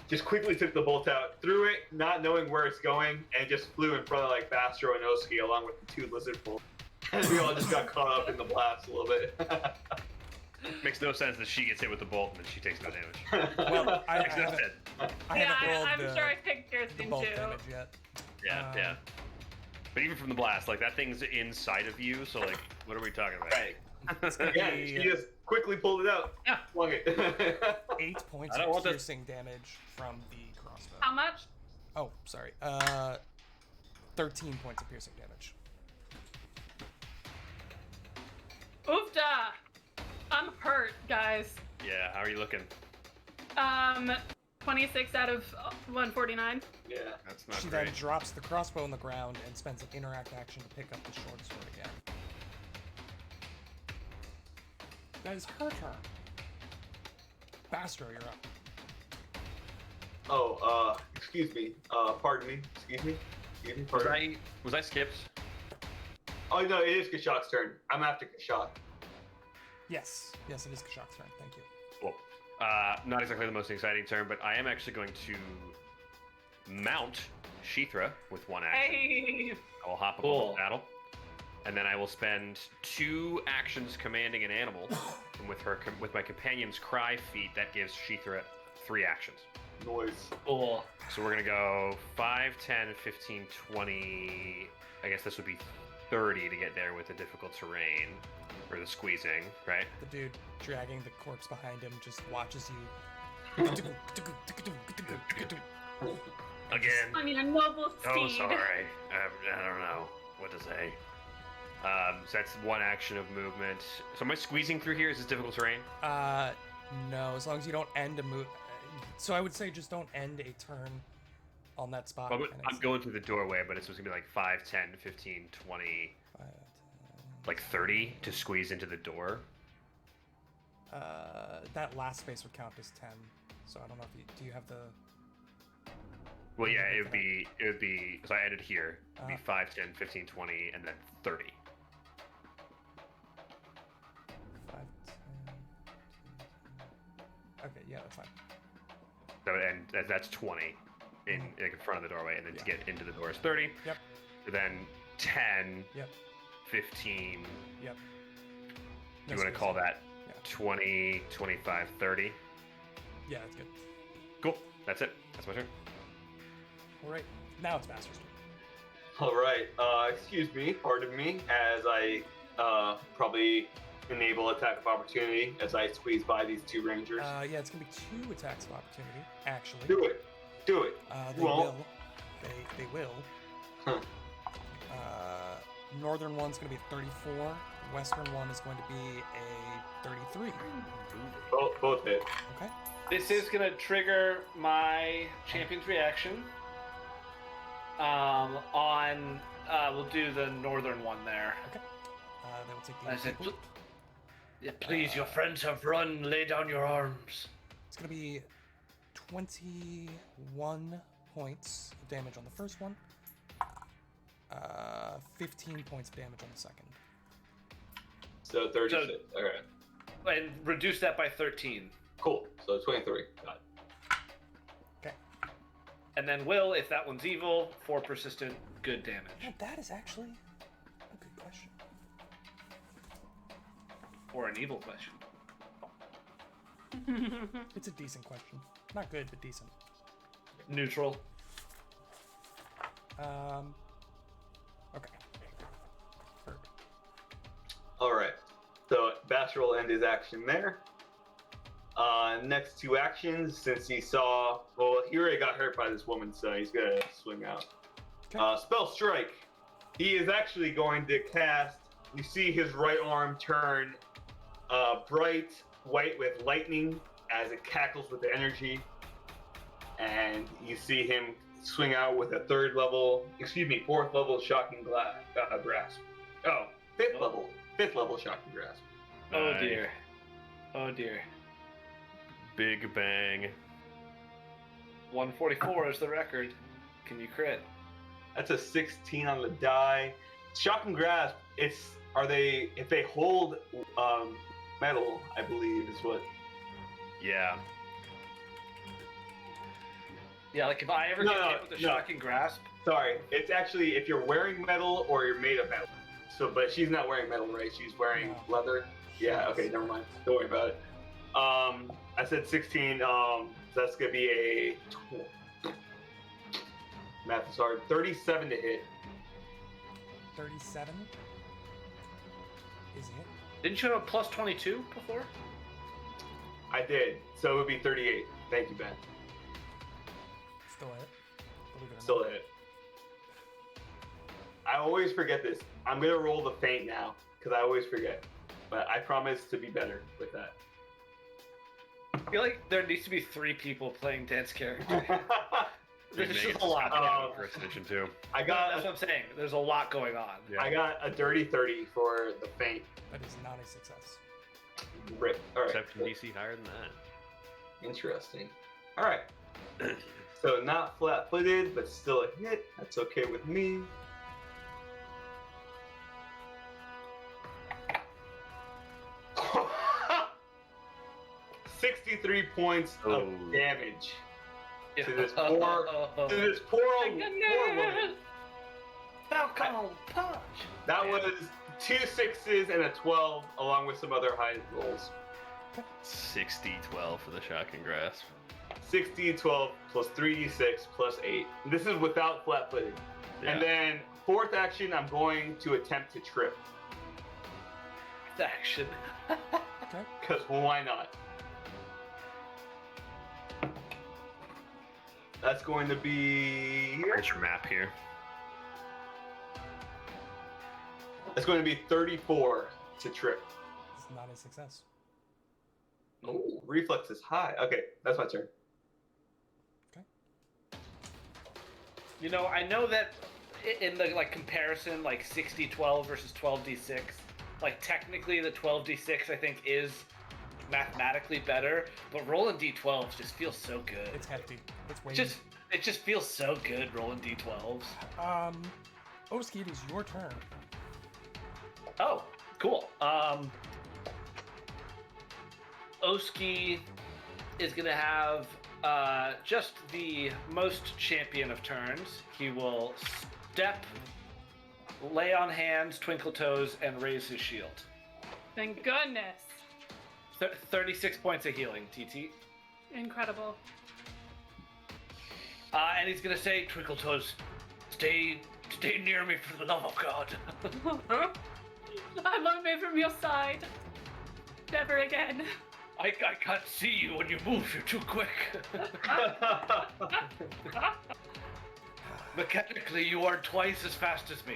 [SPEAKER 3] just quickly took the bolt out, threw it, not knowing where it's going, and just flew in front of like Bastro and Oski along with the 2 lizard folk. And we all just got caught up in the blast a little bit.
[SPEAKER 4] Makes no sense that she gets hit with the bolt and then she takes no damage.
[SPEAKER 1] Well, I
[SPEAKER 4] Makes no
[SPEAKER 1] haven't,
[SPEAKER 4] sense.
[SPEAKER 1] I
[SPEAKER 2] Yeah,
[SPEAKER 1] haven't rolled
[SPEAKER 2] I'm
[SPEAKER 1] the,
[SPEAKER 2] sure I picked your
[SPEAKER 1] the
[SPEAKER 2] thing
[SPEAKER 1] bolt
[SPEAKER 2] too.
[SPEAKER 1] damage yet.
[SPEAKER 4] Yeah, yeah. But even from the blast, like that thing's inside of you, so like, what are we talking about?
[SPEAKER 5] Right.
[SPEAKER 3] Yeah, she just quickly pulled it out.
[SPEAKER 4] Yeah.
[SPEAKER 3] Swung it.
[SPEAKER 1] 8 points
[SPEAKER 4] I don't
[SPEAKER 1] of
[SPEAKER 4] want this-
[SPEAKER 1] piercing damage from the crossbow.
[SPEAKER 2] How much?
[SPEAKER 1] Oh, sorry. 13 points of piercing damage.
[SPEAKER 2] Oofda! I'm hurt, guys.
[SPEAKER 4] Yeah, how are you looking?
[SPEAKER 2] 26 out of 149.
[SPEAKER 3] Yeah.
[SPEAKER 4] That's not
[SPEAKER 1] She
[SPEAKER 4] great.
[SPEAKER 1] then drops the crossbow on the ground and spends an interact action to pick up the short sword again. That is her turn. Bastro, you're up.
[SPEAKER 3] Oh, excuse me. Pardon me. Excuse me. Pardon me.
[SPEAKER 4] Was I skipped?
[SPEAKER 3] Oh, no, it is Kashak's turn. I'm after Kashak.
[SPEAKER 1] Yes. Yes, it is Kashak's turn. Thank you.
[SPEAKER 4] Cool. Not exactly the most exciting turn, but I am actually going to mount Sheethra with 1 action.
[SPEAKER 2] Hey!
[SPEAKER 4] I will hop
[SPEAKER 5] Cool.
[SPEAKER 4] above the battle, and then I will spend 2 actions commanding an animal, and with my companion's cry feat, that gives Sheethra 3 actions.
[SPEAKER 3] Noise.
[SPEAKER 5] Cool.
[SPEAKER 4] So we're gonna go 5, 10, 15, 20. I guess this would be 30 to get there with the difficult terrain or the squeezing, right?
[SPEAKER 1] The dude dragging the corpse behind him just watches you.
[SPEAKER 4] Again.
[SPEAKER 2] I mean, a noble steed.
[SPEAKER 4] Oh, sorry. I don't know what to say. So that's 1 action of movement. So am I squeezing through here? Is this difficult terrain?
[SPEAKER 1] No, as long as you don't end a move. So I would say just don't end a turn on that spot.
[SPEAKER 4] Well,
[SPEAKER 1] and
[SPEAKER 4] I'm
[SPEAKER 1] it's-
[SPEAKER 4] going through the doorway, but it's supposed to be like 5, 10, 15, 20. like 30 to squeeze into the door.
[SPEAKER 1] That last space would count as 10. So I don't know if you do you have the.
[SPEAKER 4] Well, yeah, it would be. So I added here. It'd be 5, 10, 15, 20, and then 30.
[SPEAKER 1] 5, 10. Okay, yeah, that's fine.
[SPEAKER 4] So and that's 20 in like in front of the doorway, and then to get into the door is 30.
[SPEAKER 1] Yep.
[SPEAKER 4] So then 10.
[SPEAKER 1] Yep.
[SPEAKER 4] 15.
[SPEAKER 1] Yep.
[SPEAKER 4] Do you want to call that
[SPEAKER 1] Yeah.
[SPEAKER 4] 20, 25, 30?
[SPEAKER 1] Yeah, that's good.
[SPEAKER 4] Cool. That's it. That's my turn.
[SPEAKER 1] All right, now it's Master's turn.
[SPEAKER 3] All right. Excuse me. Pardon me as I probably enable attack of opportunity as I squeeze by these two rangers.
[SPEAKER 1] Yeah, it's gonna be 2 attacks of opportunity. Actually.
[SPEAKER 3] Do it. Do it.
[SPEAKER 1] They
[SPEAKER 3] Well-
[SPEAKER 1] will. They will.
[SPEAKER 3] Huh.
[SPEAKER 1] Northern one's going to be a 34. Western one is going to be a 33.
[SPEAKER 3] Both hit.
[SPEAKER 1] Okay.
[SPEAKER 5] This is gonna trigger my champion's reaction. We'll do the northern one there.
[SPEAKER 1] Okay. They will take the.
[SPEAKER 5] I said,
[SPEAKER 1] people.
[SPEAKER 5] Yeah, please, your friends have run. Lay down your arms.
[SPEAKER 1] It's going to be 21 points of damage on the first one. 15 points of damage on the second.
[SPEAKER 3] So 36. All right.
[SPEAKER 5] And reduce that by 13.
[SPEAKER 3] Cool. So 23. Got it.
[SPEAKER 1] Okay.
[SPEAKER 5] And then Will, if that one's evil, 4 persistent good damage.
[SPEAKER 1] Well, that is actually a good question.
[SPEAKER 5] Or an evil question.
[SPEAKER 1] It's a decent question. Not good, but decent.
[SPEAKER 5] Neutral.
[SPEAKER 1] Okay. Heard.
[SPEAKER 3] All right. So Basher will end his action there. Next 2 actions, since he saw, well, he already got hurt by this woman, so he's gonna swing out.
[SPEAKER 1] Okay.
[SPEAKER 3] Spell Strike. He is actually going to cast. You see his right arm turn bright white with lightning as it cackles with the energy, and you see him swing out with a 4th level shocking grasp. Oh, 5th level shocking grasp.
[SPEAKER 5] Oh
[SPEAKER 4] Nice.
[SPEAKER 5] dear. Oh dear.
[SPEAKER 4] Big bang.
[SPEAKER 5] 144 is the record. Can you crit?
[SPEAKER 3] That's a 16 on the die. Shocking grasp. If they hold metal, I believe is what.
[SPEAKER 4] Yeah.
[SPEAKER 5] Yeah, like if I ever
[SPEAKER 3] No,
[SPEAKER 5] get
[SPEAKER 3] no,
[SPEAKER 5] hit with a
[SPEAKER 3] no.
[SPEAKER 5] shocking grasp,
[SPEAKER 3] Sorry, it's actually if you're wearing metal or you're made of metal. So, but she's not wearing metal, right? She's wearing
[SPEAKER 1] No.
[SPEAKER 3] leather. Yeah. Okay. Never mind. Don't worry about it. I said 16. So that's gonna be a math is hard. 37 to hit.
[SPEAKER 1] 37 is it?
[SPEAKER 5] didn't you have a plus 22 before?
[SPEAKER 3] I did. So it would be 38. Thank you, Ben.
[SPEAKER 1] Still a hit. Believe it or
[SPEAKER 3] Still
[SPEAKER 1] not.
[SPEAKER 3] a hit. I always forget this. I'm gonna roll the feint now because I always forget. But I promise to be better with that.
[SPEAKER 5] I feel like there needs to be 3 people playing dance character. There's
[SPEAKER 4] Make
[SPEAKER 5] just
[SPEAKER 4] it
[SPEAKER 5] a lot going on.
[SPEAKER 4] First edition too.
[SPEAKER 3] I
[SPEAKER 5] That's
[SPEAKER 3] got
[SPEAKER 5] what I'm saying. There's a lot going on.
[SPEAKER 4] Yeah.
[SPEAKER 3] I got a dirty 30 for the feint.
[SPEAKER 1] That is not a success.
[SPEAKER 3] Rip. All right.
[SPEAKER 4] Except DC higher than that.
[SPEAKER 3] Interesting. All right. So not flat-footed, but still a hit. That's okay with me. $63 points of
[SPEAKER 4] Oh.
[SPEAKER 3] damage to this poor woman.
[SPEAKER 5] Falcon punch.
[SPEAKER 3] That was 2 6s and a 12, along with some other high rolls.
[SPEAKER 4] 60-12 for the shocking grasp.
[SPEAKER 3] 60, 12 plus 3d6 plus 8. This is without flat-footed.
[SPEAKER 4] Yeah.
[SPEAKER 3] And then 4th action, I'm going to attempt to trip.
[SPEAKER 5] Action.
[SPEAKER 1] Okay.
[SPEAKER 3] Because why not? That's going to be here.
[SPEAKER 4] Where's your map here?
[SPEAKER 3] That's going to be 34 to trip.
[SPEAKER 1] It's not a success.
[SPEAKER 3] Oh, reflex is high. Okay, that's my turn.
[SPEAKER 5] You know, I know that in the like comparison, like 60-12 versus 12d6, Like technically, the 12d6 I think is mathematically better, but rolling d12s just feels so good.
[SPEAKER 1] It's hefty. It's weighty.
[SPEAKER 5] It just feels so good rolling d12s.
[SPEAKER 1] Oski, it is your turn.
[SPEAKER 5] Oh, cool. Oski is gonna have just the most champion of turns. He will step, lay on hands, twinkle toes, and raise his shield.
[SPEAKER 2] Thank goodness.
[SPEAKER 5] 36 points of healing, TT.
[SPEAKER 2] Incredible.
[SPEAKER 5] And he's gonna say, Twinkle toes, stay near me for the love of God.
[SPEAKER 2] I won't move from your side. Never again.
[SPEAKER 5] I can't see you when you move. You're too quick. Mechanically, you are twice as fast as me.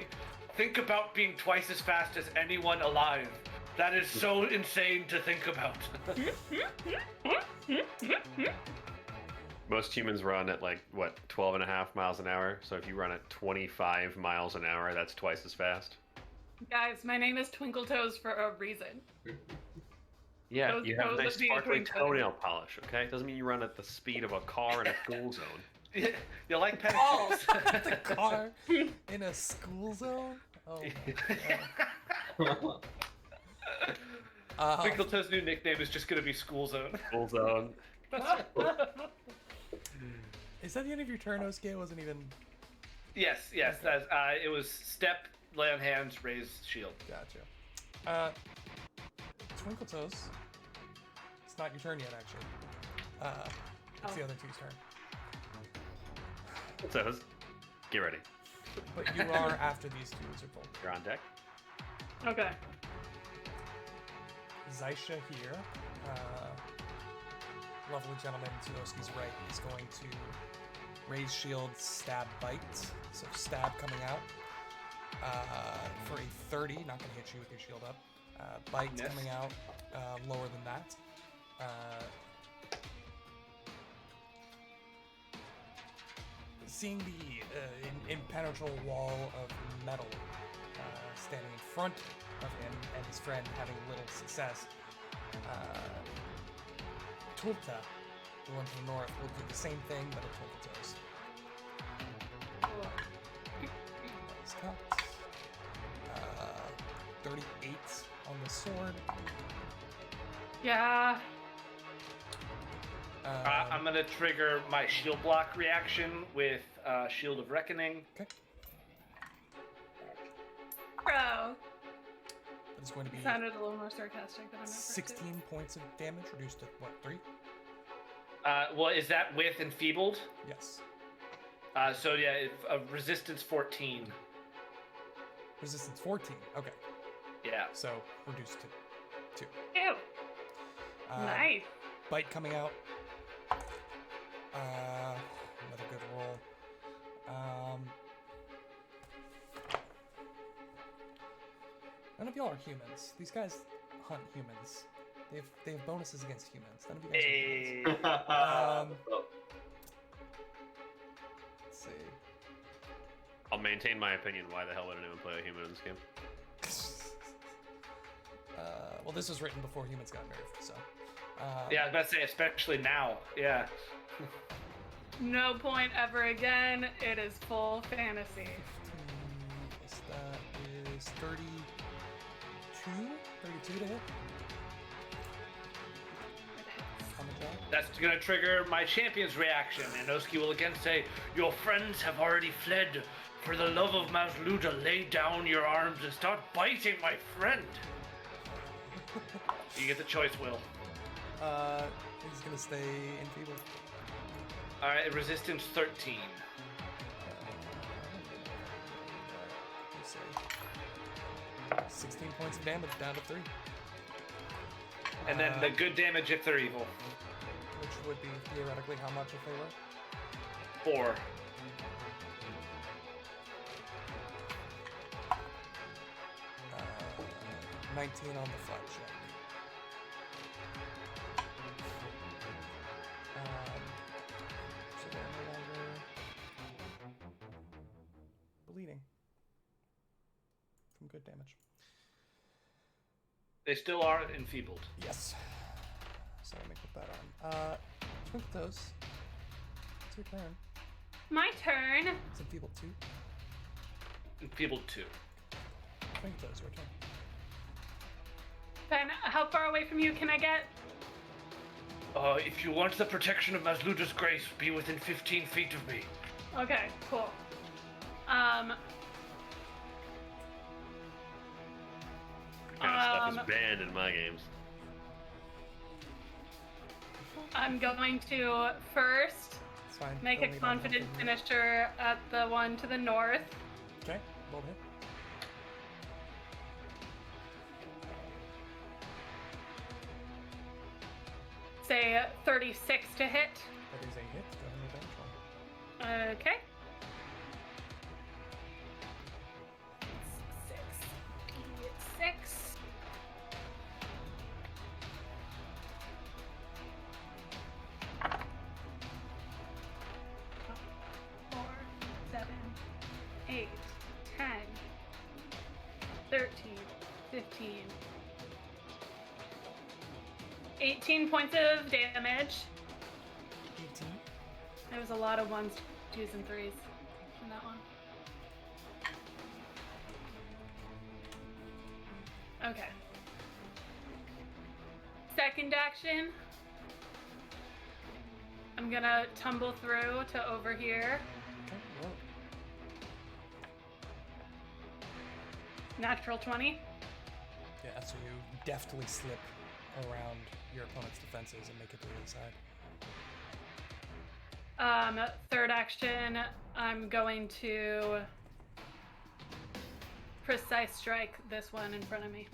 [SPEAKER 5] Think about being twice as fast as anyone alive. That is so insane to think about.
[SPEAKER 4] Most humans run at 12.5 miles an hour. So if you run at 25 miles an hour, that's twice as fast.
[SPEAKER 2] Guys, my name is Twinkle Toes for a reason.
[SPEAKER 4] Yeah,
[SPEAKER 2] Those
[SPEAKER 4] you have
[SPEAKER 2] toes
[SPEAKER 4] nice
[SPEAKER 2] would be
[SPEAKER 4] sparkling
[SPEAKER 2] twinkling.
[SPEAKER 4] toenail polish, okay? Doesn't mean you run at the speed of a car in a school zone.
[SPEAKER 5] You like
[SPEAKER 2] Oh.
[SPEAKER 5] pedicures?
[SPEAKER 1] The car in a school zone? Oh my god.
[SPEAKER 5] Twinkle Toes' new nickname is just gonna be School Zone.
[SPEAKER 4] School zone.
[SPEAKER 1] Is that the end of your turn, Oski? I wasn't even...
[SPEAKER 5] Yes. That's, it was step, lay on hands, raise shield.
[SPEAKER 1] Gotcha. Twinkle Toes. It's not your turn yet, actually. It's the other two's turn.
[SPEAKER 4] Toes, get ready.
[SPEAKER 1] But you are after these two are full.
[SPEAKER 4] You're on deck.
[SPEAKER 2] Okay.
[SPEAKER 1] Zaisha here, lovely gentleman to Oski's right, is going to raise shield, stab, bite. So stab coming out for a 30, not going to hit you with your shield up. Bite
[SPEAKER 5] Yes.
[SPEAKER 1] coming out lower than that. Seeing the impenetrable wall of metal standing in front of him and his friend having little success, Tulta, the one to the north, will do the same thing, but at Tulta toes. That's cut. 38 on the sword.
[SPEAKER 2] Yeah.
[SPEAKER 5] I'm gonna trigger my shield block reaction with Shield of Reckoning.
[SPEAKER 1] Okay.
[SPEAKER 2] Bro.
[SPEAKER 1] That is going to be
[SPEAKER 2] Sounded a little more sarcastic than I'm
[SPEAKER 1] 16 points of damage, reduced to what, 3?
[SPEAKER 5] Well, is that with Enfeebled?
[SPEAKER 1] Yes.
[SPEAKER 5] So yeah, resistance 14.
[SPEAKER 1] Resistance 14. Okay.
[SPEAKER 5] Yeah.
[SPEAKER 1] So reduced to 2.
[SPEAKER 2] Ew.
[SPEAKER 1] Uh,
[SPEAKER 2] Nice.
[SPEAKER 1] Bite coming out. Another good roll. None of y'all are humans. These guys hunt humans. They have bonuses against humans. None of you guys are humans. Let's see.
[SPEAKER 4] I'll maintain my opinion. Why the hell would anyone play a human in this game?
[SPEAKER 1] Well, this was written before humans got nerfed, so.
[SPEAKER 5] Yeah, I was about to say, especially now. Yeah.
[SPEAKER 2] No point ever again. It is full fantasy.
[SPEAKER 1] 15, that is 32? 32 to hit? On the job?
[SPEAKER 5] That's gonna trigger my champion's reaction, and Oski will again say, "Your friends have already fled. For the love of Mazluda, lay down your arms and start biting my friend." You get the choice, Will.
[SPEAKER 1] He's gonna stay enfeebled.
[SPEAKER 5] Alright, resistance 13.
[SPEAKER 1] Let's see. 16 points of damage down to 3.
[SPEAKER 5] And then the good damage if they're evil.
[SPEAKER 1] Which would be theoretically how much if they were?
[SPEAKER 5] 4.
[SPEAKER 1] Uh, 19 on the flat check. So they're no longer bleeding from good damage.
[SPEAKER 5] They still are enfeebled.
[SPEAKER 1] Yes. So let me put that on. Twinkle Toes. It's your turn.
[SPEAKER 2] My turn.
[SPEAKER 1] It's enfeebled 2.
[SPEAKER 5] Enfeebled 2.
[SPEAKER 1] Twinkle Toes, your turn.
[SPEAKER 2] Ben, how far away from you can I get?
[SPEAKER 5] If you want the protection of Masluda's grace, be within 15 feet of me.
[SPEAKER 2] Okay, cool.
[SPEAKER 4] Kind of stuff is banned in my games.
[SPEAKER 2] I'm going to first
[SPEAKER 1] It's fine.
[SPEAKER 2] make
[SPEAKER 1] Don't
[SPEAKER 2] a
[SPEAKER 1] lean on
[SPEAKER 2] confident
[SPEAKER 1] help.
[SPEAKER 2] finisher at the one to the north.
[SPEAKER 1] Okay, roll hit.
[SPEAKER 2] Say 36 to hit.
[SPEAKER 1] That is a hit. Go ahead and damage roll.
[SPEAKER 2] Okay. 6. Four, 7, 8, 10, 13, 15, 18 points of damage.
[SPEAKER 1] 18.
[SPEAKER 2] There was a lot of 1s, 2s, and 3s in that one. Okay. Second action. I'm gonna tumble through to over here.
[SPEAKER 1] Okay, roll.
[SPEAKER 2] Natural 20.
[SPEAKER 1] Yeah, so you deftly slip around your opponent's defenses and make it to the other side.
[SPEAKER 2] Third action, I'm going to precise strike this one in front of me.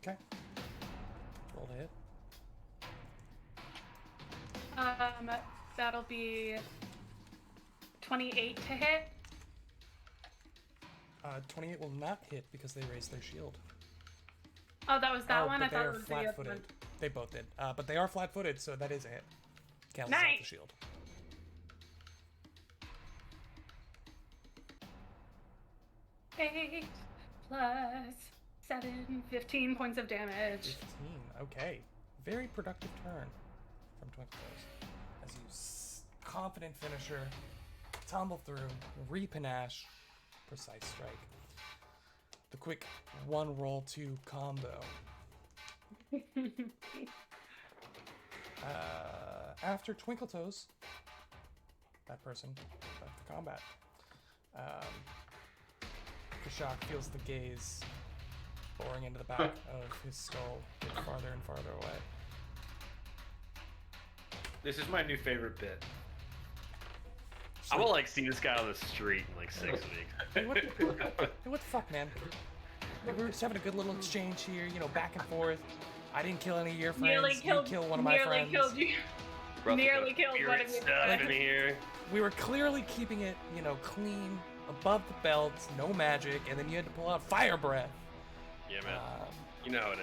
[SPEAKER 1] Okay. Roll to hit.
[SPEAKER 2] That'll be 28 to hit.
[SPEAKER 1] 28 will not hit because they raised their shield.
[SPEAKER 2] Oh, that was that one?
[SPEAKER 1] But
[SPEAKER 2] I
[SPEAKER 1] they
[SPEAKER 2] thought
[SPEAKER 1] are
[SPEAKER 2] it was the other one.
[SPEAKER 1] flat-footed. They both did. But they are flat-footed, so that is a hit. Cancels out the
[SPEAKER 2] Nice.
[SPEAKER 1] shield.
[SPEAKER 2] Eight plus 7, 15 points of damage.
[SPEAKER 1] 15. Okay. Very productive turn from Twinkle Toes. As you confident finisher, tumble through, repanache, precise strike. The quick 1 roll 2 combo. After Twinkle Toes, that person left the combat. Kashak feels the gaze boring into the back of his skull, get farther and farther away.
[SPEAKER 5] This is my new favorite bit.
[SPEAKER 4] I will like see this guy on the street in like 6 weeks.
[SPEAKER 1] Hey, what the fuck, man? We were just having a good little exchange here, you know, back and forth. I didn't kill any of your friends.
[SPEAKER 2] Nearly
[SPEAKER 1] You
[SPEAKER 2] killed,
[SPEAKER 1] killed one of my friends.
[SPEAKER 2] killed you.
[SPEAKER 4] Rough
[SPEAKER 2] Nearly
[SPEAKER 4] enough
[SPEAKER 2] killed one of
[SPEAKER 4] spirit
[SPEAKER 2] you.
[SPEAKER 4] stuff in here.
[SPEAKER 1] We were clearly keeping it, you know, clean, above the belt, no magic, and then you had to pull out fire breath.
[SPEAKER 4] Yeah, man.
[SPEAKER 1] Um,
[SPEAKER 4] You know how it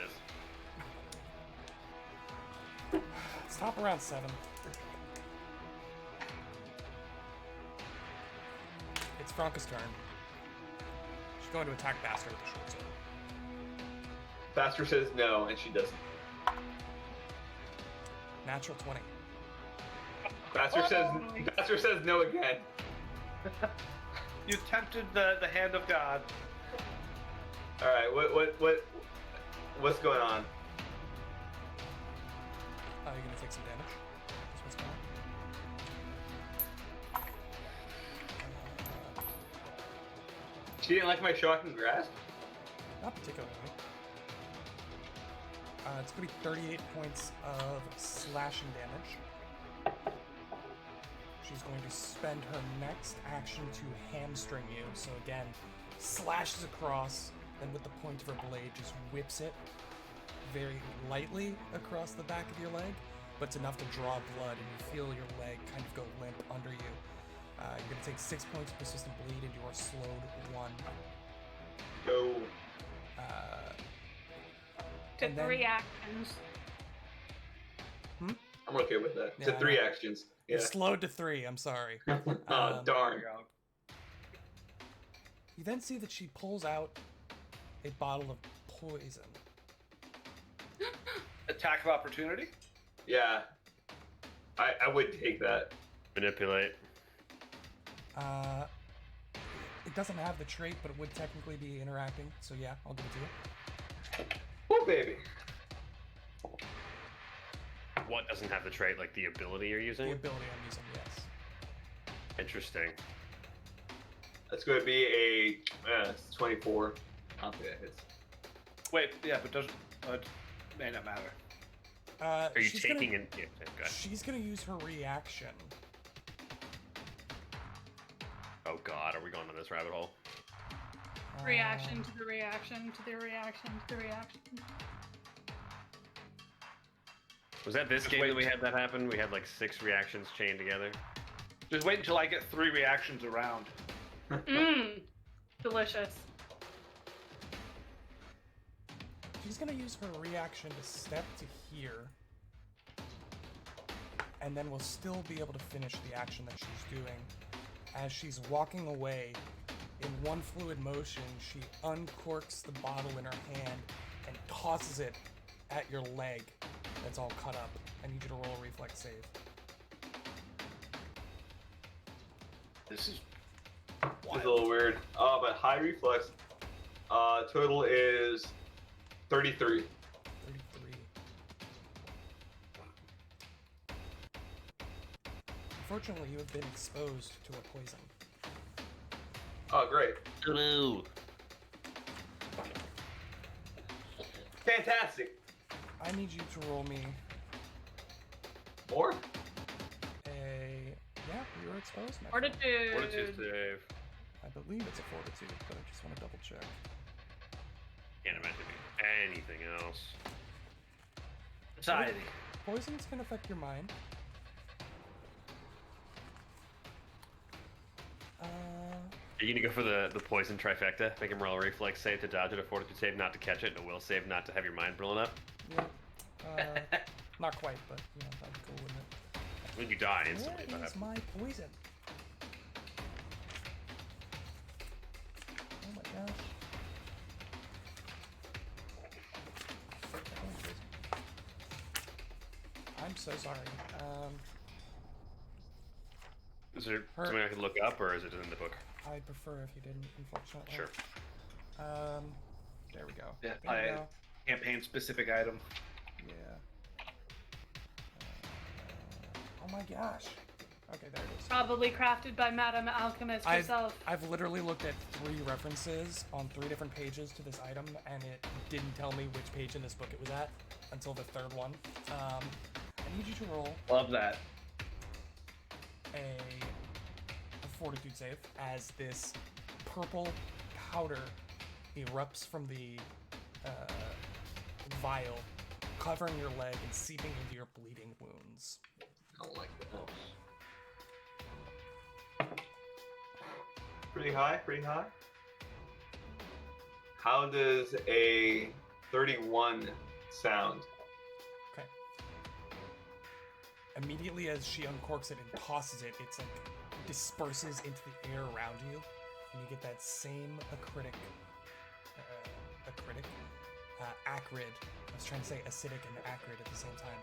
[SPEAKER 4] is.
[SPEAKER 1] Stop around 7. It's Franca's turn. She's going to attack Bastard with the short sword.
[SPEAKER 3] Faster says no, and she doesn't.
[SPEAKER 1] Natural 20.
[SPEAKER 3] Faster says no again.
[SPEAKER 5] You tempted the hand of God.
[SPEAKER 3] All right, what's going on?
[SPEAKER 1] You're gonna take some damage. That's what's going on.
[SPEAKER 3] She didn't like my shocking grasp.
[SPEAKER 1] Not particularly. It's gonna be 38 points of slashing damage. She's going to spend her next action to hamstring you. So again, slashes across, then with the point of her blade just whips it very lightly across the back of your leg, but it's enough to draw blood, and you feel your leg kind of go limp under you. You're gonna take 6 points of persistent bleed, and you are slowed 1.
[SPEAKER 3] Go.
[SPEAKER 2] To
[SPEAKER 1] And then-
[SPEAKER 2] 3 actions.
[SPEAKER 3] I'm okay with that.
[SPEAKER 1] Yeah,
[SPEAKER 3] to 3
[SPEAKER 1] I know.
[SPEAKER 3] actions.
[SPEAKER 1] You're
[SPEAKER 3] Yeah.
[SPEAKER 1] slowed to 3, I'm sorry.
[SPEAKER 3] Oh, darn.
[SPEAKER 1] You then see that she pulls out a bottle of poison.
[SPEAKER 5] attack of opportunity.
[SPEAKER 3] Yeah. I would take that.
[SPEAKER 4] Manipulate.
[SPEAKER 1] It doesn't have the trait, but it would technically be interacting. So yeah, I'll give it to you.
[SPEAKER 3] Oh, baby.
[SPEAKER 4] What doesn't have the trait? Like the ability you're using?
[SPEAKER 1] The ability I'm using, yes.
[SPEAKER 4] Interesting.
[SPEAKER 3] That's going to be a it's 24. I don't think that hits.
[SPEAKER 5] Wait, yeah, but doesn't may not matter.
[SPEAKER 4] Are you
[SPEAKER 1] she's
[SPEAKER 4] taking
[SPEAKER 1] gonna,
[SPEAKER 4] in? Yeah, okay, go ahead.
[SPEAKER 1] She's gonna use her reaction.
[SPEAKER 4] Oh God, are we going on this rabbit hole?
[SPEAKER 2] Reaction to the reaction to the reaction to the reaction.
[SPEAKER 4] Was that this
[SPEAKER 5] Just
[SPEAKER 4] game
[SPEAKER 5] wait.
[SPEAKER 4] that we had that happen? We had like 6 reactions chained together.
[SPEAKER 5] Just wait until I get 3 reactions around.
[SPEAKER 2] Mmm. Delicious.
[SPEAKER 1] She's gonna use her reaction to step to here, and then we'll still be able to finish the action that she's doing. As she's walking away, in one fluid motion, she uncorks the bottle in her hand and tosses it at your leg that's all cut up. I need you to roll a reflex save.
[SPEAKER 5] This is
[SPEAKER 3] It's a little weird. But high reflex. Total is 33.
[SPEAKER 1] 33. Unfortunately, you have been exposed to a poison.
[SPEAKER 3] Oh, great.
[SPEAKER 4] Hello.
[SPEAKER 3] Fantastic.
[SPEAKER 1] I need you to roll me
[SPEAKER 3] More?
[SPEAKER 1] yeah, you're exposed, my friend.
[SPEAKER 2] Fortitude.
[SPEAKER 4] Fortitude save.
[SPEAKER 1] I believe it's a fortitude, but I just want to double check.
[SPEAKER 4] Can't imagine it being anything else.
[SPEAKER 5] society.
[SPEAKER 1] Poisons can affect your mind.
[SPEAKER 4] Are you gonna go for the poison trifecta? Make him roll a reflex save to dodge it, a fortitude save not to catch it, and a will save not to have your mind blown up.
[SPEAKER 1] Yeah. Not quite, but you know, that'd be cool, wouldn't it?
[SPEAKER 4] When you die instantly, if that
[SPEAKER 1] Where is
[SPEAKER 4] happens.
[SPEAKER 1] my poison? Oh my gosh. I'm so sorry.
[SPEAKER 4] Is there
[SPEAKER 1] Her-
[SPEAKER 4] something I could look up, or is it in the book?
[SPEAKER 1] I'd prefer if you didn't, unfortunately.
[SPEAKER 4] Sure.
[SPEAKER 1] There we go.
[SPEAKER 5] Yeah,
[SPEAKER 1] There we go.
[SPEAKER 5] Campaign specific item.
[SPEAKER 1] Yeah. Oh my gosh. Okay, there it is.
[SPEAKER 2] Probably crafted by Madame Alchemist herself.
[SPEAKER 1] I've literally looked at 3 references on 3 different pages to this item, and it didn't tell me which page in this book it was at until the 3rd one. I need you to roll
[SPEAKER 5] Love that.
[SPEAKER 1] a fortitude save as this purple powder erupts from the vial, covering your leg and seeping into your bleeding wounds.
[SPEAKER 3] I don't like that. Pretty high, pretty high. How does a 31 sound?
[SPEAKER 1] Okay. Immediately as she uncorks it and tosses it, it's like disperses into the air around you, and you get that same acrid, acrid. I was trying to say acidic and acrid at the same time.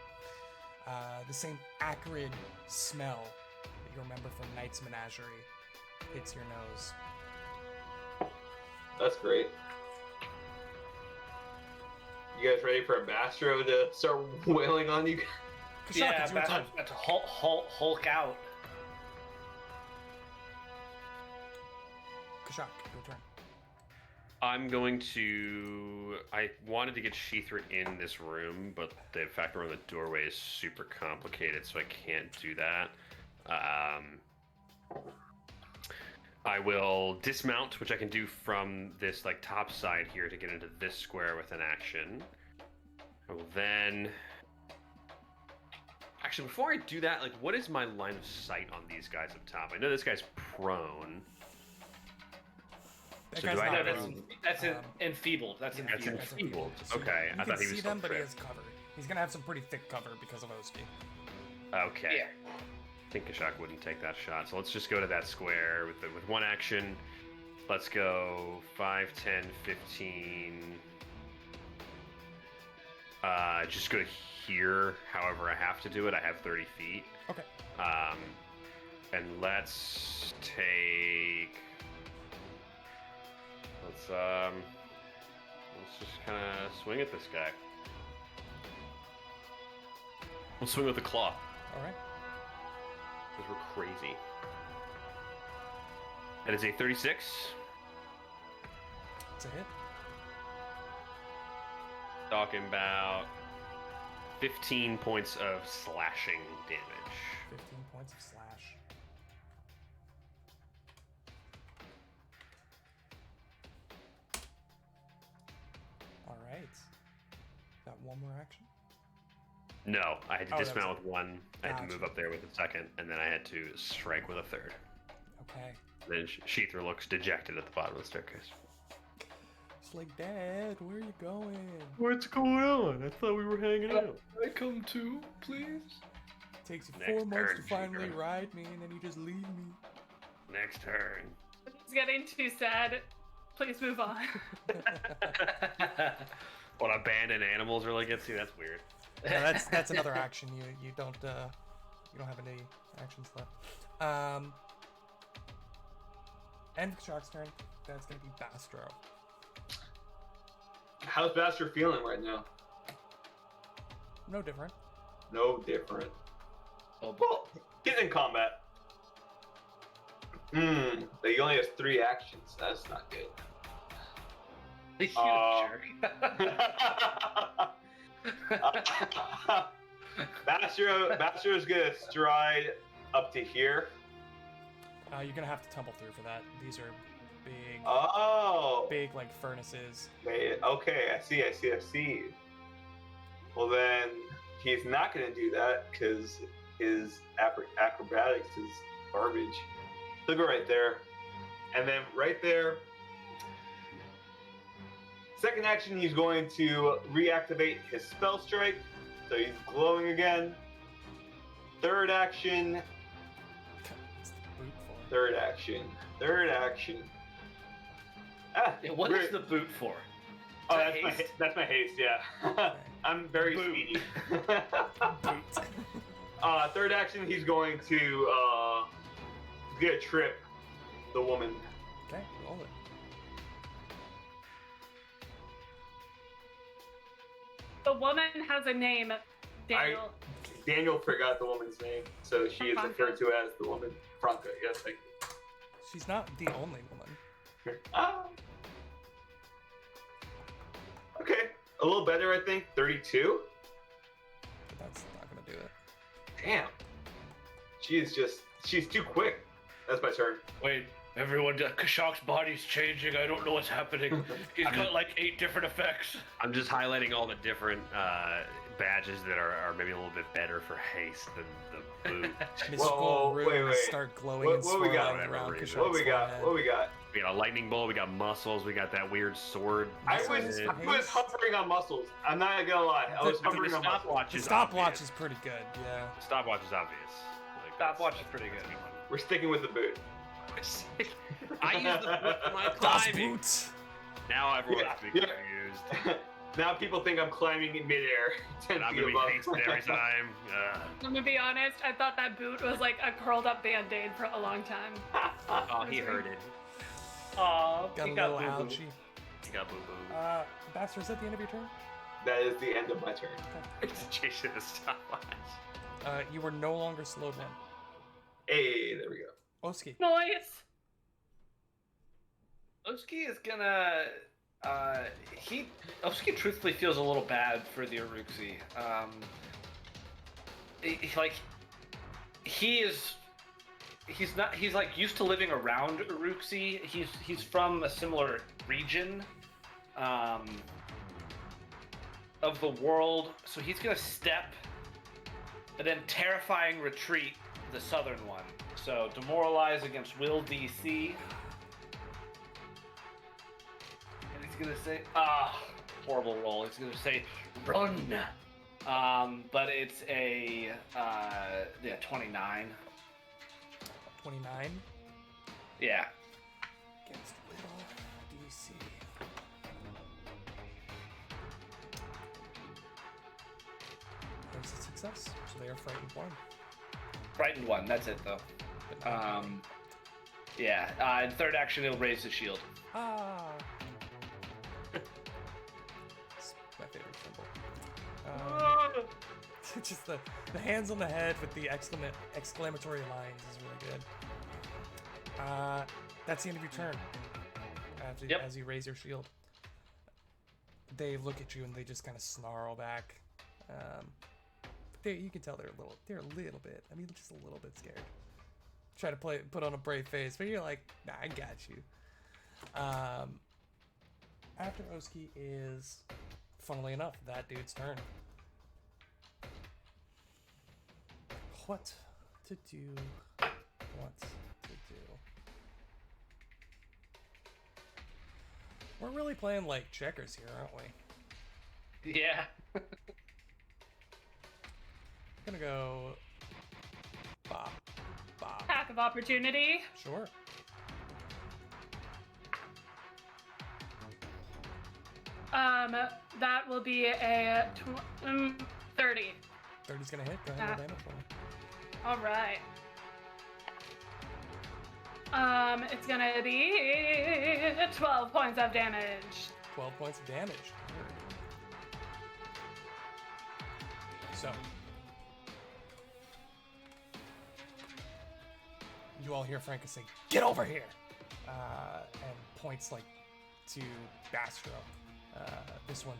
[SPEAKER 1] The same acrid smell that you remember from Knight's Menagerie hits your nose.
[SPEAKER 3] That's great. You guys ready for a Bastro to start wailing on you?
[SPEAKER 1] Kashak,
[SPEAKER 5] Yeah,
[SPEAKER 1] it's your turn.
[SPEAKER 5] about to Hulk out.
[SPEAKER 1] Kashak, your turn.
[SPEAKER 4] I'm going to. I wanted to get Sheathred in this room, but the fact we're in the doorway is super complicated, so I can't do that. I will dismount, which I can do from this like top side here to get into this square with an action. I will then. Actually, before I do that, like, what is my line of sight on these guys up top? I know this guy's prone.
[SPEAKER 1] That
[SPEAKER 4] So
[SPEAKER 1] guy's
[SPEAKER 4] do I
[SPEAKER 1] not
[SPEAKER 4] have
[SPEAKER 5] That's,
[SPEAKER 1] prone.
[SPEAKER 5] that's
[SPEAKER 1] Um,
[SPEAKER 5] enfeebled. That's
[SPEAKER 1] Yeah,
[SPEAKER 4] That's
[SPEAKER 5] enfeebled.
[SPEAKER 4] enfeebled.
[SPEAKER 1] So
[SPEAKER 4] Okay,
[SPEAKER 1] you
[SPEAKER 4] I
[SPEAKER 1] can
[SPEAKER 4] thought he was
[SPEAKER 1] see
[SPEAKER 4] still
[SPEAKER 1] them, but he
[SPEAKER 4] crit.
[SPEAKER 1] has cover. He's gonna have some pretty thick cover because of Oski.
[SPEAKER 4] Okay.
[SPEAKER 5] Yeah.
[SPEAKER 4] I think Kashak wouldn't take that shot. So let's just go to that square with one action. Let's go 5, 10, 15. just go here. However, I have to do it. I have 30 feet.
[SPEAKER 1] Okay.
[SPEAKER 4] And let's take. Let's just kind of swing at this guy. We'll swing with the claw.
[SPEAKER 1] All right.
[SPEAKER 4] Because we're crazy. That is a 36.
[SPEAKER 1] It's a hit.
[SPEAKER 4] Talking about 15 points of slashing damage.
[SPEAKER 1] 15 points of slash. All right. Got one more action.
[SPEAKER 4] No, I had to
[SPEAKER 1] Oh, that
[SPEAKER 4] dismount
[SPEAKER 1] was
[SPEAKER 4] with one. I had to
[SPEAKER 1] Gotcha.
[SPEAKER 4] move up there with a second, and then I had to strike with a third.
[SPEAKER 1] Okay.
[SPEAKER 4] Then Sheether looks dejected at the bottom of the staircase.
[SPEAKER 1] It's like, Dad, where are you going?
[SPEAKER 4] What's going on? I thought we were hanging out.
[SPEAKER 5] I come too, please.
[SPEAKER 1] Takes you
[SPEAKER 4] Next
[SPEAKER 1] 4 months to
[SPEAKER 4] turn,
[SPEAKER 1] finally
[SPEAKER 4] Sheeter.
[SPEAKER 1] ride me, and then you just leave me.
[SPEAKER 4] Next turn.
[SPEAKER 2] It's getting too sad. Please move on.
[SPEAKER 4] What, abandoned animals really gets you? That's weird.
[SPEAKER 1] Yeah, that's another action. You don't have any actions left. End of Shock's turn. That's gonna be Bastro.
[SPEAKER 3] How's Bastard feeling right now?
[SPEAKER 1] No different.
[SPEAKER 3] No different.
[SPEAKER 5] Oh,
[SPEAKER 3] Well, he's in combat. But he only has 3 actions. That's not good.
[SPEAKER 5] you
[SPEAKER 3] Bastro is gonna stride up to here.
[SPEAKER 1] You're gonna have to tumble through for that. These are big,
[SPEAKER 3] Oh.
[SPEAKER 1] big like furnaces.
[SPEAKER 3] Wait, okay, I see. Well then, he's not gonna do that because his acrobatics is garbage. He'll go right there, and then right there. Second action, he's going to reactivate his spell strike, so he's glowing again. Third action.
[SPEAKER 1] What's the boot for?
[SPEAKER 3] Third action. Ah,
[SPEAKER 5] Yeah, what is the boot for?
[SPEAKER 3] Oh,
[SPEAKER 5] Is that
[SPEAKER 3] that's
[SPEAKER 5] haste?
[SPEAKER 3] that's my haste. Yeah, I'm very
[SPEAKER 5] Boom.
[SPEAKER 3] speedy.
[SPEAKER 1] Boot.
[SPEAKER 3] Third action, he's going to get a trip the woman.
[SPEAKER 1] Okay, roll it.
[SPEAKER 2] The woman has a name, Daniel.
[SPEAKER 3] Daniel forgot the woman's name, so she is
[SPEAKER 2] Franca.
[SPEAKER 3] referred to as the woman. Franca, yes, thank you.
[SPEAKER 1] She's not the only woman.
[SPEAKER 3] Ah. Okay, a little better, I think. 32.
[SPEAKER 1] But that's not gonna do it.
[SPEAKER 3] Damn. She's too quick. That's my turn.
[SPEAKER 5] Wait, everyone, Kashak's body's changing. I don't know what's happening. He's got like 8 different effects.
[SPEAKER 4] I'm just highlighting all the different badges that are maybe a little bit better for haste than the boot.
[SPEAKER 1] Mystical
[SPEAKER 3] Whoa,
[SPEAKER 1] runes
[SPEAKER 3] wait.
[SPEAKER 1] start glowing
[SPEAKER 3] What-
[SPEAKER 1] and
[SPEAKER 3] what we
[SPEAKER 1] swirling
[SPEAKER 3] got?
[SPEAKER 1] around
[SPEAKER 4] What
[SPEAKER 1] Kashak's
[SPEAKER 3] What we got?
[SPEAKER 1] forehead.
[SPEAKER 3] What we got?
[SPEAKER 4] We got a lightning bolt, we got muscles, we got that weird sword.
[SPEAKER 3] I
[SPEAKER 1] Muscles,
[SPEAKER 3] was hovering on muscles. I'm not gonna lie. I was
[SPEAKER 4] The
[SPEAKER 3] hovering on muscles.
[SPEAKER 4] stopwatch
[SPEAKER 1] The
[SPEAKER 4] is
[SPEAKER 1] stopwatch
[SPEAKER 4] obvious.
[SPEAKER 1] is pretty good, yeah.
[SPEAKER 4] The stopwatch is obvious. Like,
[SPEAKER 5] Stopwatch is pretty good.
[SPEAKER 3] We're sticking with the boot.
[SPEAKER 4] I use the boot for my
[SPEAKER 1] Das
[SPEAKER 4] climbing.
[SPEAKER 1] Boot!
[SPEAKER 4] Now everyone's
[SPEAKER 3] Yeah,
[SPEAKER 4] being
[SPEAKER 3] yeah.
[SPEAKER 4] confused.
[SPEAKER 3] Now people think I'm climbing in midair. 10
[SPEAKER 4] And I'm
[SPEAKER 3] feet
[SPEAKER 4] gonna be
[SPEAKER 3] above.
[SPEAKER 4] hasted every time.
[SPEAKER 2] I'm gonna be honest, I thought that boot was like a curled up band-aid for a long time.
[SPEAKER 4] Oh, he heard it.
[SPEAKER 5] Aw,
[SPEAKER 1] Got
[SPEAKER 5] he
[SPEAKER 1] a
[SPEAKER 5] got
[SPEAKER 1] little
[SPEAKER 5] boo-boo.
[SPEAKER 1] ouchie.
[SPEAKER 4] He got boo boo.
[SPEAKER 1] Baxter, is that the end of your turn?
[SPEAKER 3] That is the end of my turn.
[SPEAKER 4] Chasing the stopwatch.
[SPEAKER 1] You were no longer slowed down.
[SPEAKER 3] Hey, there we go.
[SPEAKER 1] Oski.
[SPEAKER 2] Noise!
[SPEAKER 5] Oski is gonna. Oski truthfully feels a little bad for the Uruxi. He's like used to living around Uruxi. He's from a similar region, of the world. So he's gonna step, and then terrifying retreat the southern one. So demoralize against will DC. And he's gonna say, horrible roll. He's gonna say, run. But it's a 29.
[SPEAKER 1] 29
[SPEAKER 5] Yeah.
[SPEAKER 1] against Will DC. success, so they are frightened 1.
[SPEAKER 5] Frightened 1. That's it though. Yeah. In third action, he'll raise the shield.
[SPEAKER 1] Ah. It's my favorite symbol. Just the hands on the head with the exclamatory lines is really good. That's the end of your turn. As you raise your shield, they look at you and they just kind of snarl back. You can tell they're a little bit. I mean, just a little bit scared. Try to put on a brave face, but you're like, nah, I got you. After Oski is, funnily enough, that dude's turn. What to do? We're really playing like checkers here, aren't we?
[SPEAKER 5] Yeah.
[SPEAKER 1] Gonna go Bob.
[SPEAKER 2] Attack of opportunity.
[SPEAKER 1] Sure.
[SPEAKER 2] That will be a 30.
[SPEAKER 1] 30's gonna hit. Go ahead and roll damage for me.
[SPEAKER 2] All right. It's gonna be 12 points of damage.
[SPEAKER 1] 12 points of damage. So, you all hear Franca say, "Get over here!" And points like to Bastro. This one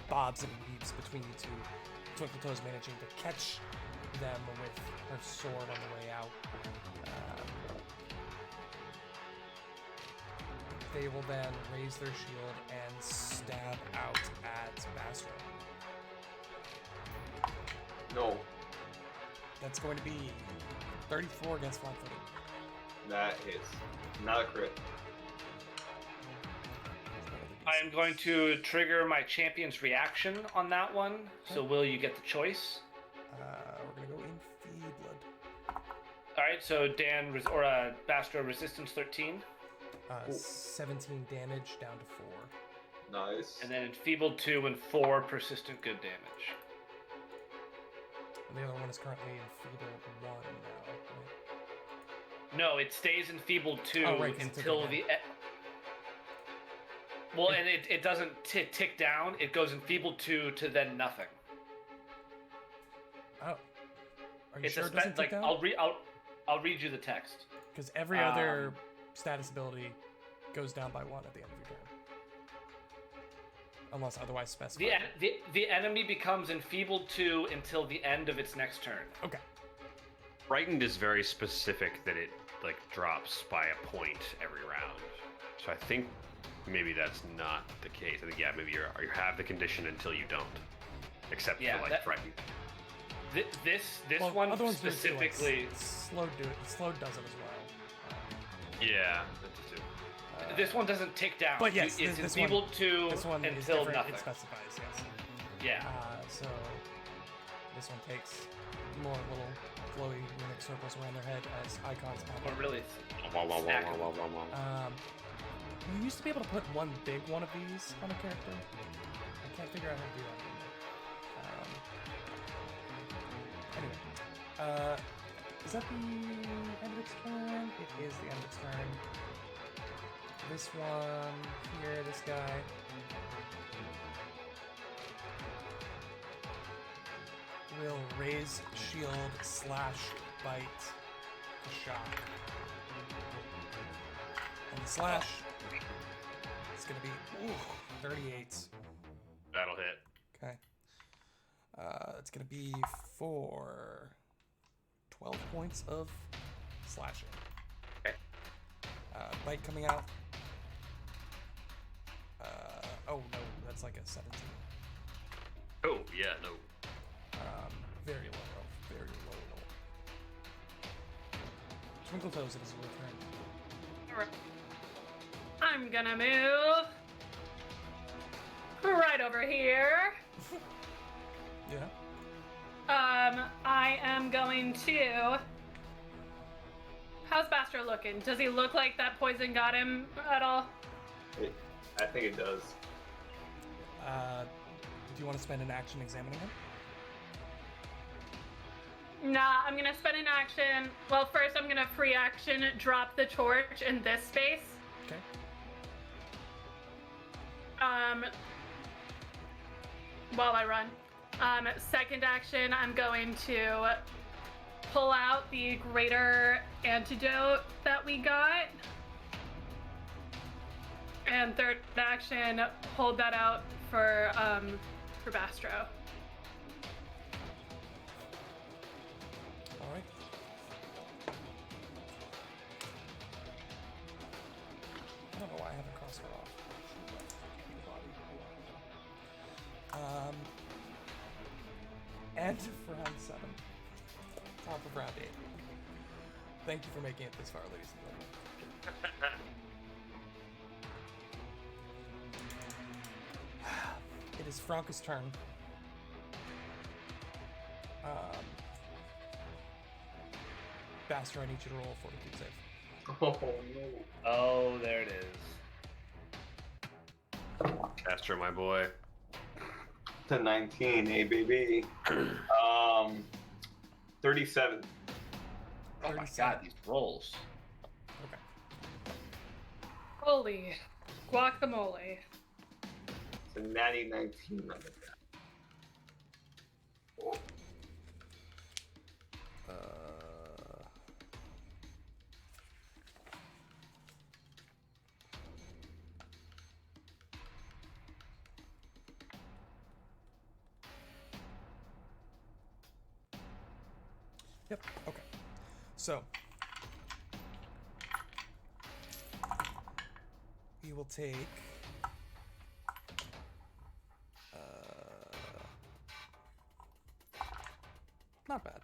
[SPEAKER 1] bobs and weaves between you two. Twinkle Toes managing to catch them with her sword on the way out. They will then raise their shield and stab out at Bastro.
[SPEAKER 3] No.
[SPEAKER 1] That's going to be 34 against flat-footed.
[SPEAKER 3] That hits. Not a crit.
[SPEAKER 5] I am going to trigger my champion's reaction on that one. So, Will, you get the choice?
[SPEAKER 1] We're going to go Enfeebled.
[SPEAKER 5] All right, so Bastro, resistance 13.
[SPEAKER 1] 17 damage down to 4.
[SPEAKER 3] Nice.
[SPEAKER 5] And then Enfeebled 2 and 4 persistent good damage.
[SPEAKER 1] And the other one is currently Enfeebled 1 now. Right?
[SPEAKER 5] No, it stays Enfeebled 2 until the... Well, and it doesn't tick down. It goes Enfeebled 2 to then nothing.
[SPEAKER 1] Oh. Are you
[SPEAKER 5] It's
[SPEAKER 1] sure
[SPEAKER 5] a
[SPEAKER 1] it doesn't tick down?
[SPEAKER 5] I'll read you the text.
[SPEAKER 1] Because every other status ability goes down by 1 at the end of your turn. Unless otherwise specified.
[SPEAKER 5] The enemy becomes Enfeebled 2 until the end of its next turn.
[SPEAKER 1] Okay.
[SPEAKER 4] Frightened is very specific that it like drops by a point every round. So I think maybe that's not the case. I think maybe you have the condition until you don't, except for frightened.
[SPEAKER 5] This
[SPEAKER 1] Well,
[SPEAKER 5] one
[SPEAKER 1] other ones
[SPEAKER 5] specifically.
[SPEAKER 1] Slowed does it as well.
[SPEAKER 4] Yeah, that's too.
[SPEAKER 5] This one doesn't tick down.
[SPEAKER 1] But yes,
[SPEAKER 5] it's
[SPEAKER 1] this
[SPEAKER 5] Enfeebled 2
[SPEAKER 1] This one is
[SPEAKER 5] until
[SPEAKER 1] different.
[SPEAKER 5] nothing.
[SPEAKER 1] It specifies, yes.
[SPEAKER 5] Yeah.
[SPEAKER 1] So this one takes more little flowy runic circles around their head as icons pop
[SPEAKER 5] Or
[SPEAKER 1] up.
[SPEAKER 5] really.
[SPEAKER 1] You used to be able to put one big one of these on a character. I can't figure out how to do that anymore. Anyway, is that the end of its turn? It is the end of its turn. This one here, this guy. Will raise shield / bite a shot. And the slash is going to be 38.
[SPEAKER 4] That'll hit.
[SPEAKER 1] Okay. It's going to be for 12 points of slashing.
[SPEAKER 4] Okay.
[SPEAKER 1] Bite coming out. Oh no, that's like a 17.
[SPEAKER 4] Oh yeah, no.
[SPEAKER 1] Very low roll. Very low roll. Twinkle Toes, it is your turn.
[SPEAKER 2] I'm gonna move right over here.
[SPEAKER 1] Yeah.
[SPEAKER 2] I am going to. How's Bastro looking? Does he look like that poison got him at all?
[SPEAKER 3] I think it does.
[SPEAKER 1] Do you want to spend an action examining him?
[SPEAKER 2] Nah, I'm gonna spend an action. Well, first I'm gonna free action drop the torch in this space.
[SPEAKER 1] Okay.
[SPEAKER 2] While I run. Second action, I'm going to pull out the greater antidote that we got. And third action, hold that out for Bastro.
[SPEAKER 1] All right. I don't know why I haven't crossed her off. End of round 7. Top of round 8. Thank you for making it this far, ladies and gentlemen. It is Franca's turn. Bastro, I need you to roll a fortitude save.
[SPEAKER 3] Oh no.
[SPEAKER 5] Oh, there it is.
[SPEAKER 4] Astro, my boy.
[SPEAKER 3] To 19, hey baby. 37.
[SPEAKER 5] Oh my
[SPEAKER 1] 37.
[SPEAKER 5] god, these rolls.
[SPEAKER 1] Okay.
[SPEAKER 2] Holy guacamole.
[SPEAKER 3] It's a natty 19.
[SPEAKER 1] Yep. Okay. So you will take not bad.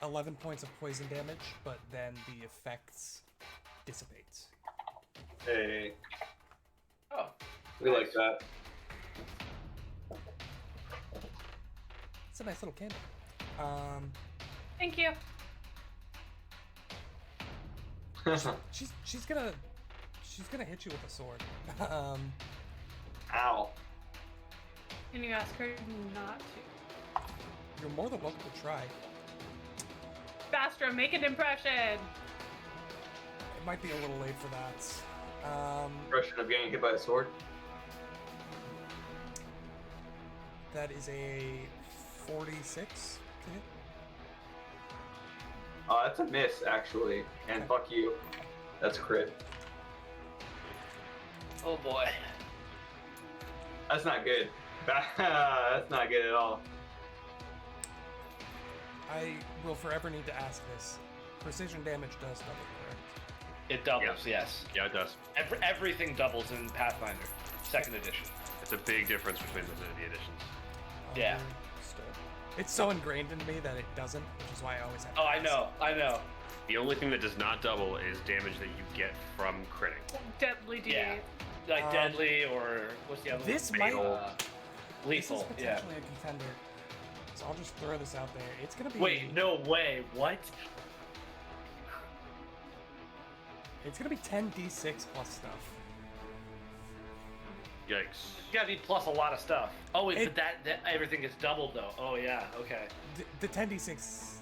[SPEAKER 1] 11 points of poison damage, but then the effects dissipate.
[SPEAKER 3] Hey,
[SPEAKER 5] Oh.
[SPEAKER 3] we like that.
[SPEAKER 1] It's a nice little candle.
[SPEAKER 2] Thank you.
[SPEAKER 1] She's gonna hit you with a sword.
[SPEAKER 3] Ow.
[SPEAKER 2] Can you ask her not to?
[SPEAKER 1] You're more than welcome to try.
[SPEAKER 2] Bastro, make an impression.
[SPEAKER 1] It might be a little late for that.
[SPEAKER 3] Impression of getting hit by a sword.
[SPEAKER 1] That is a 46 to hit.
[SPEAKER 3] That's a miss, actually. And fuck you. That's a crit.
[SPEAKER 5] Oh boy.
[SPEAKER 3] That's not good. That's not good at all.
[SPEAKER 1] I will forever need to ask this. Precision damage does double, correct?
[SPEAKER 5] It doubles, yes.
[SPEAKER 4] Yeah, it does.
[SPEAKER 5] Everything doubles in Pathfinder, 2nd edition.
[SPEAKER 4] It's a big difference between the editions.
[SPEAKER 5] Yeah.
[SPEAKER 1] Understood. It's so ingrained in me that it doesn't, which is why I always have to
[SPEAKER 5] Oh, I
[SPEAKER 1] ask.
[SPEAKER 5] know.
[SPEAKER 4] The only thing that does not double is damage that you get from critting.
[SPEAKER 2] Deadly D8.
[SPEAKER 5] Yeah. Like
[SPEAKER 1] Um,
[SPEAKER 5] deadly or what's the other
[SPEAKER 1] This
[SPEAKER 5] one?
[SPEAKER 1] might-
[SPEAKER 5] Lethal,
[SPEAKER 1] This is
[SPEAKER 5] yeah.
[SPEAKER 1] potentially a contender. So I'll just throw this out there. It's gonna be.
[SPEAKER 5] Wait, no way. What?
[SPEAKER 1] It's gonna be 10d6 plus stuff.
[SPEAKER 4] Yikes.
[SPEAKER 5] You gotta need plus a lot of stuff. Oh, wait,
[SPEAKER 1] It-
[SPEAKER 5] but that everything gets doubled though. Oh yeah, okay.
[SPEAKER 1] The 10d6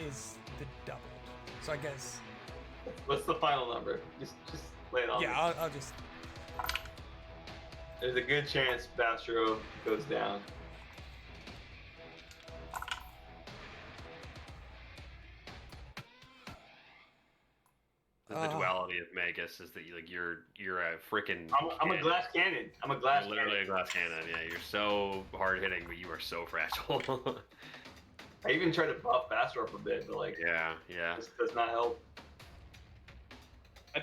[SPEAKER 1] is the doubled. So I guess.
[SPEAKER 3] What's the final number? Just lay it on
[SPEAKER 1] Yeah,
[SPEAKER 3] me.
[SPEAKER 1] I'll just.
[SPEAKER 3] There's a good chance Bastro goes down.
[SPEAKER 4] The duality of Magus is that you're a freaking.
[SPEAKER 3] I'm a glass cannon. I'm a glass
[SPEAKER 4] You're literally a
[SPEAKER 3] cannon.
[SPEAKER 4] glass cannon. Yeah, you're so hard hitting, but you are so fragile.
[SPEAKER 3] I even tried to buff Bastro up a bit, but like,
[SPEAKER 4] yeah.
[SPEAKER 3] this does not help.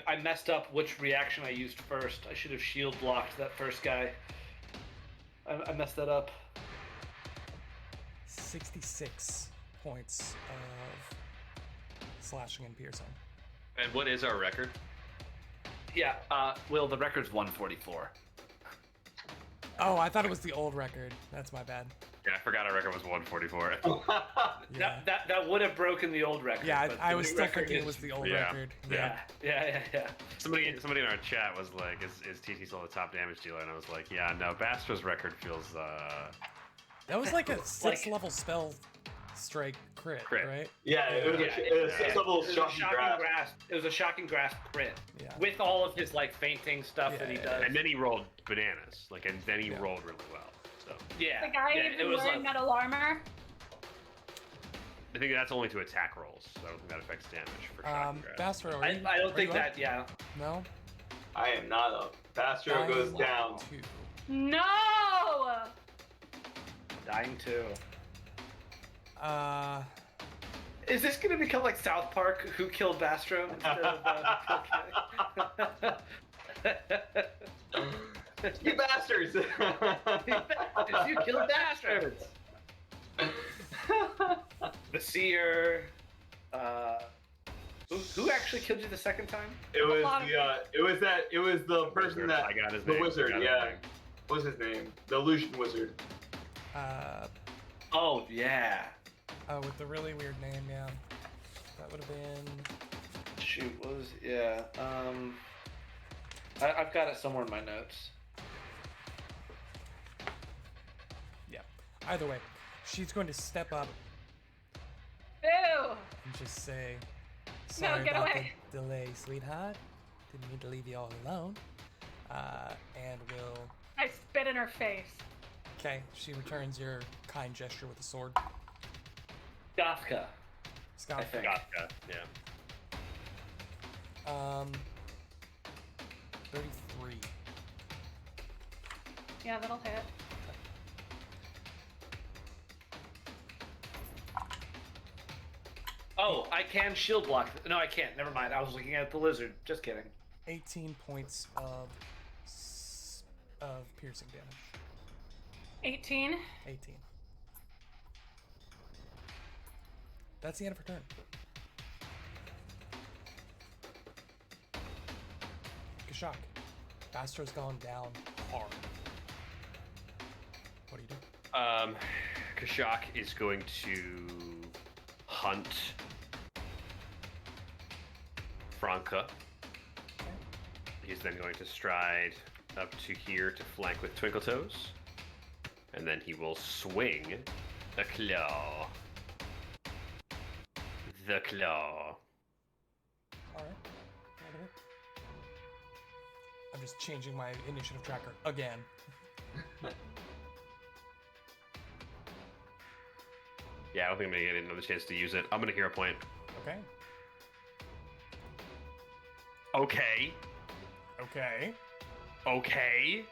[SPEAKER 5] I messed up which reaction I used first. I should have shield blocked that first guy. I messed that up.
[SPEAKER 1] 66 points of slashing and piercing.
[SPEAKER 4] And what is our record?
[SPEAKER 5] Yeah, Will, the record's 144.
[SPEAKER 1] Oh, I thought it was the old record. That's my bad.
[SPEAKER 4] Yeah, I forgot our record was 144.
[SPEAKER 1] Yeah,
[SPEAKER 5] That would have broken the old record.
[SPEAKER 1] yeah
[SPEAKER 5] but
[SPEAKER 1] I
[SPEAKER 5] the
[SPEAKER 1] was
[SPEAKER 5] new
[SPEAKER 1] still
[SPEAKER 5] record
[SPEAKER 1] thinking it
[SPEAKER 5] is-
[SPEAKER 1] was the old
[SPEAKER 4] Yeah.
[SPEAKER 1] record.
[SPEAKER 5] Yeah.
[SPEAKER 4] Somebody in our chat was like, "Is TT still the top damage dealer?" And I was like, "Yeah, no. Bastro's record feels
[SPEAKER 1] That was like a 6th level spell strike crit,
[SPEAKER 4] Crit.
[SPEAKER 1] right?
[SPEAKER 3] Yeah, it was a six-level
[SPEAKER 5] It was a
[SPEAKER 3] shocking grasp.
[SPEAKER 5] It was a shocking grasp crit.
[SPEAKER 1] Yeah.
[SPEAKER 5] With all of his like fainting stuff
[SPEAKER 1] Yeah,
[SPEAKER 5] that he
[SPEAKER 1] yeah,
[SPEAKER 5] does.
[SPEAKER 4] And then he rolled bananas. And then he
[SPEAKER 1] Yeah.
[SPEAKER 4] rolled really well. So
[SPEAKER 5] Yeah.
[SPEAKER 2] The guy
[SPEAKER 5] yeah,
[SPEAKER 2] even wearing metal armor.
[SPEAKER 4] I think that's only to attack rolls. So I don't think that affects damage for shocking grasp.
[SPEAKER 1] Bastro, are
[SPEAKER 5] I
[SPEAKER 1] you,
[SPEAKER 5] don't
[SPEAKER 1] are
[SPEAKER 5] think
[SPEAKER 1] you up?
[SPEAKER 5] that. Yeah.
[SPEAKER 1] No.
[SPEAKER 3] I am not up. Bastro goes
[SPEAKER 1] Dying
[SPEAKER 3] down.
[SPEAKER 1] 2.
[SPEAKER 2] No!
[SPEAKER 5] Dying too.
[SPEAKER 3] Uh,
[SPEAKER 5] Is this gonna become like South Park? Who killed Bastro instead of
[SPEAKER 3] You bastards!
[SPEAKER 5] You killed bastards. The seer. Who actually killed you the second time?
[SPEAKER 3] It was
[SPEAKER 2] lot of-
[SPEAKER 3] it was the person that
[SPEAKER 4] I got his
[SPEAKER 3] the
[SPEAKER 4] name.
[SPEAKER 3] wizard,
[SPEAKER 4] I got his
[SPEAKER 3] yeah.
[SPEAKER 4] name.
[SPEAKER 3] What was his name? The illusion wizard.
[SPEAKER 5] Oh yeah.
[SPEAKER 1] With the really weird name, yeah. That would have been.
[SPEAKER 5] Shoot, what was yeah. I've got it somewhere in my notes.
[SPEAKER 1] Yeah. Either way, she's going to step up
[SPEAKER 2] Ew!
[SPEAKER 1] and just say, "Sorry
[SPEAKER 2] get
[SPEAKER 1] about
[SPEAKER 2] away."
[SPEAKER 1] the delay, sweetheart. Didn't mean to leave you all alone." And will.
[SPEAKER 2] I spit in her face.
[SPEAKER 1] Okay, she returns your kind gesture with a sword.
[SPEAKER 5] Gothka, I
[SPEAKER 1] Scott.
[SPEAKER 5] think.
[SPEAKER 4] Gotcha. Yeah.
[SPEAKER 1] 33.
[SPEAKER 2] Yeah, that'll hit.
[SPEAKER 5] Oh, I can shield block. No, I can't. Never mind. I was looking at the lizard. Just kidding.
[SPEAKER 1] 18 points of piercing damage.
[SPEAKER 2] 18.
[SPEAKER 1] 18. That's the end of her turn. Kashak. Bastro's gone down hard. What do you do?
[SPEAKER 4] Kashak is going to hunt Franca. He's then going to stride up to here to flank with Twinkle Toes. And then he will swing a claw. The claw.
[SPEAKER 1] Alright. I'm just changing my initiative tracker again.
[SPEAKER 4] Yeah, I don't think I'm going to get another chance to use it. I'm going to hero point.
[SPEAKER 1] Okay.
[SPEAKER 4] Okay.
[SPEAKER 1] Okay.
[SPEAKER 4] Okay.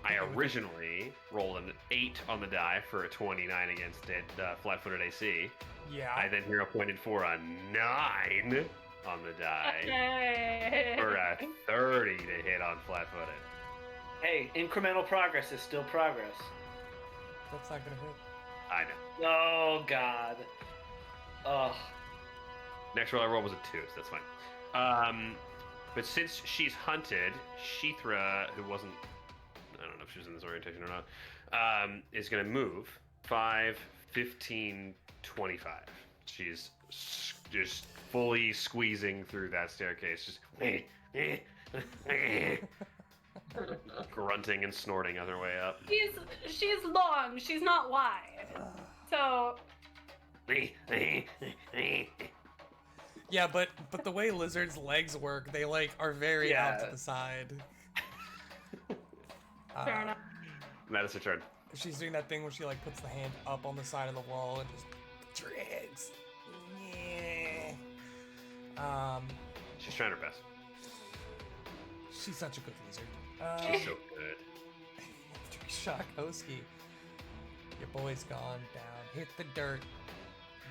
[SPEAKER 4] I originally rolled an 8 on the die for a 29 against it, flat-footed AC.
[SPEAKER 1] Yeah.
[SPEAKER 4] I then hero pointed for a 9 on the die
[SPEAKER 2] Yay.
[SPEAKER 4] for a 30 to hit on flat-footed.
[SPEAKER 5] Hey, incremental progress is still progress.
[SPEAKER 1] That's not gonna hit.
[SPEAKER 4] I know.
[SPEAKER 5] Oh God. Oh.
[SPEAKER 4] Next roll I rolled was a 2, so that's fine. But since she's hunted, Sheethra, who wasn't, I don't know if she was in this orientation or not, is going to move 5, 15, 25. She's just fully squeezing through that staircase, just grunting and snorting on her way up.
[SPEAKER 2] She's long. She's not wide. So
[SPEAKER 1] Yeah, but the way lizards' legs work, they like are very out to the side.
[SPEAKER 2] fair enough.
[SPEAKER 4] That is her turn.
[SPEAKER 1] She's doing that thing where she like puts the hand up on the side of the wall and just tricks. Yeah.
[SPEAKER 4] She's trying her best.
[SPEAKER 1] She's such a good lizard.
[SPEAKER 4] She's so good.
[SPEAKER 1] Shakoski, your boy's gone down. Hit the dirt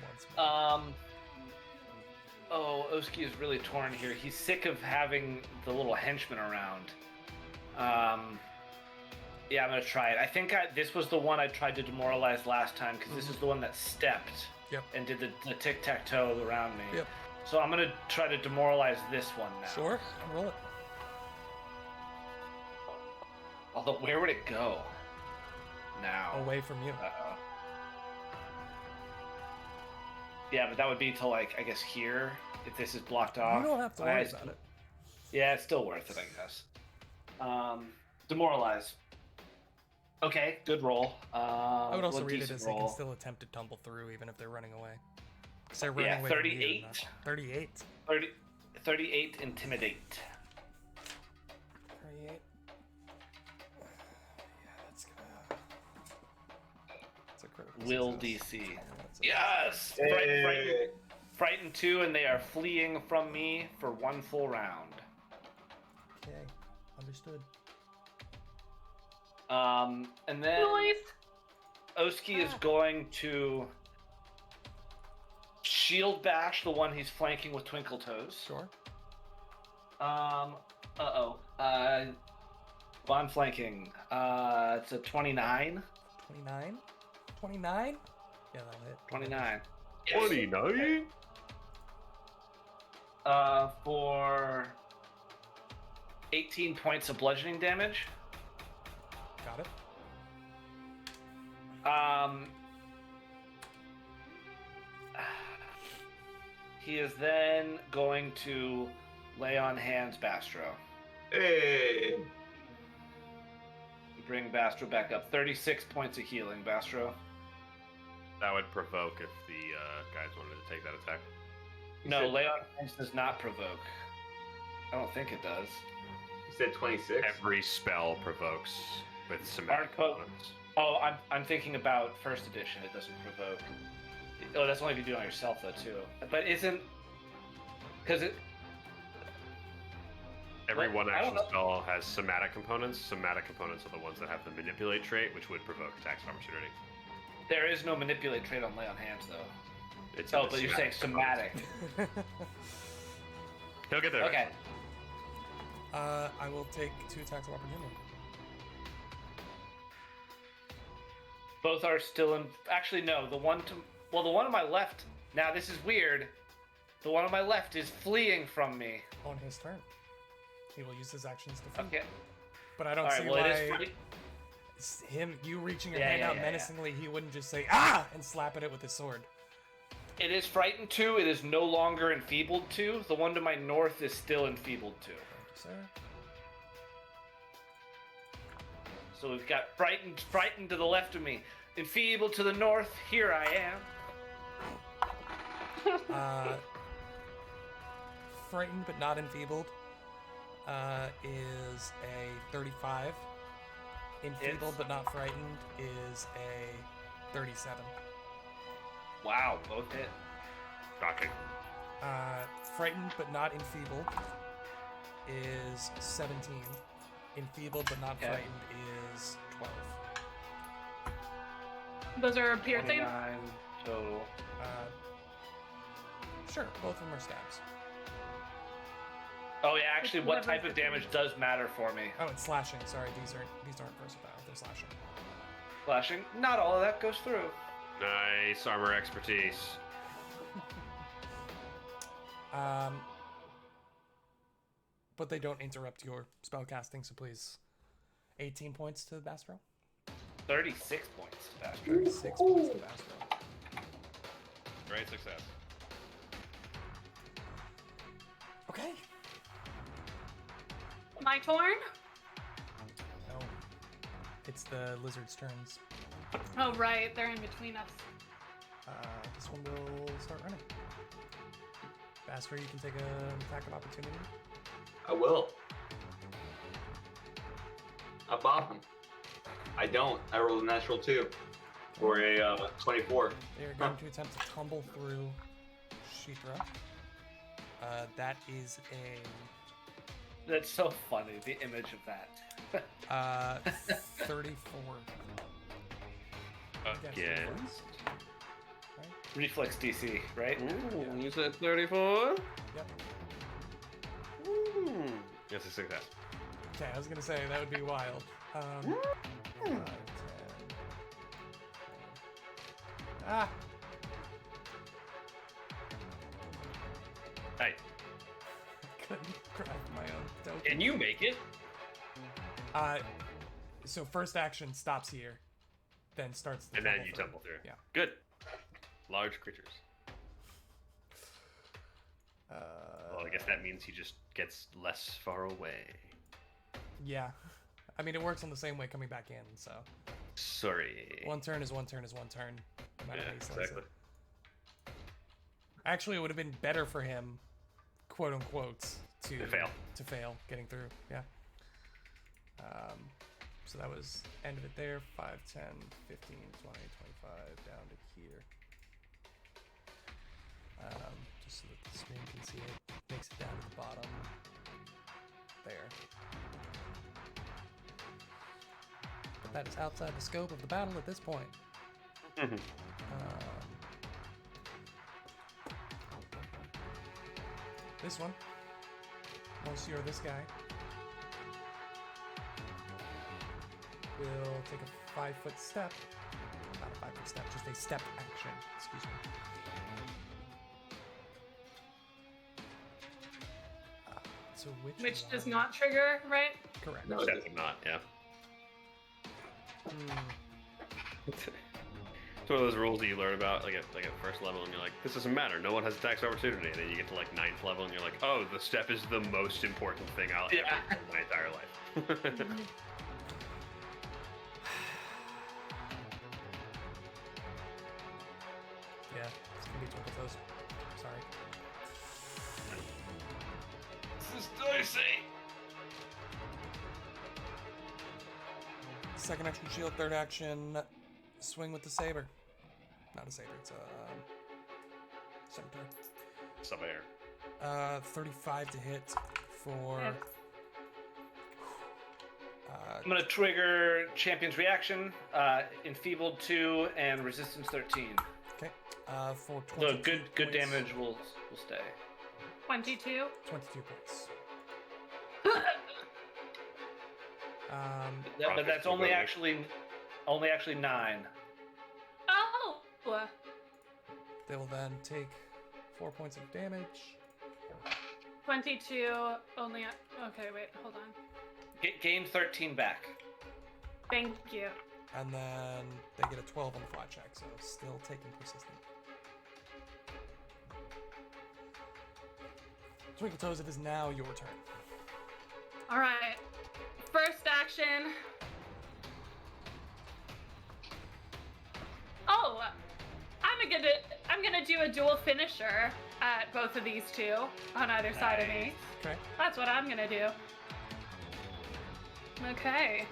[SPEAKER 1] once more.
[SPEAKER 5] Oh, Oski is really torn here. He's sick of having the little henchman around. Yeah, I'm gonna try it. I think this was the one I tried to demoralize last time because this is the one that stepped
[SPEAKER 1] Yep.
[SPEAKER 5] and did the tic-tac-toe around me.
[SPEAKER 1] Yep.
[SPEAKER 5] So I'm gonna try to demoralize this one now.
[SPEAKER 1] Sure, roll it.
[SPEAKER 5] Although, where would it go? Now.
[SPEAKER 1] Away from you.
[SPEAKER 5] Uh-oh. Yeah, but that would be to like, I guess here, if this is blocked off.
[SPEAKER 1] You don't have to worry about it.
[SPEAKER 5] Yeah, it's still worth it, I guess. Demoralize. Okay, good roll.
[SPEAKER 1] I would also
[SPEAKER 5] what
[SPEAKER 1] read it
[SPEAKER 5] decent
[SPEAKER 1] as they
[SPEAKER 5] roll?
[SPEAKER 1] can still attempt to tumble through even if they're running away. 'Cause they're running
[SPEAKER 5] Yeah,
[SPEAKER 1] away from you,
[SPEAKER 5] 38.
[SPEAKER 1] not- 38.
[SPEAKER 5] 38 intimidate.
[SPEAKER 1] 38. Yeah, that's gonna. That's a critical
[SPEAKER 5] Will
[SPEAKER 1] success.
[SPEAKER 5] DC.
[SPEAKER 1] That's a-
[SPEAKER 5] Yes!
[SPEAKER 3] Hey.
[SPEAKER 5] Frightened 2, and they are fleeing from me for one full round.
[SPEAKER 1] Okay, understood.
[SPEAKER 5] And then
[SPEAKER 2] Noise.
[SPEAKER 5] Oski is going to shield bash the one he's flanking with Twinkle Toes.
[SPEAKER 1] Sure.
[SPEAKER 5] Bond flanking. It's a 29.
[SPEAKER 1] 29. 29. Yeah, that'll hit.
[SPEAKER 5] 29.
[SPEAKER 4] 29?
[SPEAKER 5] For 18 points of bludgeoning damage.
[SPEAKER 1] Got it.
[SPEAKER 5] He is then going to lay on hands Bastro.
[SPEAKER 3] Hey.
[SPEAKER 5] Bring Bastro back up. 36 points of healing, Bastro.
[SPEAKER 4] That would provoke if the guys wanted to take that attack.
[SPEAKER 5] No,
[SPEAKER 3] said-
[SPEAKER 5] lay on hands does not provoke. I don't think it does.
[SPEAKER 3] You said 26.
[SPEAKER 4] Every spell provokes with somatic
[SPEAKER 5] Hardcore.
[SPEAKER 4] components.
[SPEAKER 5] Oh, I'm thinking about first edition. It doesn't provoke. Oh, that's only if you do it on yourself, though, too. But isn't... Because it...
[SPEAKER 4] Every
[SPEAKER 5] What?
[SPEAKER 4] one
[SPEAKER 5] I don't
[SPEAKER 4] action
[SPEAKER 5] know.
[SPEAKER 4] spell has somatic components. Somatic components are the ones that have the manipulate trait, which would provoke attacks of opportunity.
[SPEAKER 5] There is no manipulate trait on lay on hands, though.
[SPEAKER 4] It's
[SPEAKER 5] Oh,
[SPEAKER 4] in the
[SPEAKER 5] but you're saying
[SPEAKER 4] components.
[SPEAKER 5] somatic.
[SPEAKER 4] He'll get there.
[SPEAKER 5] Okay.
[SPEAKER 1] I will take 2 attacks of opportunity.
[SPEAKER 5] Both are still in... Actually, no. The one to... Well, the one on my left... Now, this is weird. The one on my left is fleeing from me.
[SPEAKER 1] On his turn. He will use his actions to flee.
[SPEAKER 5] Okay.
[SPEAKER 1] But I don't
[SPEAKER 5] All right,
[SPEAKER 1] see
[SPEAKER 5] well,
[SPEAKER 1] why
[SPEAKER 5] it is free...
[SPEAKER 1] you reaching your
[SPEAKER 5] Yeah,
[SPEAKER 1] hand
[SPEAKER 5] yeah,
[SPEAKER 1] out
[SPEAKER 5] yeah,
[SPEAKER 1] menacingly, he wouldn't just say, ah! And slap at it with his sword.
[SPEAKER 5] It is frightened 2. It is no longer enfeebled 2. The one to my north is still enfeebled 2.
[SPEAKER 1] Thank you, sir.
[SPEAKER 5] So we've got frightened to the left of me. Enfeebled to the north. Here I am.
[SPEAKER 1] Frightened but not enfeebled is a 35. Enfeebled
[SPEAKER 5] It's-
[SPEAKER 1] but not frightened is a 37.
[SPEAKER 5] Wow, both hit.
[SPEAKER 4] Shocking.
[SPEAKER 1] Frightened but not enfeebled is 17. Enfeebled but not
[SPEAKER 5] Okay.
[SPEAKER 1] frightened is 12.
[SPEAKER 2] Those are piercing.
[SPEAKER 5] 29 total.
[SPEAKER 1] Sure, both of them are stabs.
[SPEAKER 5] Oh yeah, actually, what
[SPEAKER 2] Whatever
[SPEAKER 5] type of damage does matter for me?
[SPEAKER 1] Oh, it's slashing. Sorry, these aren't versatile. They're slashing.
[SPEAKER 5] Flashing. Not all of that goes through.
[SPEAKER 4] Nice armor expertise.
[SPEAKER 1] But they don't interrupt your spell casting, so please. 18 points to Bastro.
[SPEAKER 5] 36 points, Bastard.
[SPEAKER 1] 36 points to Bastro.
[SPEAKER 4] Great success.
[SPEAKER 1] Okay.
[SPEAKER 2] My turn.
[SPEAKER 1] No. It's the lizard's turns.
[SPEAKER 2] Oh right, they're in between us.
[SPEAKER 1] This one will start running. Bastro, you can take an attack of opportunity.
[SPEAKER 3] I will. I bop him. I don't. I rolled a natural 2 for a 24.
[SPEAKER 1] They're going to attempt to tumble through Shithra. That is
[SPEAKER 5] That's so funny, the image of that.
[SPEAKER 1] a 34. Against
[SPEAKER 4] Again.
[SPEAKER 1] reflex, right?
[SPEAKER 5] Reflex DC, right?
[SPEAKER 4] Ooh, you said 34?
[SPEAKER 1] Yep.
[SPEAKER 4] Ooh. That's a success.
[SPEAKER 1] Okay, I was gonna say that would be wild. 5, 10. Ah!
[SPEAKER 4] Hey,
[SPEAKER 1] Couldn't grab my own token.
[SPEAKER 5] Can you make it?
[SPEAKER 1] So first action stops here, then starts the
[SPEAKER 4] and then
[SPEAKER 1] tumble
[SPEAKER 4] you
[SPEAKER 1] through.
[SPEAKER 4] tumble through.
[SPEAKER 1] Yeah.
[SPEAKER 4] Good. Large creatures. Well, I guess that means he just gets less far away.
[SPEAKER 1] Yeah. I mean, it works on the same way coming back in, so.
[SPEAKER 4] Sorry.
[SPEAKER 1] One turn is one turn is one turn, no matter
[SPEAKER 4] Yeah,
[SPEAKER 1] how you slice
[SPEAKER 4] exactly.
[SPEAKER 1] it. Actually, it would have been better for him, quote unquote, to fail getting through. Yeah. So that was end of it there. 5, 10, 15, 20, 25, down to here. Just so that the screen can see it. Makes it down to the bottom. There. But that is outside the scope of the battle at this point. This one. Monsieur, this guy, will take a 5-foot step. Not a 5-foot step, just a step action. Excuse me. So
[SPEAKER 2] Which does
[SPEAKER 1] one?
[SPEAKER 2] not trigger, right?
[SPEAKER 1] Correct.
[SPEAKER 3] No,
[SPEAKER 4] Definitely not, yeah. It's one of those rules that you learn about like at first level, and you're like, this doesn't matter. No one has attacks of opportunity. And then you get to like 9th level, and you're like, oh, the step is the most important thing I'll ever do in my entire life.
[SPEAKER 1] Yeah, it's gonna be Twinkle Toes. Sorry.
[SPEAKER 5] This is dicey.
[SPEAKER 1] Second action shield, third action swing with the saber. Not a saber, it's a scimitar.
[SPEAKER 4] Sub-air.
[SPEAKER 1] 35 to hit for.
[SPEAKER 2] Yes.
[SPEAKER 5] I'm gonna trigger Champion's Reaction, Enfeebled 2, and Resistance 13.
[SPEAKER 1] Okay. For
[SPEAKER 5] So
[SPEAKER 1] 22
[SPEAKER 5] good
[SPEAKER 1] points.
[SPEAKER 5] damage will stay.
[SPEAKER 2] 22.
[SPEAKER 1] 22 points.
[SPEAKER 5] But that's only actually 9.
[SPEAKER 2] Oh!
[SPEAKER 1] They will then take 4 points of damage.
[SPEAKER 2] 22 only. Okay, wait, hold on.
[SPEAKER 5] Gain 13 back.
[SPEAKER 2] Thank you.
[SPEAKER 1] And then they get a 12 on the flat check, so still taking persistent. Twinkle Toes, it is now your turn.
[SPEAKER 2] Alright. First action. Oh! I'm gonna do a dual finisher at both of these two on either side of me.
[SPEAKER 1] Okay.
[SPEAKER 2] That's what I'm gonna do. Okay.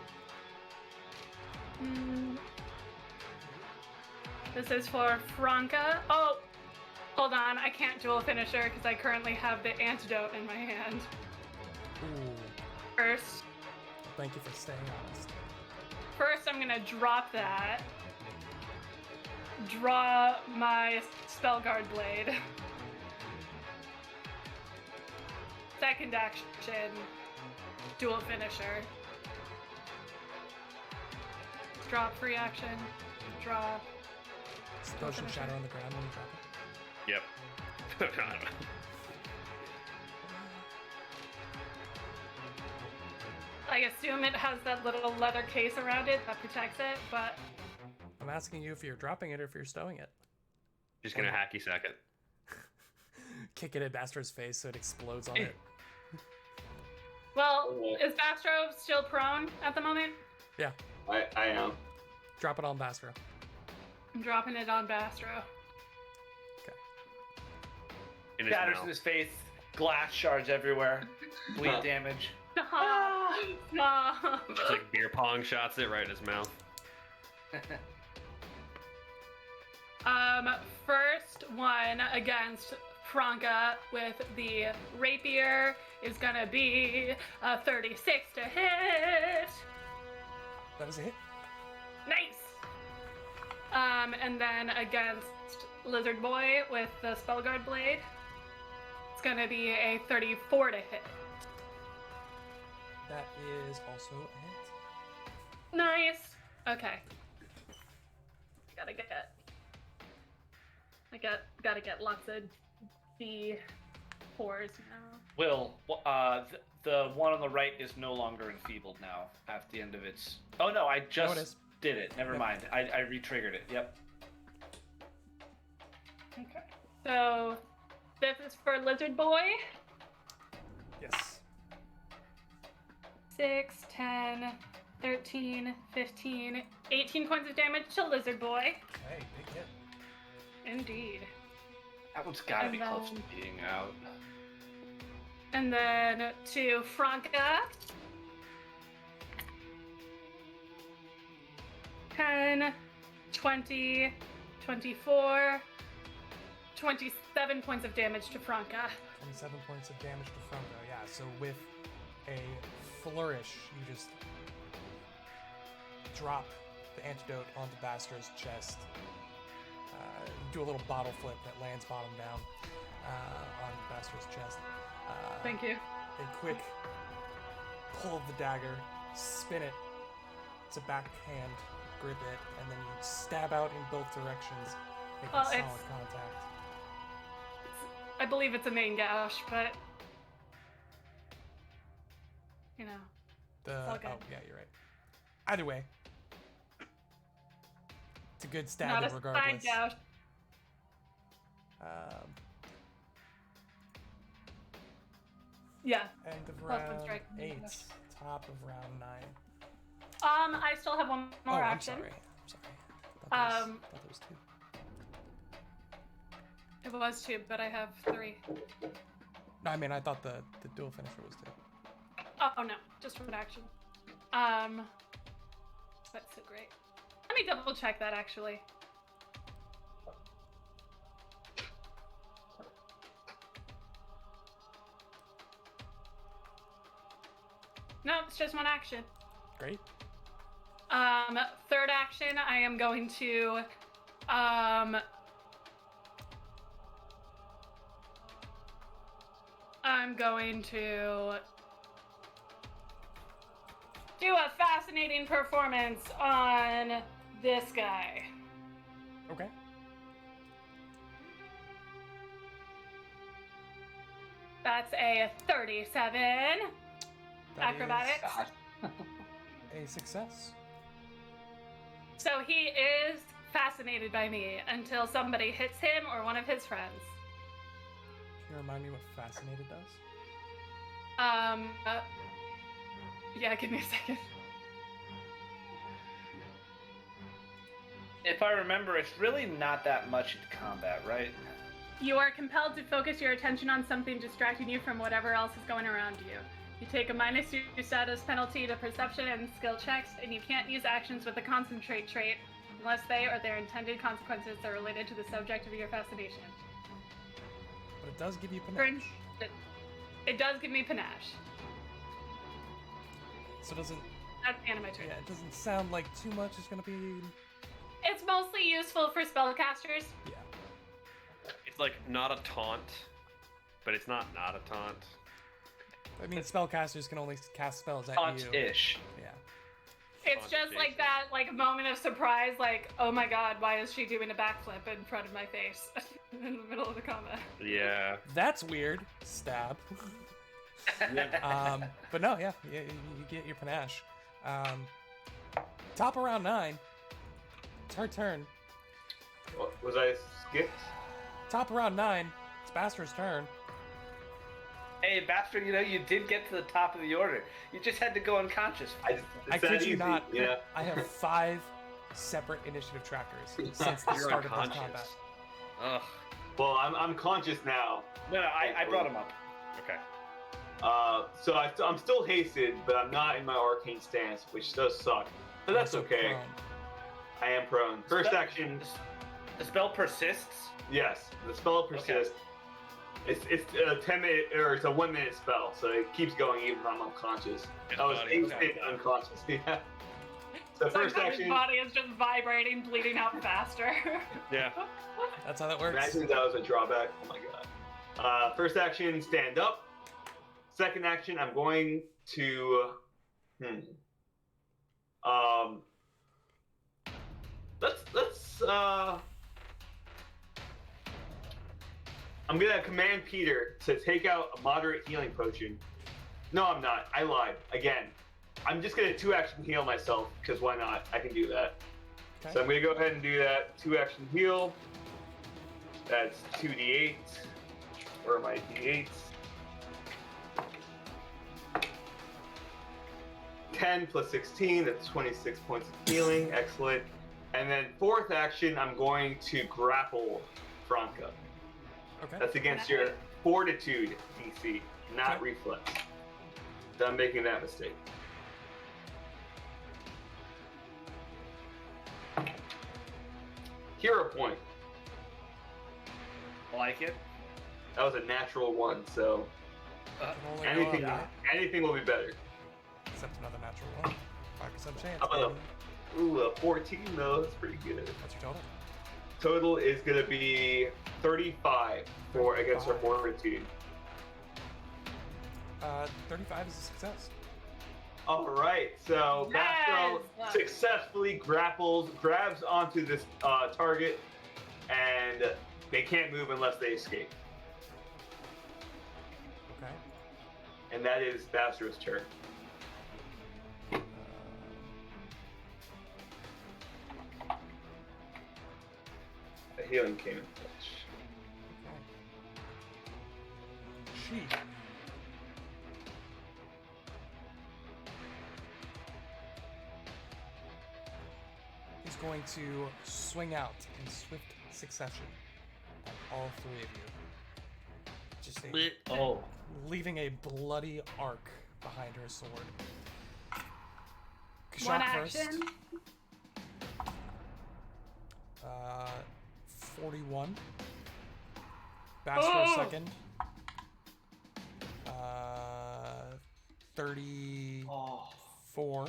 [SPEAKER 2] This is for Franca. Oh! Hold on, I can't dual finisher because I currently have the antidote in my hand.
[SPEAKER 1] Ooh.
[SPEAKER 2] First,
[SPEAKER 1] Thank you for staying honest.
[SPEAKER 2] I'm gonna drop that. Draw my Spellguard Blade. Second action, dual finisher. Drop free action. Draw.
[SPEAKER 1] Is the Ocean Shadow on the ground when you drop it?
[SPEAKER 4] Yep.
[SPEAKER 2] I assume it has that little leather case around it that protects it, but
[SPEAKER 1] I'm asking you if you're dropping it or if you're stowing it.
[SPEAKER 4] Just gonna hacky sack it.
[SPEAKER 1] Kick it at Bastro's face so it explodes on it.
[SPEAKER 2] well, is Bastro still prone at the moment?
[SPEAKER 1] Yeah.
[SPEAKER 3] I am.
[SPEAKER 1] Drop it on Bastro.
[SPEAKER 2] I'm dropping it on Bastro.
[SPEAKER 1] Okay.
[SPEAKER 4] In his
[SPEAKER 5] Shatters
[SPEAKER 4] mouth.
[SPEAKER 5] in his face, glass shards everywhere, bleed damage.
[SPEAKER 2] Ah.
[SPEAKER 4] Just like beer pong shots it right in his mouth.
[SPEAKER 2] First one against Franca with the rapier is gonna be a 36 to hit.
[SPEAKER 1] That is a hit.
[SPEAKER 2] Nice. And then against Lizard Boy with the Spellguard Blade, it's gonna be a 34 to hit.
[SPEAKER 1] That is also a hit.
[SPEAKER 2] Nice. Okay. Gotta get lots of D4s now.
[SPEAKER 5] Will, the one on the right is no longer enfeebled now at the end of its. Oh no, I
[SPEAKER 1] it
[SPEAKER 5] just
[SPEAKER 1] is.
[SPEAKER 5] did it. Never
[SPEAKER 1] Yep.
[SPEAKER 5] mind. I re-triggered it. Yep.
[SPEAKER 2] Okay. So this is for Lizard Boy.
[SPEAKER 1] Yes.
[SPEAKER 2] 6, 10, 13, 15, 18 points of damage to Lizard Boy.
[SPEAKER 1] Hey, big hit.
[SPEAKER 2] Indeed.
[SPEAKER 5] That one's gotta
[SPEAKER 2] And
[SPEAKER 5] be close to
[SPEAKER 2] then-
[SPEAKER 5] being out.
[SPEAKER 2] And then to Franca. 10, 20, 24, 27 points of damage to Franca.
[SPEAKER 1] 27 points of damage to Franco. Yeah, so with a flourish, you just drop the antidote onto Bastro's chest. Do a little bottle flip that lands bottom down on Bastro's chest.
[SPEAKER 2] Thank you.
[SPEAKER 1] A quick pull of the dagger, spin it to backhand, grip it, and then you stab out in both directions, making
[SPEAKER 2] Oh,
[SPEAKER 1] solid
[SPEAKER 2] it's-
[SPEAKER 1] contact.
[SPEAKER 2] I believe it's a main gouge, but you know. all good.
[SPEAKER 1] Oh, yeah, you're right. Either way, it's a good
[SPEAKER 2] Not
[SPEAKER 1] stab
[SPEAKER 2] a side
[SPEAKER 1] regardless.
[SPEAKER 2] gouge. Yeah.
[SPEAKER 1] End of
[SPEAKER 2] Plus one
[SPEAKER 1] round
[SPEAKER 2] strike.
[SPEAKER 1] 8, top of round 9.
[SPEAKER 2] I still have one more
[SPEAKER 1] oh,
[SPEAKER 2] action.
[SPEAKER 1] I'm sorry. Thought
[SPEAKER 2] Um,
[SPEAKER 1] there was 2.
[SPEAKER 2] It was 2, but I have 3.
[SPEAKER 1] No, I mean, I thought the dual finisher was 2.
[SPEAKER 2] Oh no, just one action. That's so great. Let me double check that actually. No, it's just one action.
[SPEAKER 1] Great.
[SPEAKER 2] Third action, I am going to, I'm going to do a fascinating performance on this guy.
[SPEAKER 1] Okay.
[SPEAKER 2] That's a 37
[SPEAKER 1] That
[SPEAKER 2] acrobatics.
[SPEAKER 1] is a success.
[SPEAKER 2] So he is fascinated by me until somebody hits him or one of his friends.
[SPEAKER 1] Can you remind me what Fascinated does?
[SPEAKER 2] Yeah, give me a second.
[SPEAKER 5] If I remember, it's really not that much in combat, right?
[SPEAKER 2] You are compelled to focus your attention on something distracting you from whatever else is going around you. You take a -2 status penalty to perception and skill checks, and you can't use actions with the concentrate trait unless they or their intended consequences are related to the subject of your fascination.
[SPEAKER 1] But it does give you
[SPEAKER 2] For
[SPEAKER 1] panache.
[SPEAKER 2] It does give me panache.
[SPEAKER 1] So it doesn't,
[SPEAKER 2] That's the end of my turn.
[SPEAKER 1] yeah, it doesn't sound like too much is going to be,
[SPEAKER 2] It's mostly useful for spellcasters.
[SPEAKER 1] yeah.
[SPEAKER 4] It's like not a taunt, but it's not a taunt.
[SPEAKER 1] I mean, spellcasters can only cast spells at you.
[SPEAKER 5] Taunt-ish.
[SPEAKER 1] Yeah.
[SPEAKER 2] It's
[SPEAKER 4] Taunt
[SPEAKER 2] just like
[SPEAKER 4] adjacent.
[SPEAKER 2] that, like moment of surprise, like, oh my god, why is she doing a backflip in front of my face in the middle of the combat?
[SPEAKER 4] Yeah.
[SPEAKER 1] That's weird. Stab. But no, yeah, you get your panache. Top of round 9. It's her turn.
[SPEAKER 3] What, was I skipped?
[SPEAKER 1] Top of round 9. It's Bastro's turn.
[SPEAKER 5] Hey, Bastard, you know, you did get to the top of the order. You just had to go unconscious.
[SPEAKER 1] I
[SPEAKER 3] It's that
[SPEAKER 1] kid you
[SPEAKER 3] easy,
[SPEAKER 1] not.
[SPEAKER 3] Yeah.
[SPEAKER 1] I have 5 separate initiative trackers since the
[SPEAKER 4] You're
[SPEAKER 1] start of this
[SPEAKER 4] unconscious.
[SPEAKER 1] combat.
[SPEAKER 4] Ugh.
[SPEAKER 3] Well, I'm conscious now.
[SPEAKER 5] No, I brought him up.
[SPEAKER 4] Okay.
[SPEAKER 3] So I'm still hasted, but I'm not in my arcane stance, which does suck. But that's
[SPEAKER 1] Also
[SPEAKER 3] okay.
[SPEAKER 1] prone.
[SPEAKER 3] I am prone. First
[SPEAKER 5] Spell-
[SPEAKER 3] action,
[SPEAKER 5] The spell persists.
[SPEAKER 3] yes, the spell persists. It's a 10-minute or it's a 1-minute spell, so it keeps going even if I'm unconscious.
[SPEAKER 4] His
[SPEAKER 3] I was
[SPEAKER 4] body-
[SPEAKER 3] instant unconscious. Yeah. So first
[SPEAKER 2] Sometimes
[SPEAKER 3] action.
[SPEAKER 2] his body is just vibrating, bleeding out faster.
[SPEAKER 4] Yeah.
[SPEAKER 1] That's how that works.
[SPEAKER 3] Imagine that was a drawback. Oh my god. First action, stand up. Second action, I'm going to. Let's. I'm gonna command Peter to take out a moderate healing potion. No, I'm not. I lied again. I'm just gonna 2-action heal myself because why not? I can do that.
[SPEAKER 1] Okay.
[SPEAKER 3] So I'm gonna go ahead and do that 2-action heal. That's 2d8. Where are my d8s? 10 plus 16, that's 26 points of healing. Excellent. And then fourth action, I'm going to grapple Franca.
[SPEAKER 1] Okay.
[SPEAKER 3] That's against your fortitude DC, not
[SPEAKER 1] Okay.
[SPEAKER 3] reflex. Done making that mistake. Hero point.
[SPEAKER 5] Like it.
[SPEAKER 3] That was a natural one, so
[SPEAKER 1] Can only go
[SPEAKER 3] anything,
[SPEAKER 1] up,
[SPEAKER 3] anything will be better.
[SPEAKER 1] except another natural one. 5% chance.
[SPEAKER 3] How about
[SPEAKER 1] baby.
[SPEAKER 3] a 14 though? That's pretty good.
[SPEAKER 1] What's your total?
[SPEAKER 3] Total is gonna be 35 for against her
[SPEAKER 1] 35.
[SPEAKER 3] fortitude.
[SPEAKER 1] 35 is a success.
[SPEAKER 3] All right, so Bastro
[SPEAKER 2] Yes!
[SPEAKER 3] successfully grabs onto this target, and they can't move unless they escape.
[SPEAKER 1] Okay.
[SPEAKER 3] And that is Bastro's turn. The healing came in clutch.
[SPEAKER 1] She. Is going to swing out in swift succession at all three of you. Just
[SPEAKER 5] Oh.
[SPEAKER 1] leaving a bloody arc behind her sword.
[SPEAKER 2] One
[SPEAKER 1] Kashak first.
[SPEAKER 2] action.
[SPEAKER 1] 41. Bastro
[SPEAKER 2] Oh!
[SPEAKER 1] second. 34.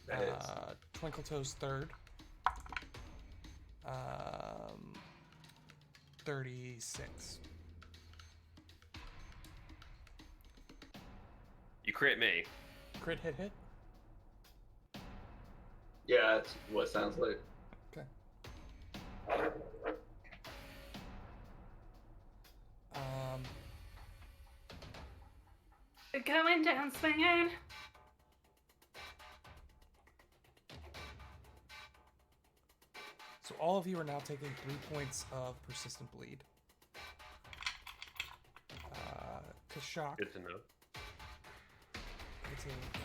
[SPEAKER 3] That is.
[SPEAKER 1] Twinkle Toes third. 36.
[SPEAKER 4] You crit me.
[SPEAKER 1] Crit hit.
[SPEAKER 3] Yeah, that's what it sounds like.
[SPEAKER 1] Okay.
[SPEAKER 2] Going down swinging.
[SPEAKER 1] So all of you are now taking 3 points of persistent bleed. Kashak,
[SPEAKER 4] Good to know.
[SPEAKER 1] you take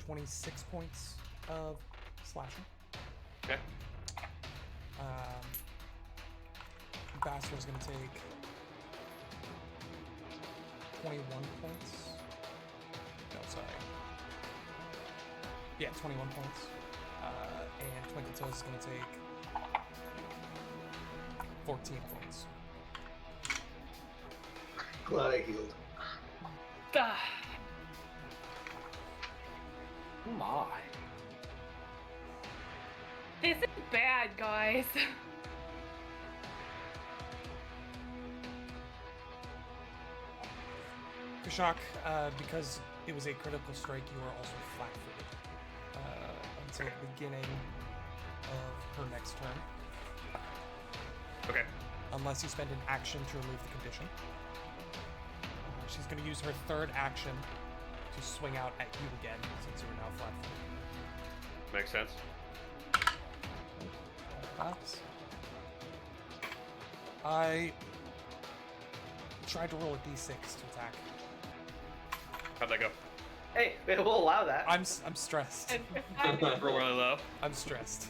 [SPEAKER 1] 26 points of slashing.
[SPEAKER 4] Okay.
[SPEAKER 1] Bastro's gonna take 21 points. No, sorry. Yeah, 21 points. And Twinkle Toes is gonna take 14 points.
[SPEAKER 3] Glad I healed.
[SPEAKER 2] Ah.
[SPEAKER 5] Oh my.
[SPEAKER 2] This is bad, guys.
[SPEAKER 1] Kashak, because it was a critical strike, you are also flat-footed until the beginning of her next turn,
[SPEAKER 4] Okay.
[SPEAKER 1] unless you spend an action to remove the condition. She's going to use her third action to swing out at you again, since you are now flat-footed.
[SPEAKER 4] Makes sense.
[SPEAKER 1] I tried to roll a d6 to attack.
[SPEAKER 4] How'd that go?
[SPEAKER 5] Hey, we'll allow that.
[SPEAKER 1] I'm stressed.
[SPEAKER 4] Roll really low.
[SPEAKER 1] I'm stressed.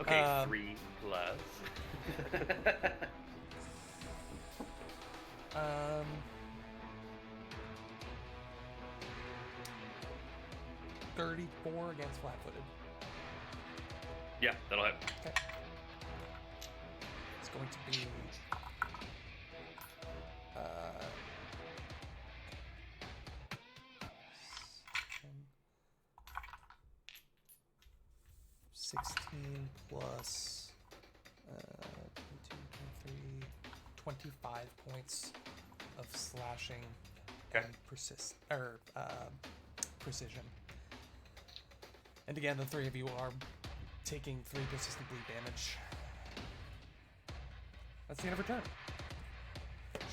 [SPEAKER 4] Okay, 3 plus.
[SPEAKER 1] 34 against flat-footed.
[SPEAKER 4] Yeah, that'll hit.
[SPEAKER 1] Okay. It's going to be 16 plus 25 points of slashing
[SPEAKER 4] Okay.
[SPEAKER 1] and precision. And again, the three of you are taking 3 persistent bleed damage. That's the end of her turn.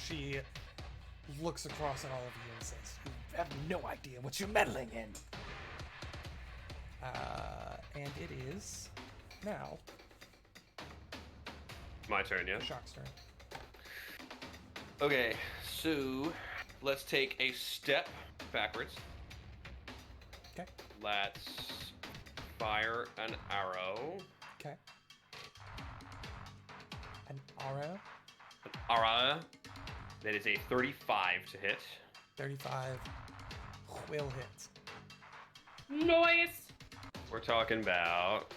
[SPEAKER 1] She looks across at all of you and says, "You have no idea what you're meddling in." And it is now
[SPEAKER 4] my turn, yeah?
[SPEAKER 1] Shock's turn.
[SPEAKER 4] Okay, so let's take a step backwards.
[SPEAKER 1] Okay.
[SPEAKER 4] Let's fire an arrow.
[SPEAKER 1] Okay. An arrow.
[SPEAKER 4] An arrow. That is a 35 to hit.
[SPEAKER 1] 35 will hit.
[SPEAKER 2] Noise.
[SPEAKER 4] We're talking about...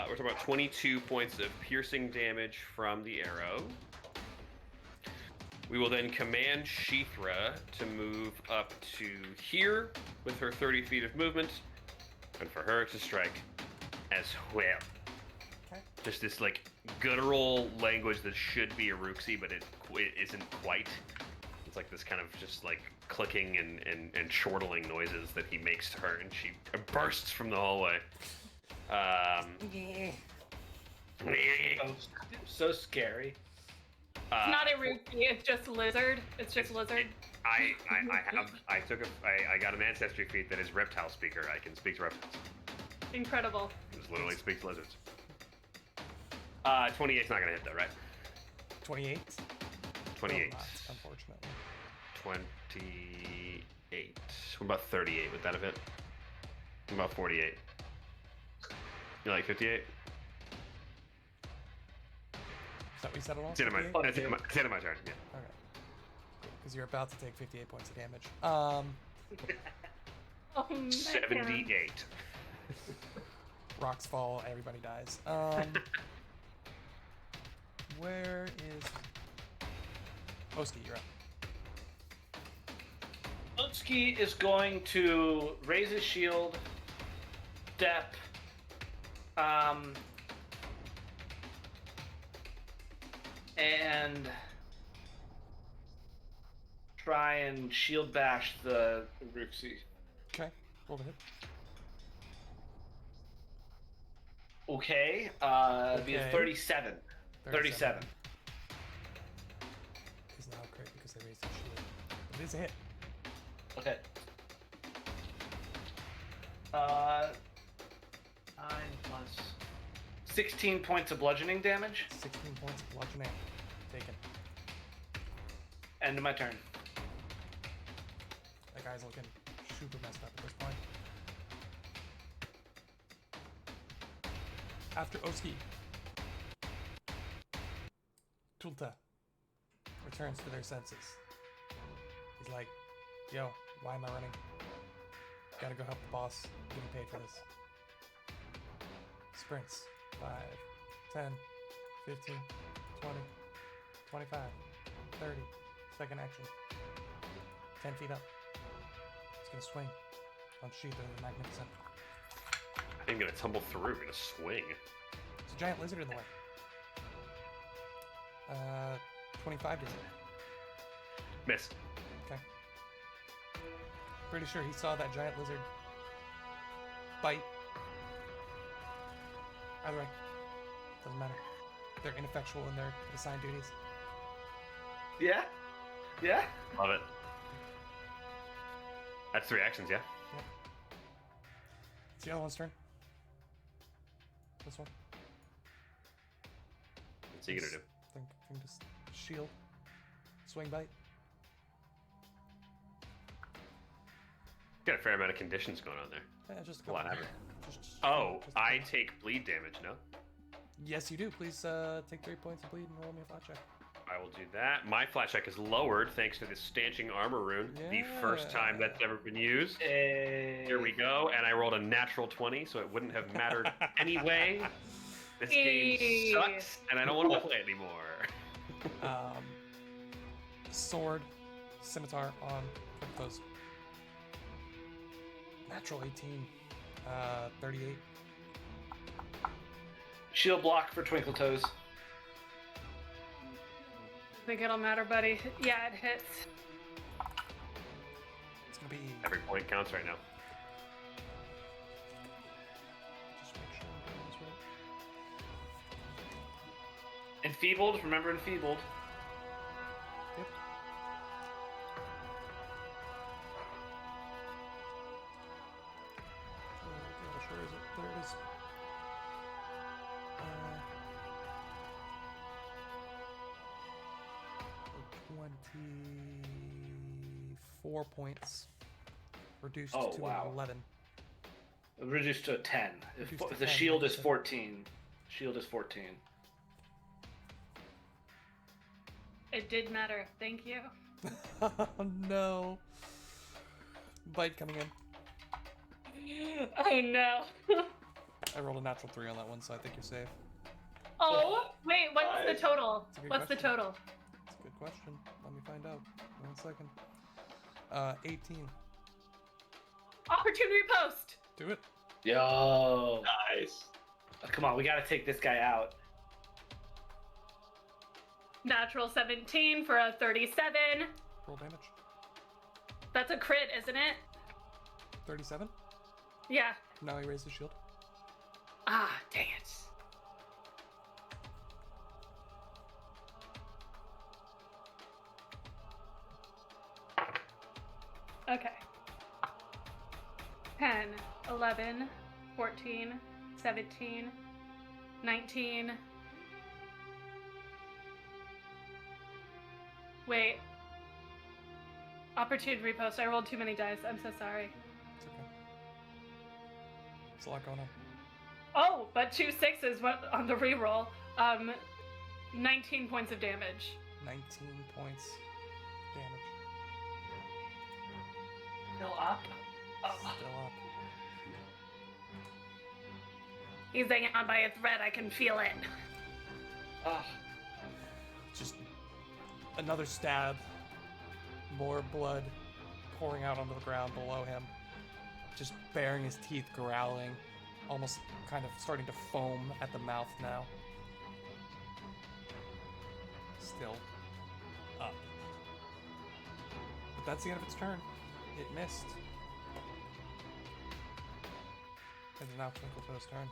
[SPEAKER 4] we're talking about 22 points of piercing damage from the arrow. We will then command Sheethra to move up to here with her 30 feet of movement, and for her to strike as well.
[SPEAKER 1] Okay.
[SPEAKER 4] Just this like guttural language that should be Aruxi, but it isn't quite. It's like this kind of just like clicking and chortling noises that he makes to her, and she bursts from the hallway.
[SPEAKER 5] So scary.
[SPEAKER 2] It's not a Ruki, it's just lizard. It's just lizard.
[SPEAKER 4] I got an ancestry feat that is reptile speaker. I can speak to reptiles.
[SPEAKER 2] Incredible.
[SPEAKER 4] Just literally speak to lizards. 28's not gonna hit though, right?
[SPEAKER 1] 28?
[SPEAKER 4] 28.
[SPEAKER 1] Will not, unfortunately.
[SPEAKER 4] 28. What about 38? Would that have hit? What about 48? You like 58?
[SPEAKER 1] Is that what you said at all?
[SPEAKER 4] It's the end of
[SPEAKER 1] 58?
[SPEAKER 4] it's the end of my turn, yeah.
[SPEAKER 1] Okay. Because you're about to take 58 points of damage.
[SPEAKER 2] Oh, man.
[SPEAKER 4] 78.
[SPEAKER 1] Rocks fall, everybody dies. Where is... Oski, you're up.
[SPEAKER 5] Utski is going to raise his shield, step, and try and shield bash the Ruxi.
[SPEAKER 1] Okay, roll to hit.
[SPEAKER 5] Okay, be a
[SPEAKER 1] Okay.
[SPEAKER 5] 37. 37.
[SPEAKER 1] Is now crit because they raised the shield. But it is a hit.
[SPEAKER 5] Okay. 9 plus 16 points of bludgeoning damage.
[SPEAKER 1] 16 points of bludgeoning. Taken.
[SPEAKER 5] End of my turn.
[SPEAKER 1] That guy's looking super messed up at this point. After Oski, Tulta returns to their senses. He's like, yo, why am I running? Gotta go help the boss. Getting paid for this. Sprints. 5, 10, 15, 20, 25, 30. Second action. 10 feet up. He's gonna swing on Sheetha the Magnificent.
[SPEAKER 4] I'm gonna tumble through, gonna swing.
[SPEAKER 1] There's a giant lizard in the way. 25 to hit.
[SPEAKER 4] Miss.
[SPEAKER 1] Okay. Pretty sure he saw that giant lizard bite. Either way, doesn't matter. They're ineffectual in their assigned duties.
[SPEAKER 5] Yeah? Yeah?
[SPEAKER 4] Love it. That's 3 actions, yeah?
[SPEAKER 1] It's the other one's turn. This one.
[SPEAKER 4] What's he gonna do?
[SPEAKER 1] Think just shield. Swing bite.
[SPEAKER 4] Got a fair amount of conditions going on there.
[SPEAKER 1] Yeah, just a
[SPEAKER 4] A
[SPEAKER 1] couple.
[SPEAKER 4] lot happening.
[SPEAKER 1] Just
[SPEAKER 4] Oh,
[SPEAKER 1] just a
[SPEAKER 4] I
[SPEAKER 1] couple.
[SPEAKER 4] take bleed damage, no?
[SPEAKER 1] Yes, you do. Please take 3 points of bleed and roll me a flat check.
[SPEAKER 4] I will do that. My flat check is lowered thanks to the stanching armor rune. The first time that's ever been used. Here we go. And I rolled a natural 20, so it wouldn't have mattered anyway. This game
[SPEAKER 2] Hey.
[SPEAKER 4] sucks, and I don't want to play it anymore.
[SPEAKER 1] Sword, scimitar on Twinkle Toes. Natural 18. 38.
[SPEAKER 5] Shield block for Twinkle Toes.
[SPEAKER 2] Think it'll matter, buddy. Yeah, it hits.
[SPEAKER 1] It's gonna be.
[SPEAKER 4] Every point counts right now.
[SPEAKER 1] Just make sure I'm doing this right.
[SPEAKER 5] Enfeebled, remember enfeebled.
[SPEAKER 1] Yep. 24 points. Reduced
[SPEAKER 5] Oh,
[SPEAKER 1] to
[SPEAKER 5] wow.
[SPEAKER 1] 11.
[SPEAKER 5] Reduced to a 10.
[SPEAKER 1] Reduced to
[SPEAKER 5] The
[SPEAKER 1] 10,
[SPEAKER 5] shield is
[SPEAKER 1] so-
[SPEAKER 5] 14. Shield is 14.
[SPEAKER 2] It did matter. Thank you.
[SPEAKER 1] Oh no. Bite coming in.
[SPEAKER 2] Oh no.
[SPEAKER 1] I rolled a natural 3 on that one, so I think you're safe.
[SPEAKER 2] Oh, wait, what's the total?
[SPEAKER 1] That's a good
[SPEAKER 2] What's the
[SPEAKER 1] question.
[SPEAKER 2] total?
[SPEAKER 1] That's a good question. Let me find out. 1 second. 18.
[SPEAKER 2] Opportunity post.
[SPEAKER 1] Do it.
[SPEAKER 5] Yo.
[SPEAKER 3] Nice.
[SPEAKER 5] Come on, we gotta take this guy out.
[SPEAKER 2] Natural 17 for a 37.
[SPEAKER 1] Roll damage.
[SPEAKER 2] That's a crit, isn't it?
[SPEAKER 1] 37.
[SPEAKER 2] Yeah.
[SPEAKER 1] Now he raised his shield.
[SPEAKER 2] Ah, dang it. Okay. 10, 11, 14, 17, 19. Wait. Opportunity repost. I rolled too many dice. I'm so sorry.
[SPEAKER 1] It's okay. There's a lot going on.
[SPEAKER 2] Oh, but 2 6s went on the reroll. 19 points of damage.
[SPEAKER 1] 19 points damage.
[SPEAKER 5] Still up.
[SPEAKER 1] Still up.
[SPEAKER 2] He's hanging on by a thread. I can feel it.
[SPEAKER 1] Just another stab. More blood pouring out onto the ground below him. Just baring his teeth, growling. Almost kind of starting to foam at the mouth now. Still up. But that's the end of its turn. It missed. It is now Twinkletoe's turn.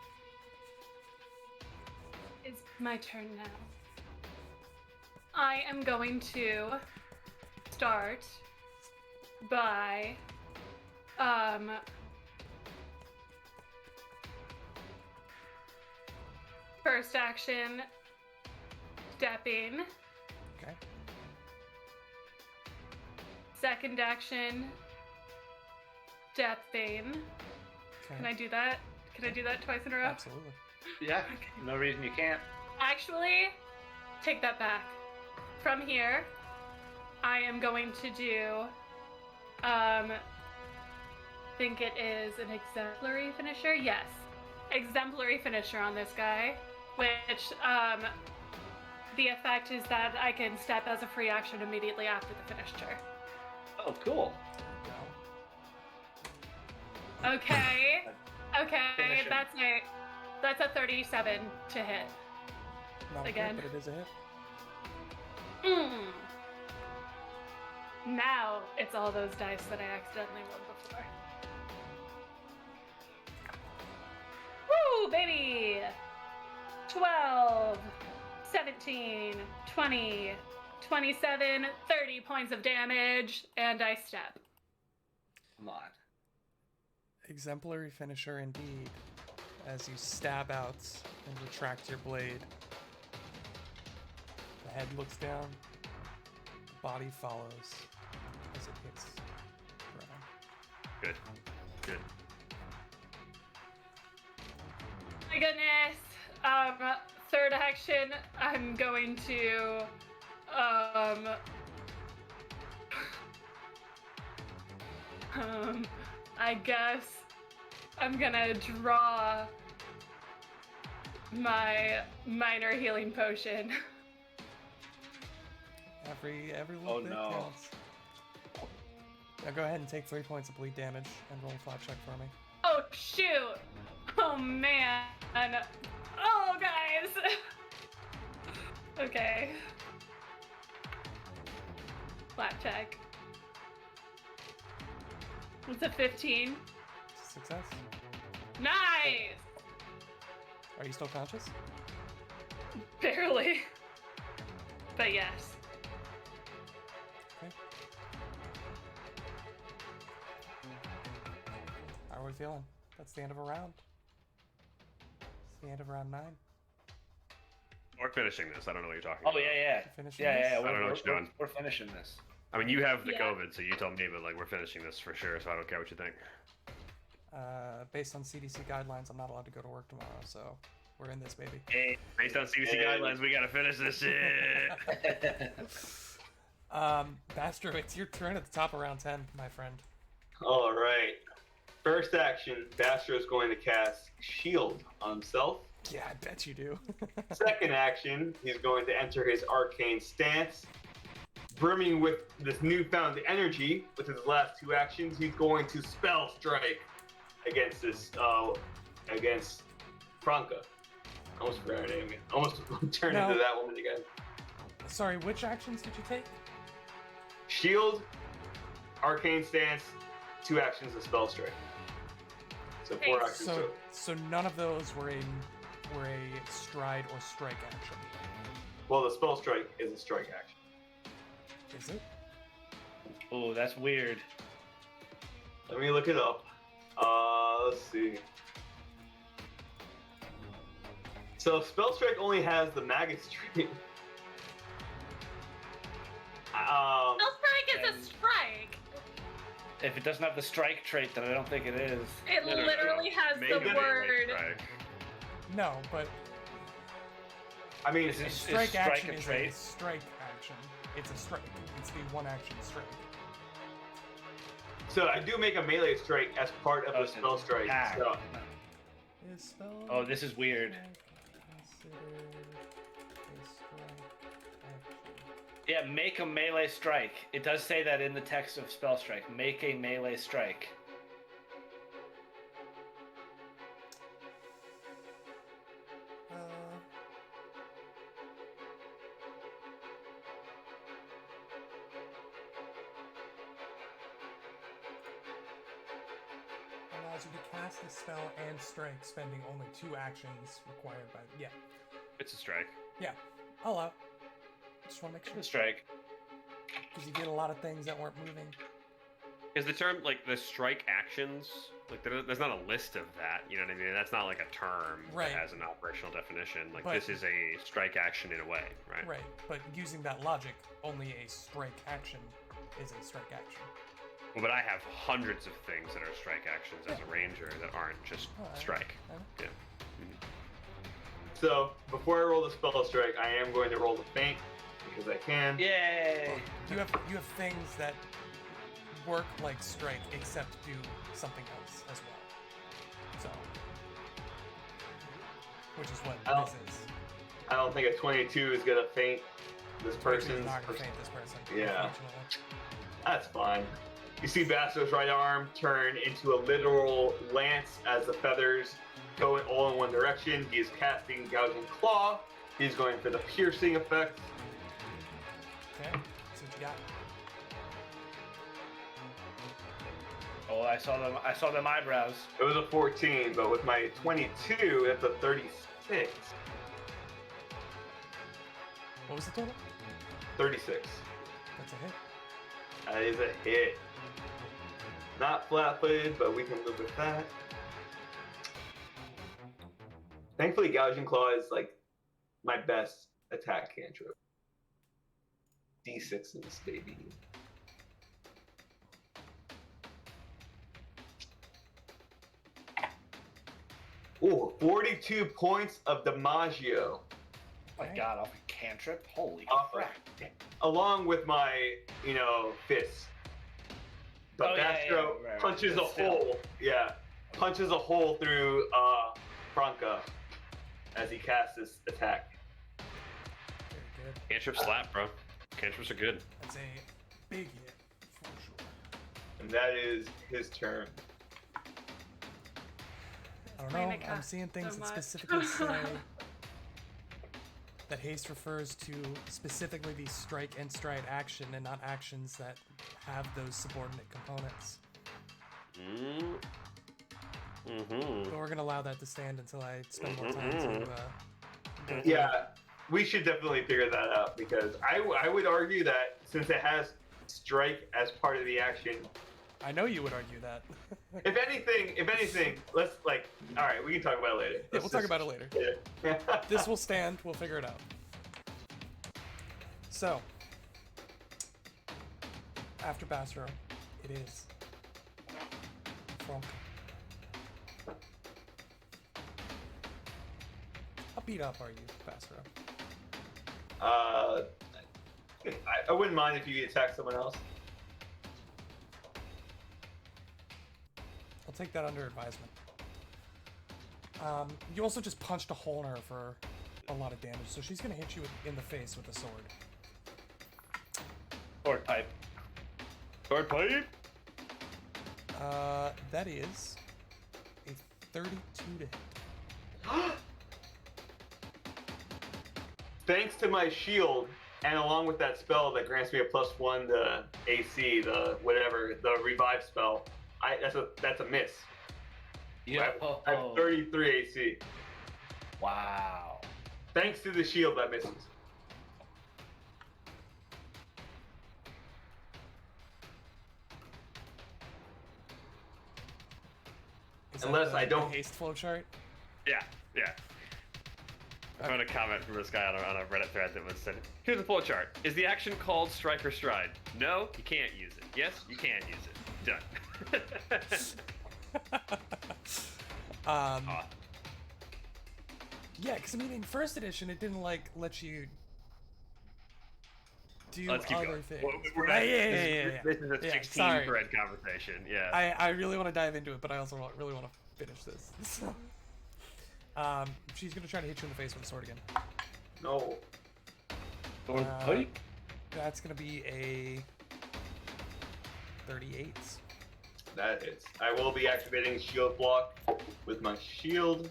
[SPEAKER 2] It's my turn now. I am going to start by first action stepping,
[SPEAKER 1] Okay.
[SPEAKER 2] second action stepping.
[SPEAKER 1] Okay.
[SPEAKER 2] Can I do that? Can I do that twice in a row?
[SPEAKER 1] Absolutely.
[SPEAKER 5] Yeah. No reason you can't.
[SPEAKER 2] Actually, take that back. From here, I am going to do, think it is an exemplary finisher? Yes. Exemplary finisher on this guy, which, the effect is that I can step as a free action immediately after the finisher.
[SPEAKER 5] Oh, cool.
[SPEAKER 2] Okay. Okay,
[SPEAKER 5] Finish him.
[SPEAKER 2] that's a 37 to hit.
[SPEAKER 1] Not a
[SPEAKER 2] Again.
[SPEAKER 1] crit, but it is a hit.
[SPEAKER 2] Now it's all those dice that I accidentally rolled before. Woo, baby! 12, 17, 20, 27, 30 points of damage, and I step.
[SPEAKER 5] Come on.
[SPEAKER 1] Exemplary finisher indeed. As you stab out and retract your blade. The head looks down. The body follows as it hits the ground.
[SPEAKER 4] Good. Good.
[SPEAKER 2] My goodness! Third action, I'm going to, I guess I'm gonna draw my minor healing potion.
[SPEAKER 1] Every little
[SPEAKER 5] Oh,
[SPEAKER 1] bit
[SPEAKER 5] no.
[SPEAKER 1] counts. Now go ahead and take 3 points of bleed damage and roll a flat check for me.
[SPEAKER 2] Oh shoot! Oh man! Oh guys! Okay. Flat check. It's a 15.
[SPEAKER 1] Success.
[SPEAKER 2] Nice!
[SPEAKER 1] Are you still conscious?
[SPEAKER 2] Barely. But yes.
[SPEAKER 1] Okay. How are we feeling? That's the end of a round. It's the end of round 9.
[SPEAKER 4] We're finishing this. I don't know what you're talking
[SPEAKER 5] Oh
[SPEAKER 4] about.
[SPEAKER 5] yeah.
[SPEAKER 1] Finishing
[SPEAKER 5] Yeah.
[SPEAKER 1] this?
[SPEAKER 4] I don't know what you're doing.
[SPEAKER 5] We're finishing this.
[SPEAKER 4] I mean, you have the
[SPEAKER 2] Yeah.
[SPEAKER 4] COVID, so you tell me, but like we're finishing this for sure. So I don't care what you think.
[SPEAKER 1] Based on CDC guidelines, I'm not allowed to go to work tomorrow, so we're in this, baby.
[SPEAKER 4] Hey, based on CDC guidelines, we gotta finish this shit.
[SPEAKER 1] Bastro, it's your turn at the top of round 10, my friend.
[SPEAKER 3] All right. First action, Bastro is going to cast Shield on himself.
[SPEAKER 1] Yeah, I bet you do.
[SPEAKER 3] Second action, he's going to enter his Arcane Stance. Brimming with this newfound energy, with his last two actions, he's going to Spell Strike against against Franca. Almost forgot her name again. Almost turned
[SPEAKER 1] No.
[SPEAKER 3] into that woman again.
[SPEAKER 1] Sorry, which actions did you take?
[SPEAKER 3] Shield, Arcane Stance, 2 actions of Spell Strike. So 4
[SPEAKER 2] Hey,
[SPEAKER 3] actions.
[SPEAKER 1] So none of those were a stride or strike action.
[SPEAKER 3] Well, the Spell Strike is a strike action.
[SPEAKER 1] Is it?
[SPEAKER 5] Oh, that's weird.
[SPEAKER 3] Let me look it up. Let's see. So Spell Strike only has the Maggot Stream.
[SPEAKER 2] Spell strike is a strike.
[SPEAKER 5] If it doesn't have the strike trait, then I don't think it is.
[SPEAKER 2] It
[SPEAKER 4] No.
[SPEAKER 2] literally has
[SPEAKER 4] Maybe
[SPEAKER 2] the
[SPEAKER 4] they
[SPEAKER 2] word.
[SPEAKER 4] like strike.
[SPEAKER 1] No, but
[SPEAKER 3] I mean,
[SPEAKER 5] Is
[SPEAKER 1] a
[SPEAKER 5] it-
[SPEAKER 1] strike
[SPEAKER 5] strike
[SPEAKER 1] action
[SPEAKER 5] a
[SPEAKER 1] is a
[SPEAKER 5] trait?
[SPEAKER 1] strike action. It's a strike. It's the one action strike.
[SPEAKER 3] so I do make a melee strike as part of
[SPEAKER 5] Oh,
[SPEAKER 3] the Spell Strike.
[SPEAKER 5] attack.
[SPEAKER 3] So
[SPEAKER 1] Is spell
[SPEAKER 5] Oh, this is weird.
[SPEAKER 1] strike considered a strike action?
[SPEAKER 5] Yeah, make a melee strike. It does say that in the text of spell strike. Make a melee strike.
[SPEAKER 1] Allows you to cast the spell and strike, spending only 2 actions required by. Yeah,
[SPEAKER 4] It's a strike.
[SPEAKER 1] yeah. I'll allow. Just want to make sure
[SPEAKER 5] The strike.
[SPEAKER 1] because you did a lot of things that weren't moving.
[SPEAKER 4] Is the term like the strike actions? Like there's not a list of that. You know what I mean? That's not like a term
[SPEAKER 1] Right.
[SPEAKER 4] that has an operational definition. Like
[SPEAKER 1] But-
[SPEAKER 4] this is a strike action in a way, right?
[SPEAKER 1] Right, but using that logic, only a strike action is a strike action.
[SPEAKER 4] Well, but I have hundreds of things that are strike actions as a ranger that aren't just
[SPEAKER 1] Oh, I-
[SPEAKER 4] strike.
[SPEAKER 1] I-
[SPEAKER 4] Yeah.
[SPEAKER 3] So before I roll the Spell Strike, I am going to roll the Feint because I can.
[SPEAKER 5] Yay!
[SPEAKER 1] You have things that work like strike, except do something else as well. So, which is what
[SPEAKER 3] Oh.
[SPEAKER 1] this is.
[SPEAKER 3] I don't think a 22 is gonna feint this
[SPEAKER 1] 22 is
[SPEAKER 3] person's.
[SPEAKER 1] not gonna feint this person.
[SPEAKER 3] Yeah.
[SPEAKER 1] Unfortunately.
[SPEAKER 3] That's fine. You see Bastro's right arm turn into a literal lance as the feathers go all in one direction. He is casting Gouging Claw. He's going for the piercing effect.
[SPEAKER 1] Okay. So what you got?
[SPEAKER 5] Oh, I saw them eyebrows.
[SPEAKER 3] It was a 14, but with my 22, it's a 36.
[SPEAKER 1] What was the total?
[SPEAKER 3] 36.
[SPEAKER 1] That's a hit.
[SPEAKER 3] That is a hit. Not flat-footed, but we can live with that. Thankfully, Gouging Claw is like my best attack cantrip. D6s, baby. Ooh, 42 points of Damaggio,
[SPEAKER 5] Oh my
[SPEAKER 1] Okay.
[SPEAKER 5] god, off a cantrip? Holy
[SPEAKER 3] Off
[SPEAKER 5] crap.
[SPEAKER 3] along with my, fist. But
[SPEAKER 5] Oh, yeah,
[SPEAKER 3] Bastro
[SPEAKER 5] yeah, right,
[SPEAKER 3] punches
[SPEAKER 5] but
[SPEAKER 3] a
[SPEAKER 5] still.
[SPEAKER 3] hole. Yeah, punches a hole through Franca as he casts this attack.
[SPEAKER 1] Very good.
[SPEAKER 4] Cantrip slap, bro. Cantrips are good.
[SPEAKER 1] That's a big hit for sure.
[SPEAKER 3] And that is his turn.
[SPEAKER 1] I don't
[SPEAKER 2] Playing
[SPEAKER 1] know.
[SPEAKER 2] the
[SPEAKER 1] I'm
[SPEAKER 2] cast
[SPEAKER 1] seeing things
[SPEAKER 2] so
[SPEAKER 1] that
[SPEAKER 2] much.
[SPEAKER 1] specifically say that haste refers to specifically the strike and stride action and not actions that have those subordinate components.
[SPEAKER 4] Mm-hmm.
[SPEAKER 1] But we're gonna allow that to stand until I spend more time to go through
[SPEAKER 3] Yeah, we should definitely figure that out because I would argue that since it has strike as part of the action,
[SPEAKER 1] I know you would argue that.
[SPEAKER 3] If anything, let's like. All right, we can talk about it later.
[SPEAKER 1] Yeah, we'll talk about it later.
[SPEAKER 3] Yeah.
[SPEAKER 1] This will stand. We'll figure it out. So, after Bastro, it is Frank. How beat up are you, Bastro?
[SPEAKER 3] I wouldn't mind if you attack someone else.
[SPEAKER 1] I'll take that under advisement. You also just punched a hole in her for a lot of damage, so she's gonna hit you in the face with a sword.
[SPEAKER 5] Sword pipe.
[SPEAKER 4] Sword pipe.
[SPEAKER 1] That is a 32 to hit.
[SPEAKER 3] Thanks to my shield, and along with that spell that grants me a +1 to AC, the revive spell, that's a miss.
[SPEAKER 5] Yeah.
[SPEAKER 3] I have 33 AC.
[SPEAKER 5] Wow.
[SPEAKER 3] Thanks to the shield that misses.
[SPEAKER 1] Is that
[SPEAKER 3] Unless I don't-
[SPEAKER 1] the haste flow chart.
[SPEAKER 4] Yeah. I found a comment from this guy on a Reddit thread that was said, "Here's the flow chart. Is the action called strike or stride? No, you can't use it. Yes, you can use it. Done."
[SPEAKER 1] Yeah, because I mean, in first edition, it didn't like let you do
[SPEAKER 4] Let's keep
[SPEAKER 1] other
[SPEAKER 4] going.
[SPEAKER 1] things.
[SPEAKER 4] Well, we're
[SPEAKER 1] Yeah,
[SPEAKER 4] not-
[SPEAKER 1] yeah.
[SPEAKER 4] This is a
[SPEAKER 1] Yeah,
[SPEAKER 4] 16
[SPEAKER 1] sorry.
[SPEAKER 4] thread conversation. Yeah.
[SPEAKER 1] I really want to dive into it, but I also really want to finish this. She's gonna try to hit you in the face with a sword again.
[SPEAKER 3] No.
[SPEAKER 5] Sword
[SPEAKER 1] Uh,
[SPEAKER 5] pipe?
[SPEAKER 1] That's gonna be a 38.
[SPEAKER 3] That hits. I will be activating shield block with my shield.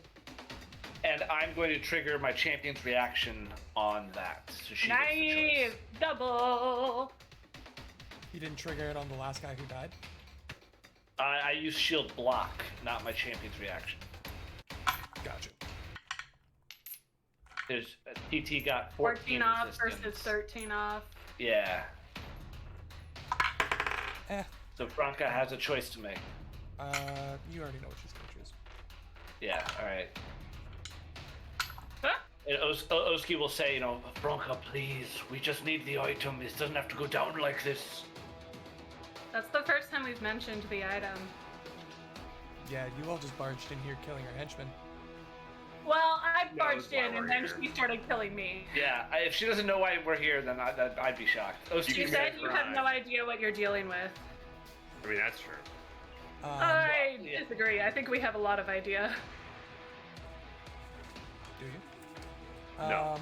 [SPEAKER 5] And I'm going to trigger my champion's reaction on that. So she gets the
[SPEAKER 2] Nice!
[SPEAKER 5] choice.
[SPEAKER 2] Double!
[SPEAKER 1] You didn't trigger it on the last guy who died.
[SPEAKER 5] I use shield block, not my champion's reaction.
[SPEAKER 1] Gotcha.
[SPEAKER 5] There's TT got
[SPEAKER 2] 14 off
[SPEAKER 5] resistance.
[SPEAKER 2] versus 13 off.
[SPEAKER 5] Yeah.
[SPEAKER 1] Eh.
[SPEAKER 5] So Franca has a choice to make.
[SPEAKER 1] You already know what she's gonna choose.
[SPEAKER 5] Yeah. All right.
[SPEAKER 2] Huh?
[SPEAKER 5] And Oski will say, Franca, please, we just need the item. It doesn't have to go down like this.
[SPEAKER 2] That's the first time we've mentioned the item.
[SPEAKER 1] Yeah, you all just barged in here killing her henchmen.
[SPEAKER 2] Well, I
[SPEAKER 4] No,
[SPEAKER 2] barged
[SPEAKER 4] that's why
[SPEAKER 2] in
[SPEAKER 4] we're
[SPEAKER 2] and then
[SPEAKER 4] here.
[SPEAKER 2] she started killing me.
[SPEAKER 5] Yeah. If she doesn't know why we're here, then I'd be shocked. Oski,
[SPEAKER 2] You
[SPEAKER 4] can
[SPEAKER 2] said
[SPEAKER 4] make
[SPEAKER 2] you
[SPEAKER 4] a
[SPEAKER 2] have
[SPEAKER 4] crime.
[SPEAKER 2] no idea what you're dealing with.
[SPEAKER 4] I mean, that's true.
[SPEAKER 2] I
[SPEAKER 5] yeah.
[SPEAKER 2] disagree. I think we have a lot of idea.
[SPEAKER 1] Do you?
[SPEAKER 4] No.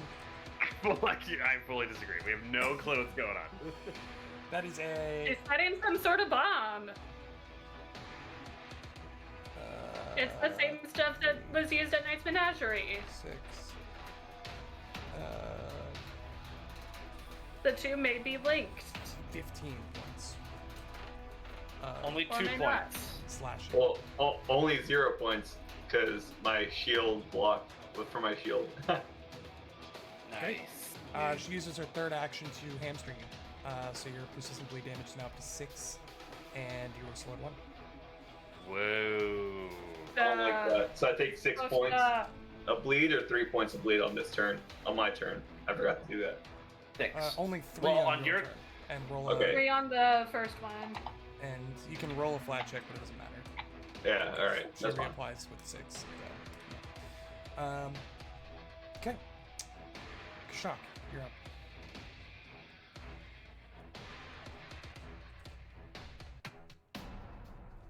[SPEAKER 4] I fully disagree. We have no clue what's going on.
[SPEAKER 1] That is a.
[SPEAKER 2] Is that in some sort of bomb? It's the same stuff that was used at Knight's Menagerie.
[SPEAKER 1] 6.
[SPEAKER 2] The two may be linked.
[SPEAKER 1] 15 points.
[SPEAKER 5] Only
[SPEAKER 2] Or
[SPEAKER 5] 2
[SPEAKER 2] may not.
[SPEAKER 5] points.
[SPEAKER 1] Slash.
[SPEAKER 3] Well, only 0 points because my shield block was for my shield.
[SPEAKER 5] Nice.
[SPEAKER 1] She uses her third action to hamstring you. So your persistent bleed damage is now up to 6, and you were slowed 1.
[SPEAKER 4] Whoa.
[SPEAKER 3] I don't like that. So I take 6 points
[SPEAKER 2] Uh,
[SPEAKER 3] of bleed or 3 points of bleed on this turn. On my turn. I forgot to do that.
[SPEAKER 5] 6.
[SPEAKER 1] Only 3
[SPEAKER 5] Well,
[SPEAKER 1] on
[SPEAKER 5] on
[SPEAKER 1] your
[SPEAKER 5] your-
[SPEAKER 1] turn. And roll
[SPEAKER 3] Okay.
[SPEAKER 2] 3 on the first one.
[SPEAKER 1] and you can roll a flat check, but it doesn't matter.
[SPEAKER 3] Yeah, alright.
[SPEAKER 1] She
[SPEAKER 3] That's fine.
[SPEAKER 1] reapplies with 6. So. Okay. Shock, you're up.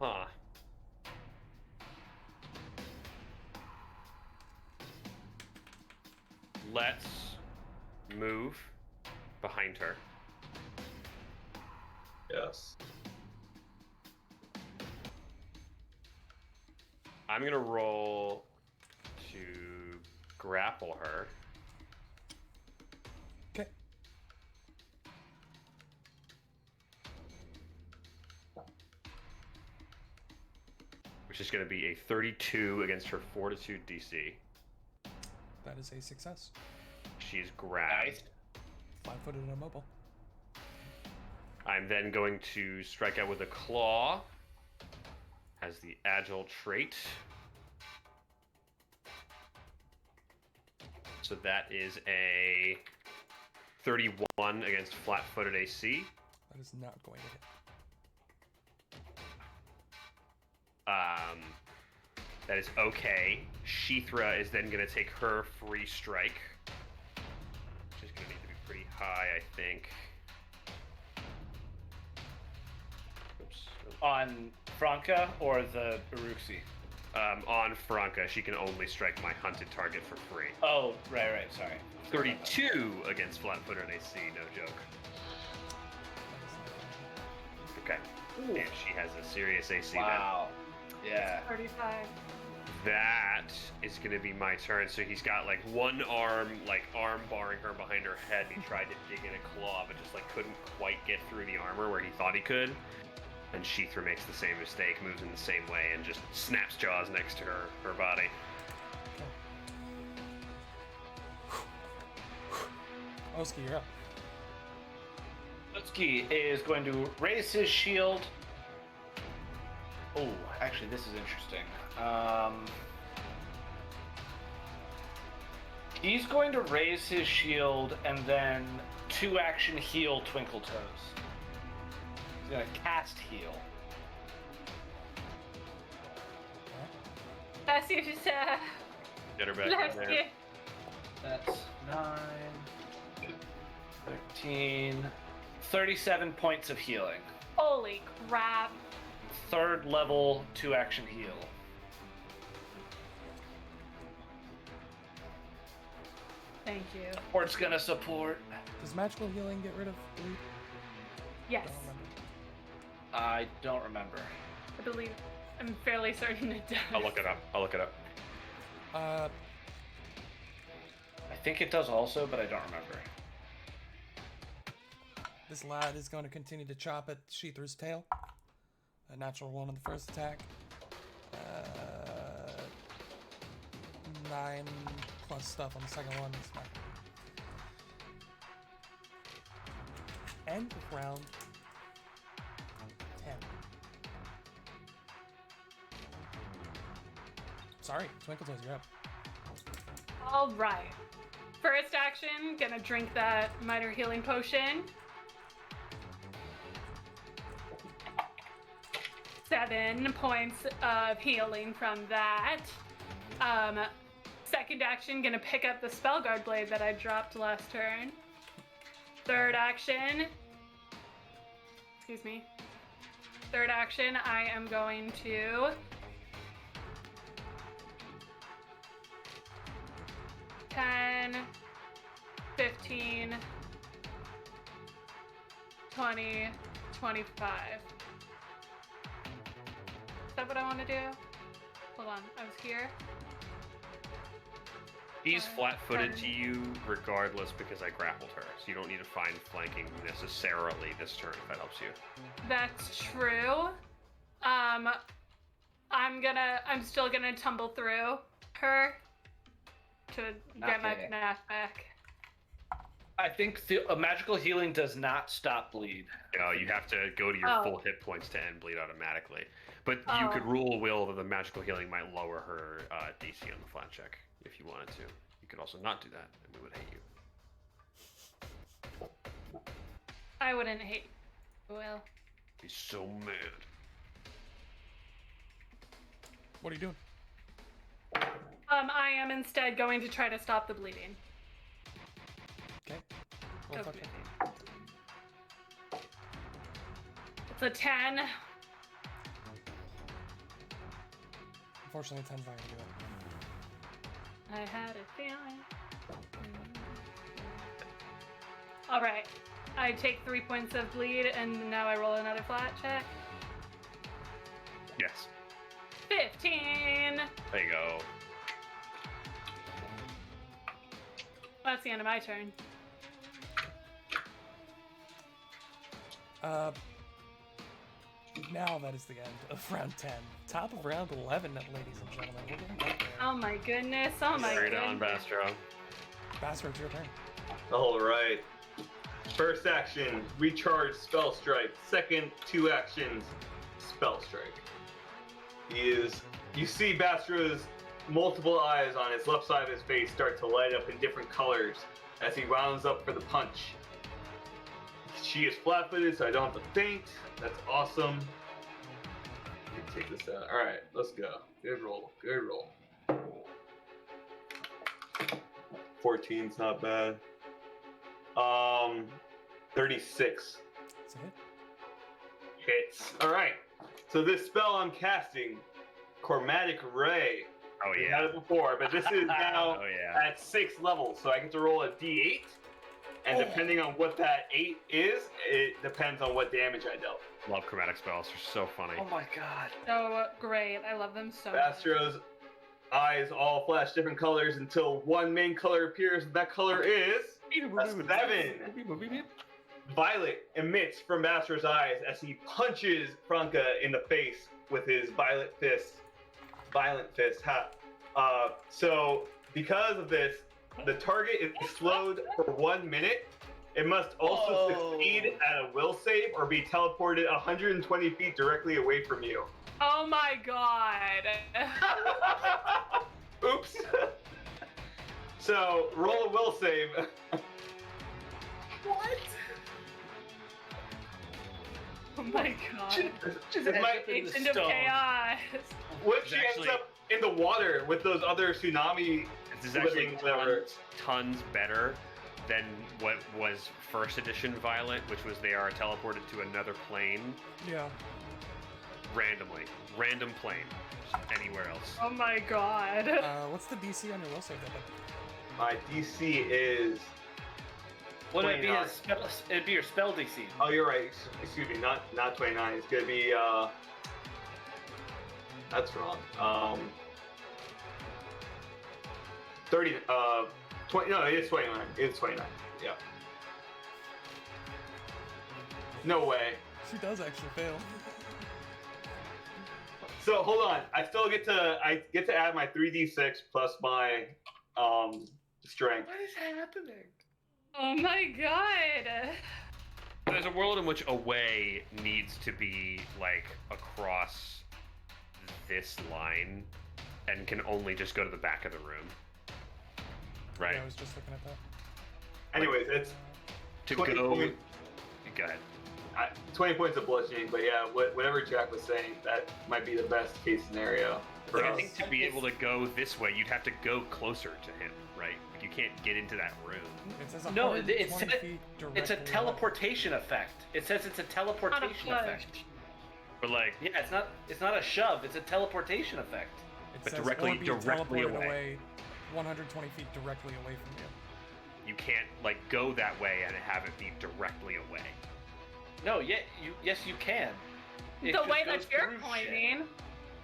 [SPEAKER 4] Huh. Let's move behind her.
[SPEAKER 3] Yes.
[SPEAKER 4] I'm gonna roll to grapple her.
[SPEAKER 1] Okay.
[SPEAKER 4] Which is gonna be a 32 against her Fortitude DC.
[SPEAKER 1] That is a success.
[SPEAKER 4] She's grabbed.
[SPEAKER 5] Nice.
[SPEAKER 1] 5-footed and immobile.
[SPEAKER 4] I'm then going to strike out with a claw as the agile trait. So that is a 31 against flat-footed AC.
[SPEAKER 1] That is not going to hit.
[SPEAKER 4] That is okay. Sheethra is then going to take her free strike. Which is going to need to be pretty high, I think. Oops.
[SPEAKER 5] On Franca or the Uruxi?
[SPEAKER 4] On Franca, she can only strike my hunted target for free.
[SPEAKER 5] Oh, right, sorry.
[SPEAKER 4] 32 against flat-footed AC, no joke. Okay.
[SPEAKER 5] Ooh.
[SPEAKER 4] And she has a serious AC
[SPEAKER 5] Wow. Yeah.
[SPEAKER 2] 35.
[SPEAKER 4] then. That is going to be my turn. So he's got like one arm, arm barring her behind her head. He tried to dig in a claw, but just couldn't quite get through the armor where he thought he could. And Sheethra makes the same mistake, moves in the same way, and just snaps jaws next to her body.
[SPEAKER 1] Oski, you're up.
[SPEAKER 5] Lutski is going to raise his shield. Oh, actually, this is interesting. He's going to raise his shield and then 2-action heal Twinkle Toes. He's going to cast heal.
[SPEAKER 2] Bless you, sir.
[SPEAKER 4] Get her back
[SPEAKER 2] Bless
[SPEAKER 4] in there.
[SPEAKER 2] you.
[SPEAKER 5] That's 9, 13, 37 points of healing.
[SPEAKER 2] Holy crap.
[SPEAKER 5] 3rd level 2-action heal.
[SPEAKER 2] Thank you.
[SPEAKER 5] Support's gonna support.
[SPEAKER 1] Does magical healing get rid of bleed?
[SPEAKER 2] Yes,
[SPEAKER 1] Don't remember.
[SPEAKER 5] I don't remember.
[SPEAKER 2] I believe. I'm fairly certain it does.
[SPEAKER 4] I'll look it up.
[SPEAKER 1] Uh,
[SPEAKER 5] I think it does also, but I don't remember.
[SPEAKER 1] this lad is going to continue to chop at Sheethra's tail. A natural 1 on the first attack. 9 plus stuff on the second one. It's fine. End of round 10. Sorry, Twinkle Toes, you're up.
[SPEAKER 2] All right. First action, gonna drink that minor healing potion. 7 points of healing from that. Second action, gonna pick up the Spellguard Blade that I dropped last turn. Third action, I am going to $10, 15, 20, 25. Is that what I want to do? Hold on, I was here.
[SPEAKER 4] She's flat-footed to you regardless because I grappled her, so you don't need to find flanking necessarily this turn if that helps you.
[SPEAKER 2] That's true. I'm still gonna tumble through her to get my
[SPEAKER 5] Okay.
[SPEAKER 2] knack back.
[SPEAKER 5] I think magical healing does not stop bleed.
[SPEAKER 4] No, you have to go to your
[SPEAKER 2] Oh.
[SPEAKER 4] full hit points to end bleed automatically. But you
[SPEAKER 2] Oh.
[SPEAKER 4] could rule a will that the magical healing might lower her DC on the flat check if you wanted to. You could also not do that, and we would hate you.
[SPEAKER 2] I wouldn't hate. Will.
[SPEAKER 4] Be so mad.
[SPEAKER 1] What are you doing?
[SPEAKER 2] I am instead going to try to stop the bleeding.
[SPEAKER 1] Okay. Roll
[SPEAKER 2] Okay.
[SPEAKER 1] touch.
[SPEAKER 2] It's a 10.
[SPEAKER 1] Unfortunately, 10's not gonna do it.
[SPEAKER 2] I had a feeling. All right. I take 3 points of bleed, and now I roll another flat check.
[SPEAKER 4] Yes.
[SPEAKER 2] 15.
[SPEAKER 4] There you go.
[SPEAKER 2] That's the end of my turn.
[SPEAKER 1] Now that is the end of round 10. Top of round 11, ladies and gentlemen. We're getting up there.
[SPEAKER 2] Oh my goodness. Oh my
[SPEAKER 4] Right
[SPEAKER 2] goodness.
[SPEAKER 4] on, Bastro.
[SPEAKER 1] Bastard, it's your turn.
[SPEAKER 3] All right. First action, recharge spell strike. Second, 2 actions, spell strike. You see Bastro's multiple eyes on his left side of his face start to light up in different colors as he rounds up for the punch. She is flat-footed, so I don't have to feint. That's awesome. Let me take this out. All right, let's go. Good roll. Good roll. 14's not bad. 36
[SPEAKER 1] That's a hit.
[SPEAKER 3] hits. All right. So this spell I'm casting, Chromatic Ray.
[SPEAKER 4] Oh
[SPEAKER 3] We
[SPEAKER 4] yeah.
[SPEAKER 3] had it before, but this is now
[SPEAKER 4] Oh yeah.
[SPEAKER 3] at 6th level, so I get to roll a d8, and depending on what that 8 is, it depends on what damage I dealt.
[SPEAKER 4] Love chromatic spells. They're so funny.
[SPEAKER 5] Oh my god.
[SPEAKER 2] So great. I love them so much.
[SPEAKER 3] Bastro's eyes all flash different colors until one main color appears, and that color is a 7. Violet emits from Bastro's eyes as he punches Franca in the face with his violent fist. So because of this, the target is slowed for 1 minute. It must also succeed at a will save or be teleported 120 feet directly away from you.
[SPEAKER 2] Oh my god.
[SPEAKER 3] Oops. So roll a will save.
[SPEAKER 2] What? Oh my god.
[SPEAKER 3] It might-
[SPEAKER 2] Agent of chaos.
[SPEAKER 3] What
[SPEAKER 4] It's
[SPEAKER 3] she ends
[SPEAKER 4] actually-
[SPEAKER 3] up in the water with those other tsunami
[SPEAKER 4] This is actually
[SPEAKER 3] living whatever.
[SPEAKER 4] tons better than what was first edition Violet, which was they are teleported to another plane
[SPEAKER 1] Yeah.
[SPEAKER 4] randomly. Random plane. Just anywhere else.
[SPEAKER 2] Oh my god.
[SPEAKER 1] What's the DC on your will save? Then?
[SPEAKER 3] My DC is.
[SPEAKER 5] Wouldn't it be
[SPEAKER 3] 29.
[SPEAKER 5] a spell? It'd be your spell DC.
[SPEAKER 3] Oh, you're right. Excuse me. Not 29. It's gonna be. That's wrong. 30. 20. No, it is 29. It's 29. Yeah. No way.
[SPEAKER 1] She does actually fail.
[SPEAKER 3] So hold on. I get to add my 3d6 plus my strength.
[SPEAKER 5] What is happening?
[SPEAKER 2] Oh my god.
[SPEAKER 4] There's a world in which away needs to be like across this line and can only just go to the back of the room. Right?
[SPEAKER 1] Yeah, I was just looking at that.
[SPEAKER 3] Anyways, it's
[SPEAKER 4] To
[SPEAKER 3] 20
[SPEAKER 4] go.
[SPEAKER 3] point-
[SPEAKER 4] Go ahead.
[SPEAKER 3] 20 points of bludgeoning, but yeah, whatever Jack was saying, that might be the best case scenario for
[SPEAKER 4] Like, I
[SPEAKER 3] us.
[SPEAKER 4] think to be able to go this way, you'd have to go closer to him, right? Like, you can't get into that room.
[SPEAKER 1] It says
[SPEAKER 5] No,
[SPEAKER 1] 120 feet directly.
[SPEAKER 5] It's a teleportation effect. It says it's a teleportation
[SPEAKER 2] push.
[SPEAKER 5] effect.
[SPEAKER 4] But like,
[SPEAKER 5] Yeah, it's not a shove. It's a teleportation effect.
[SPEAKER 1] It
[SPEAKER 4] but
[SPEAKER 1] says,
[SPEAKER 4] directly-
[SPEAKER 1] or be
[SPEAKER 4] directly
[SPEAKER 1] teleported
[SPEAKER 4] away.
[SPEAKER 1] 120 feet directly away from you.
[SPEAKER 4] you can't like go that way and have it be directly away.
[SPEAKER 5] No, yes you can. It
[SPEAKER 2] The
[SPEAKER 5] just
[SPEAKER 2] way
[SPEAKER 5] goes
[SPEAKER 2] that you're
[SPEAKER 5] through shit.
[SPEAKER 2] pointing.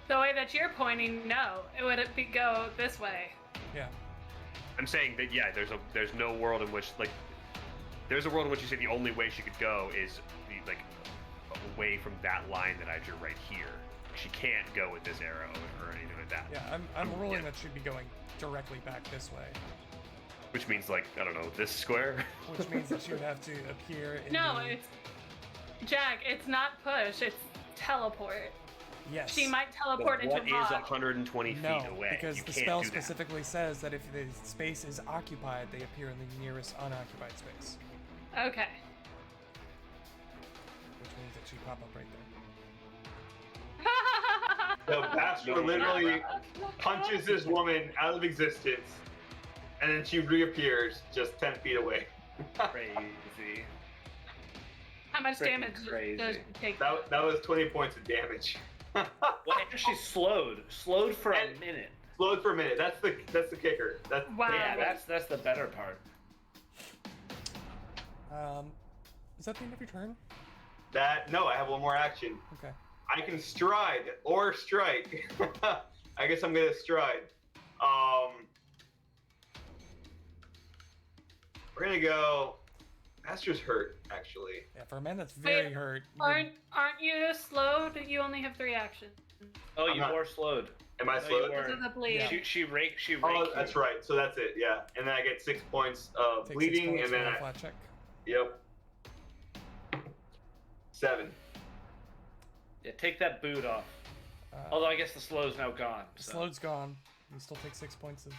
[SPEAKER 2] The way that you're pointing, no. It would go this way.
[SPEAKER 1] Yeah.
[SPEAKER 4] I'm saying that there's no world in which like there's a world in which you say the only way she could go is like away from that line that I drew right here. She can't go with this arrow or anything like that.
[SPEAKER 1] Yeah, I'm ruling
[SPEAKER 4] Yeah.
[SPEAKER 1] that she'd be going directly back this way,
[SPEAKER 4] Which means like I don't know this square.
[SPEAKER 1] which means that she would have to appear in
[SPEAKER 2] No,
[SPEAKER 1] the...
[SPEAKER 2] it's Jack, it's not push, it's teleport.
[SPEAKER 1] Yes.
[SPEAKER 2] She might
[SPEAKER 4] But
[SPEAKER 2] teleport into
[SPEAKER 4] what is
[SPEAKER 2] rock.
[SPEAKER 4] 120 feet
[SPEAKER 1] No,
[SPEAKER 4] away?
[SPEAKER 1] because
[SPEAKER 4] You
[SPEAKER 1] the
[SPEAKER 4] can't
[SPEAKER 1] spell
[SPEAKER 4] do that.
[SPEAKER 1] specifically says that if the space is occupied, they appear in the nearest unoccupied space,
[SPEAKER 2] Okay.
[SPEAKER 1] which means that she pop up right there.
[SPEAKER 3] So Bastro literally punches this woman out of existence, and then she reappears just 10 feet away.
[SPEAKER 5] Crazy.
[SPEAKER 2] How much
[SPEAKER 5] Freaking
[SPEAKER 2] damage
[SPEAKER 5] crazy.
[SPEAKER 2] does it take?
[SPEAKER 3] That was 20 points of damage.
[SPEAKER 5] Well, and she's slowed for a
[SPEAKER 3] And-
[SPEAKER 5] minute.
[SPEAKER 3] Slowed for a minute. That's the kicker. That's
[SPEAKER 2] Wow.
[SPEAKER 5] Yeah, that's the better part.
[SPEAKER 1] Is that the end of your turn?
[SPEAKER 3] No, I have one more action.
[SPEAKER 1] Okay.
[SPEAKER 3] I can stride or strike. I guess I'm gonna stride. We're gonna go. Bastro's hurt, actually.
[SPEAKER 1] Yeah, for a man that's very
[SPEAKER 2] Wait,
[SPEAKER 1] hurt.
[SPEAKER 2] Aren't you slowed? You only have 3 actions.
[SPEAKER 5] Oh,
[SPEAKER 3] I'm
[SPEAKER 5] you
[SPEAKER 3] not-
[SPEAKER 5] are slowed.
[SPEAKER 3] Am I
[SPEAKER 5] No, you
[SPEAKER 3] slowed?
[SPEAKER 5] weren't.
[SPEAKER 2] Because of the bleed.
[SPEAKER 1] Yeah.
[SPEAKER 5] She raked
[SPEAKER 3] Oh,
[SPEAKER 5] you.
[SPEAKER 3] that's right. So that's it. Yeah, and then I get 6 points of
[SPEAKER 1] Take 6
[SPEAKER 3] bleeding,
[SPEAKER 1] points
[SPEAKER 3] and then
[SPEAKER 1] for a
[SPEAKER 3] I.
[SPEAKER 1] flat check.
[SPEAKER 3] Yep. 7.
[SPEAKER 5] Yeah, take that boot off. Although I guess the slow's now gone. So.
[SPEAKER 1] Slow's gone. You still take 6 points of.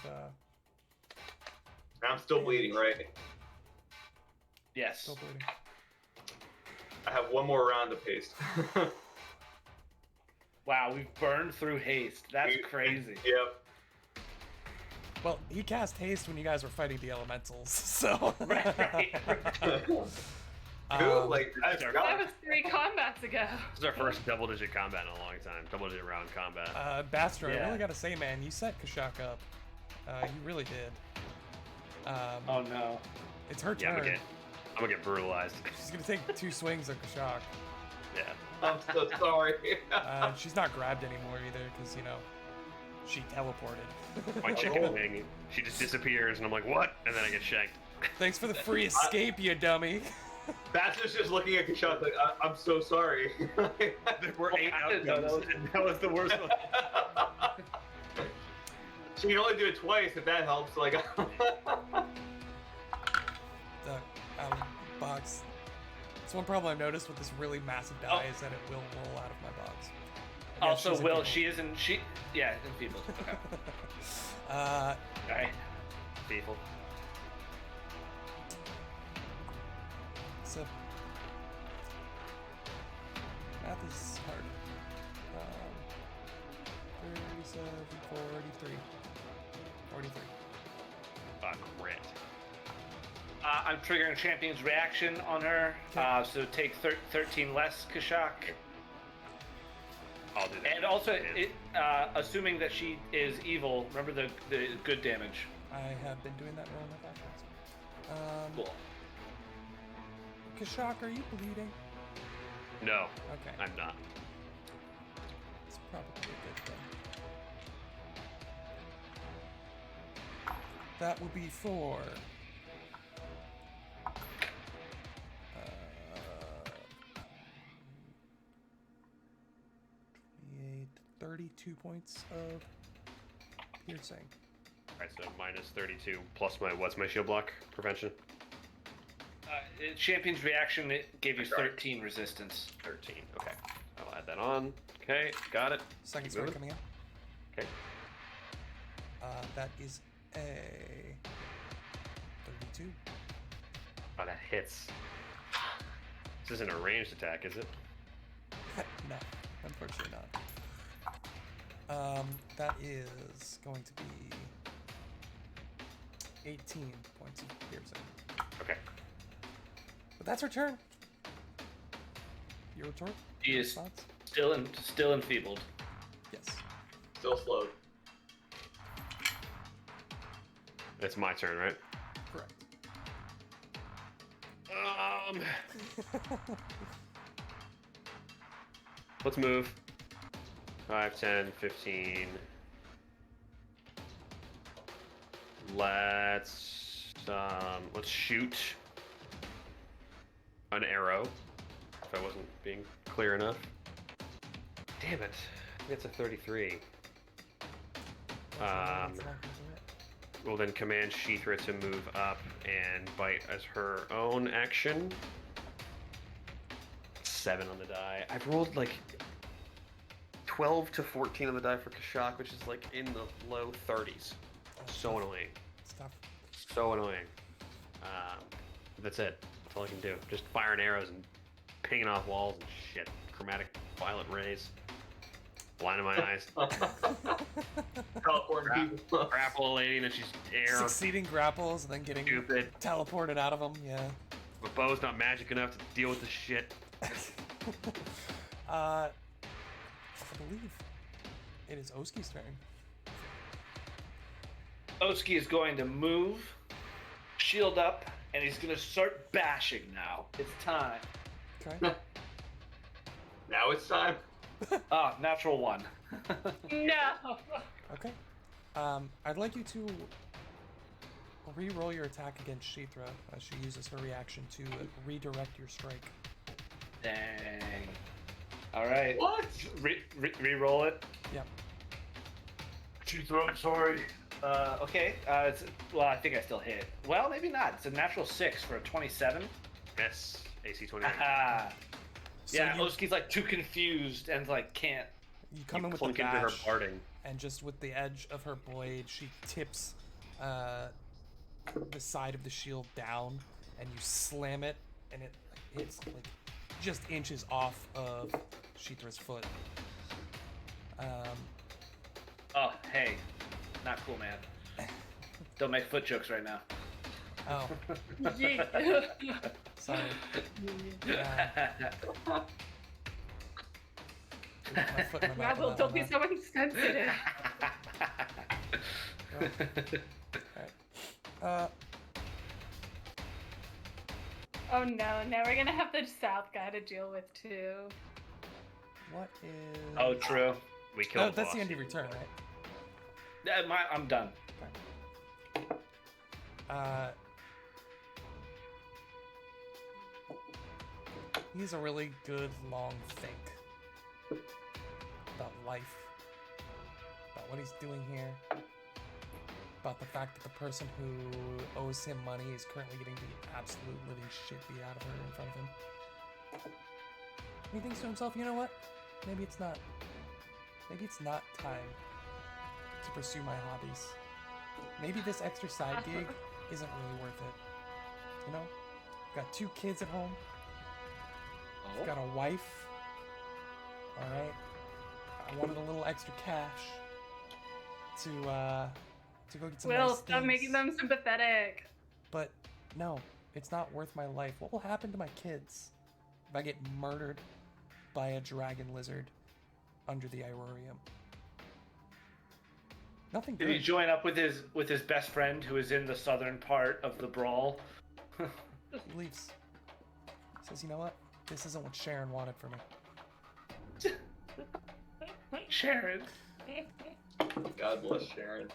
[SPEAKER 3] I'm still bleeding, right?
[SPEAKER 5] Yes.
[SPEAKER 1] Still bleeding.
[SPEAKER 3] I have one more round of haste.
[SPEAKER 5] Wow, we've burned through haste. That's crazy.
[SPEAKER 3] Yep.
[SPEAKER 1] Well, he cast haste when you guys were fighting the elementals, so.
[SPEAKER 5] Right.
[SPEAKER 3] Cool, like, I
[SPEAKER 2] That
[SPEAKER 3] forgot.
[SPEAKER 2] was 3 combats ago.
[SPEAKER 4] This is our first double-digit combat in a long time. Double-digit round combat.
[SPEAKER 1] Bastro, I
[SPEAKER 5] Yeah.
[SPEAKER 1] really gotta say, man, you set Kashak up. You really did.
[SPEAKER 5] Oh no.
[SPEAKER 1] It's her
[SPEAKER 4] Yeah,
[SPEAKER 1] turn.
[SPEAKER 4] I'm gonna get brutalized.
[SPEAKER 1] She's gonna take 2 swings at Kashak.
[SPEAKER 4] Yeah.
[SPEAKER 3] I'm so sorry.
[SPEAKER 1] She's not grabbed anymore either, because, you know, she teleported.
[SPEAKER 4] My chicken wing, she just disappears, and I'm like, what? And then I get shanked.
[SPEAKER 1] Thanks for the free escape, you dummy.
[SPEAKER 3] Bastards just looking at Kashak like, I'm so sorry.
[SPEAKER 4] There were 8
[SPEAKER 5] I didn't know
[SPEAKER 4] outcomes, and that was the worst one.
[SPEAKER 3] She can only do it twice if that helps. Like,
[SPEAKER 1] The out of the box. That's one problem I've noticed with this really massive die is that it will roll out of my box. Again,
[SPEAKER 5] Also,
[SPEAKER 1] she's
[SPEAKER 5] Will,
[SPEAKER 1] enfeebled.
[SPEAKER 5] she isn't. Yeah, enfeebled. Okay. Alright.
[SPEAKER 4] People.
[SPEAKER 1] So, math is hard. 37, 43. 43.
[SPEAKER 4] Crit.
[SPEAKER 5] I'm triggering Champion's reaction on her. So take 13 less Kashak.
[SPEAKER 4] I'll do that.
[SPEAKER 5] And also, assuming that she is evil, remember the good damage.
[SPEAKER 1] I have been doing that rolling my backwards.
[SPEAKER 5] Cool.
[SPEAKER 1] Kashak, are you bleeding?
[SPEAKER 4] No,
[SPEAKER 1] Okay.
[SPEAKER 4] I'm not.
[SPEAKER 1] It's probably a good thing. That will be for 28, 32 points of piercing.
[SPEAKER 4] Alright, so minus 32 plus what's my shield block prevention?
[SPEAKER 5] Champion's reaction it gave you 13 resistance.
[SPEAKER 4] 13. Okay. I'll add that on. Okay, got it.
[SPEAKER 1] Second
[SPEAKER 4] Keep
[SPEAKER 1] sword
[SPEAKER 4] moving.
[SPEAKER 1] coming in.
[SPEAKER 4] Okay.
[SPEAKER 1] That is a 32.
[SPEAKER 4] Oh, that hits. This isn't a ranged attack, is it?
[SPEAKER 1] No, unfortunately not. That is going to be 18 points of piercing.
[SPEAKER 4] Okay.
[SPEAKER 1] But that's her turn. Your turn?
[SPEAKER 5] She
[SPEAKER 1] Your
[SPEAKER 5] is
[SPEAKER 1] response?
[SPEAKER 5] still enfeebled.
[SPEAKER 1] Yes.
[SPEAKER 3] still slowed.
[SPEAKER 4] It's my turn, right?
[SPEAKER 1] Correct.
[SPEAKER 4] Let's move. 5, 10, 15. Let's shoot an arrow. If I wasn't being clear enough. Damn it. It's a 33.
[SPEAKER 1] That's not gonna do it.
[SPEAKER 4] We'll then command Sheethra to move up and bite as her own action. 7 on the die. I've rolled like 12 to 14 on the die for Kashak, which is like in the low 30s. So annoying.
[SPEAKER 1] It's tough.
[SPEAKER 4] So annoying. That's it. That's all I can do. Just firing arrows and pinging off walls and shit. Chromatic violet rays. Blinding my eyes.
[SPEAKER 3] Teleporting people.
[SPEAKER 4] Grapple a lady and then she's air.
[SPEAKER 1] Succeeding grapples and then getting
[SPEAKER 4] Stupid.
[SPEAKER 1] teleported out of them. Yeah.
[SPEAKER 4] My bow's not magic enough to deal with the shit.
[SPEAKER 1] I believe it is Oski's turn.
[SPEAKER 5] Oski is going to move, shield up, and he's going to start bashing now. It's time.
[SPEAKER 1] Okay.
[SPEAKER 3] Now it's time.
[SPEAKER 5] Natural 1.
[SPEAKER 2] No.
[SPEAKER 1] Okay. I'd like you to re-roll your attack against Sheethra as she uses her reaction to redirect your strike.
[SPEAKER 5] Dang. All right.
[SPEAKER 3] What?
[SPEAKER 5] Re-roll it.
[SPEAKER 1] Yep.
[SPEAKER 5] Sheethra, I'm sorry. Okay. Well, I think I still hit. Well, maybe not. It's a natural 6 for a 27.
[SPEAKER 4] Yes. AC 29.
[SPEAKER 5] Ah.
[SPEAKER 1] So
[SPEAKER 5] Yeah,
[SPEAKER 1] you,
[SPEAKER 5] Oski's like too confused and like can't.
[SPEAKER 1] you come
[SPEAKER 4] You
[SPEAKER 1] in with the
[SPEAKER 4] plunk into her
[SPEAKER 1] bash,
[SPEAKER 4] barding.
[SPEAKER 1] and just with the edge of her blade, she tips the side of the shield down, and you slam it, and it hits like just inches off of Sheethra's foot.
[SPEAKER 5] Oh, hey, not cool, man. Don't make foot jokes right now.
[SPEAKER 1] Oh,
[SPEAKER 2] Yeah.
[SPEAKER 1] sorry. My foot in my mouth
[SPEAKER 2] Ravel,
[SPEAKER 1] on that
[SPEAKER 2] don't be
[SPEAKER 1] one,
[SPEAKER 2] so insensitive.
[SPEAKER 1] huh?
[SPEAKER 2] Oh no, now we're gonna have the South guy to deal with too.
[SPEAKER 1] What is?
[SPEAKER 5] Oh, true.
[SPEAKER 4] We killed
[SPEAKER 1] Oh, that's the
[SPEAKER 4] boss.
[SPEAKER 1] end of your turn, right?
[SPEAKER 5] Yeah, I'm done.
[SPEAKER 1] He's a really good long think about life, about what he's doing here, about the fact that the person who owes him money is currently getting the absolute living shit beat out of her in front of him. And he thinks to himself, you know what? Maybe it's not time to pursue my hobbies. Maybe this extra side gig isn't really worth it. You know? Got 2 kids at home. I've got a wife. Alright. I wanted a little extra cash to go get some
[SPEAKER 2] Will,
[SPEAKER 1] nice
[SPEAKER 2] stop
[SPEAKER 1] things.
[SPEAKER 2] making them sympathetic.
[SPEAKER 1] But no, it's not worth my life. What will happen to my kids if I get murdered by a dragon lizard under the Aurorium? Nothing
[SPEAKER 5] Did he
[SPEAKER 1] good.
[SPEAKER 5] join up with his best friend who is in the southern part of the brawl?
[SPEAKER 1] He leaves. Says, you know what? This isn't what Sharon wanted for me.
[SPEAKER 5] Sharon.
[SPEAKER 3] God bless Sharon.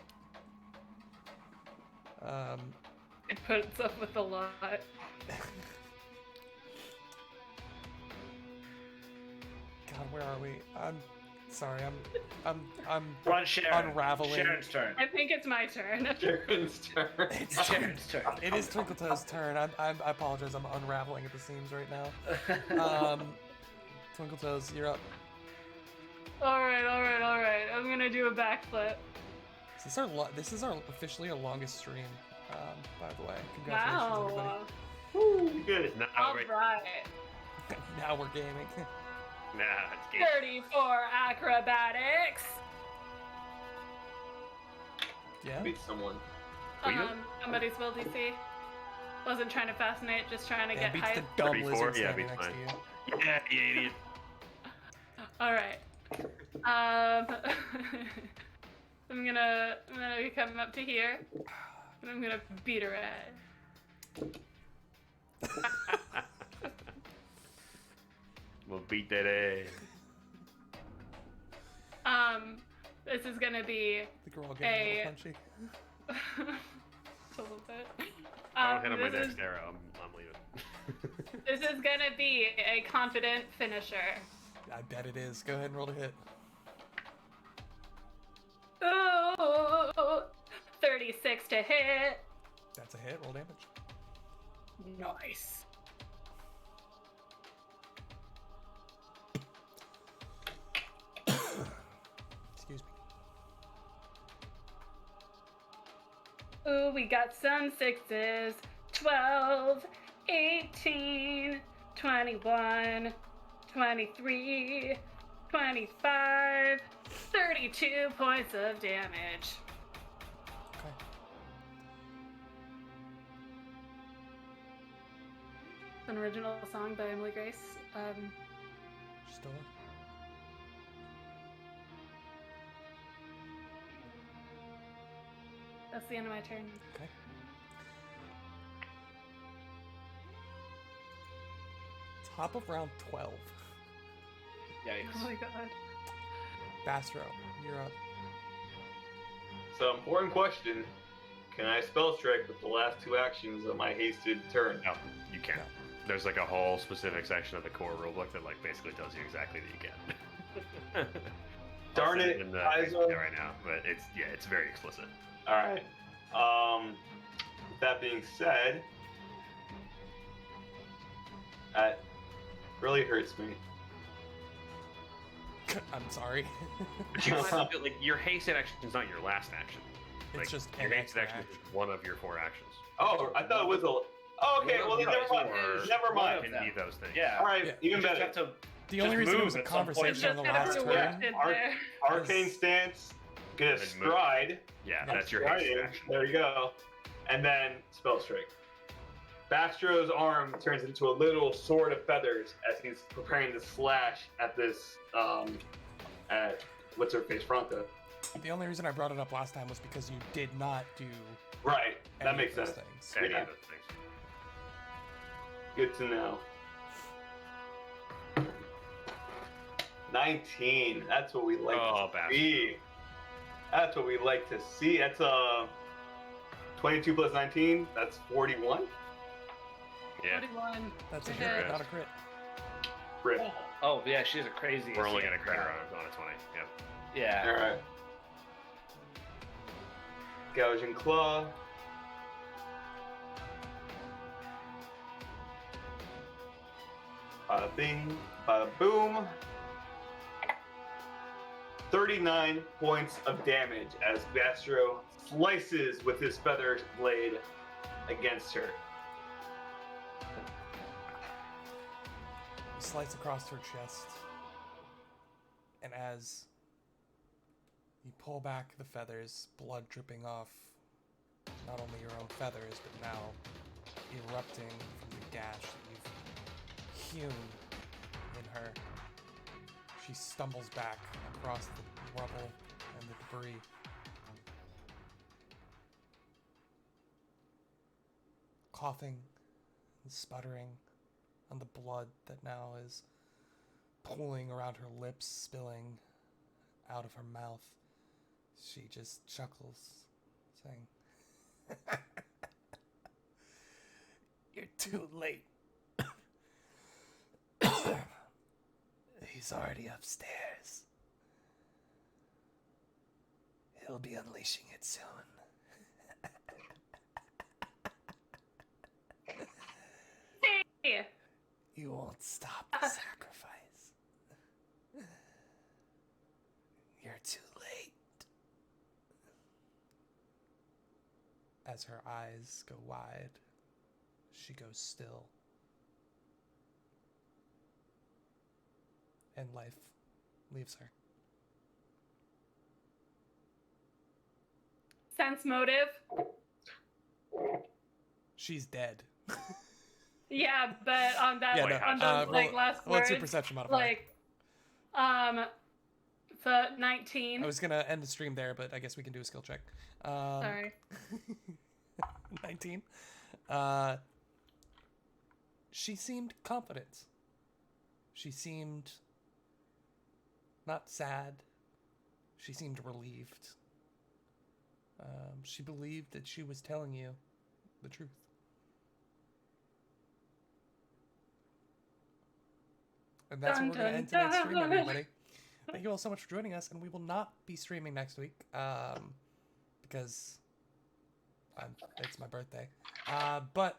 [SPEAKER 2] It puts up with a lot.
[SPEAKER 1] God, where are we? I'm sorry. I'm
[SPEAKER 5] We're on Sharon.
[SPEAKER 1] unraveling.
[SPEAKER 5] Sharon's turn.
[SPEAKER 2] I think it's my turn.
[SPEAKER 3] Sharon's turn.
[SPEAKER 1] It's
[SPEAKER 5] Sharon's turn.
[SPEAKER 1] It is Twinkletoes' turn. I apologize. I'm unraveling at the seams right now. Twinkletoes, you're up.
[SPEAKER 2] Alright. I'm gonna do a backflip.
[SPEAKER 1] This is our officially our longest stream. By the way, congratulations,
[SPEAKER 2] Wow.
[SPEAKER 3] Woo, good.
[SPEAKER 4] Nah,
[SPEAKER 2] Alright.
[SPEAKER 1] everybody. Now we're gaming.
[SPEAKER 4] nah, it's game.
[SPEAKER 2] 34 acrobatics.
[SPEAKER 1] Yeah.
[SPEAKER 3] Beat someone.
[SPEAKER 4] Were you?
[SPEAKER 2] Somebody's will DC. Wasn't trying to fascinate, just trying to
[SPEAKER 1] Yeah,
[SPEAKER 2] get
[SPEAKER 1] beats
[SPEAKER 2] hype.
[SPEAKER 1] the dumb
[SPEAKER 4] 34,
[SPEAKER 1] lizard
[SPEAKER 4] yeah,
[SPEAKER 1] standing
[SPEAKER 4] beats
[SPEAKER 1] next
[SPEAKER 4] mine.
[SPEAKER 1] to you.
[SPEAKER 4] Yeah, you idiot.
[SPEAKER 2] Alright. I'm gonna come up to here, and I'm gonna beat her ass.
[SPEAKER 4] We'll beat that ass.
[SPEAKER 2] This is gonna be
[SPEAKER 1] The girl getting a little punchy.
[SPEAKER 2] just a little bit.
[SPEAKER 4] I don't hit on my
[SPEAKER 2] this
[SPEAKER 4] next
[SPEAKER 2] is-
[SPEAKER 4] arrow. I'm leaving.
[SPEAKER 2] This is gonna be a confident finisher.
[SPEAKER 1] I bet it is. Go ahead and roll to hit.
[SPEAKER 2] Oh, 36 to hit.
[SPEAKER 1] That's a hit. Roll damage.
[SPEAKER 2] Nice.
[SPEAKER 1] Excuse me.
[SPEAKER 2] Ooh, we got some 6s. 12, 18, 21, 23, 25, 32 points of damage.
[SPEAKER 1] Okay.
[SPEAKER 2] An original song by Emily Grace.
[SPEAKER 1] Still up.
[SPEAKER 2] That's the end of my turn.
[SPEAKER 1] Okay. Top of round 12.
[SPEAKER 2] Oh
[SPEAKER 5] Yikes.
[SPEAKER 2] my god.
[SPEAKER 1] Bastro, you're up.
[SPEAKER 3] So, important question. Can I spell strike with the last 2 actions of my hasted turn?
[SPEAKER 4] No, you can't.
[SPEAKER 1] No.
[SPEAKER 4] There's like a whole specific section of the core rulebook that like basically tells you exactly that you can.
[SPEAKER 3] Darn
[SPEAKER 4] I'll send
[SPEAKER 3] it,
[SPEAKER 4] in the
[SPEAKER 3] Kaizo.
[SPEAKER 4] right now, but it's very explicit.
[SPEAKER 3] Alright. With that being said, at Really hurts me.
[SPEAKER 1] I'm sorry.
[SPEAKER 4] But you also feel like your hasted action is not your last action.
[SPEAKER 1] It's
[SPEAKER 4] Like,
[SPEAKER 1] just
[SPEAKER 4] your
[SPEAKER 1] an
[SPEAKER 4] hasted
[SPEAKER 1] extra
[SPEAKER 4] action is just one of your 4 actions.
[SPEAKER 3] Oh, I thought it was a. Oh, okay. Well, then never mind.
[SPEAKER 4] Or
[SPEAKER 3] Never mind.
[SPEAKER 4] Can be those things.
[SPEAKER 5] Yeah.
[SPEAKER 3] All right,
[SPEAKER 1] Yeah.
[SPEAKER 3] even
[SPEAKER 5] You just
[SPEAKER 3] better.
[SPEAKER 5] have to
[SPEAKER 1] The only
[SPEAKER 5] Just
[SPEAKER 1] reason it
[SPEAKER 5] move
[SPEAKER 1] was a
[SPEAKER 5] at some point.
[SPEAKER 1] conversation in
[SPEAKER 2] Just
[SPEAKER 1] the
[SPEAKER 2] kind of
[SPEAKER 1] last
[SPEAKER 2] have to
[SPEAKER 3] turn.
[SPEAKER 2] work it
[SPEAKER 3] Arc-
[SPEAKER 2] there.
[SPEAKER 3] Arcane stance. Get a
[SPEAKER 4] And move.
[SPEAKER 3] stride.
[SPEAKER 4] Yeah,
[SPEAKER 1] Yeah.
[SPEAKER 4] that's your
[SPEAKER 3] Stride
[SPEAKER 4] hasted
[SPEAKER 3] in.
[SPEAKER 4] action.
[SPEAKER 3] There you go. And then spell strike. Bastro's arm turns into a little sword of feathers as he's preparing to slash at this. At what's her face, Franca.
[SPEAKER 1] The only reason I brought it up last time was because you did not do
[SPEAKER 3] Right. That
[SPEAKER 1] any
[SPEAKER 3] makes
[SPEAKER 1] of those
[SPEAKER 3] sense.
[SPEAKER 1] things.
[SPEAKER 4] Any
[SPEAKER 3] Yeah.
[SPEAKER 4] of those things.
[SPEAKER 3] Good to know. 19. That's what we like
[SPEAKER 4] Oh,
[SPEAKER 3] to
[SPEAKER 4] bastard.
[SPEAKER 3] see. That's what we like to see. That's 22 plus 19. That's 41.
[SPEAKER 4] Yeah.
[SPEAKER 2] 41.
[SPEAKER 1] That's a
[SPEAKER 2] Okay.
[SPEAKER 1] hit, not a crit.
[SPEAKER 3] Rip.
[SPEAKER 5] Oh yeah, she's a crazy.
[SPEAKER 4] We're only
[SPEAKER 5] CM
[SPEAKER 4] going to crit her
[SPEAKER 5] crowd.
[SPEAKER 4] on a 20. Yep.
[SPEAKER 5] Yeah.
[SPEAKER 3] All right. Gouging claw. Bada bing, bada boom. 39 points of damage as Bastro slices with his feather blade against her.
[SPEAKER 1] You slice across her chest, and as you pull back the feathers, blood dripping off not only your own feathers, but now erupting from the gash that you've hewn in her. She stumbles back across the rubble and the debris. Coughing and sputtering on the blood that now is pooling around her lips, spilling out of her mouth. She just chuckles, saying, "You're too late. He's already upstairs. He'll be unleashing it soon."
[SPEAKER 2] Hey.
[SPEAKER 1] You won't stop the sacrifice. You're too late. As her eyes go wide, she goes still. And life leaves her.
[SPEAKER 2] Sense motive.
[SPEAKER 1] She's dead.
[SPEAKER 2] Yeah, but on that,
[SPEAKER 1] Yeah,
[SPEAKER 2] on
[SPEAKER 1] no,
[SPEAKER 2] those like last
[SPEAKER 1] what's your
[SPEAKER 2] words,
[SPEAKER 1] perception modifier?
[SPEAKER 2] like, the 19.
[SPEAKER 1] I was gonna end the stream there, but I guess we can do a skill check.
[SPEAKER 2] Sorry.
[SPEAKER 1] 19. She seemed confident. She seemed not sad. She seemed relieved. She believed that she was telling you the truth. And that's
[SPEAKER 2] Dun,
[SPEAKER 1] where we're going to
[SPEAKER 2] dun,
[SPEAKER 1] end tonight's stream,
[SPEAKER 2] dun.
[SPEAKER 1] everybody. Thank you all so much for joining us, and we will not be streaming next week because it's my birthday. But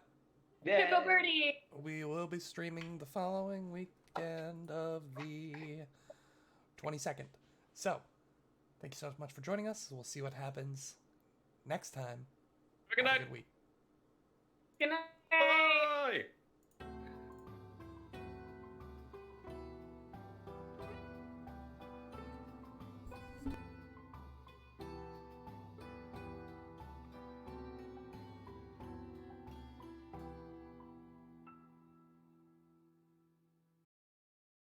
[SPEAKER 5] Yeah.
[SPEAKER 2] Pickle Birdie.
[SPEAKER 1] we will be streaming the following weekend of the 22nd. So, thank you so much for joining us. We'll see what happens next time.
[SPEAKER 4] Good
[SPEAKER 1] Have
[SPEAKER 4] night.
[SPEAKER 1] a good week.
[SPEAKER 2] Good night.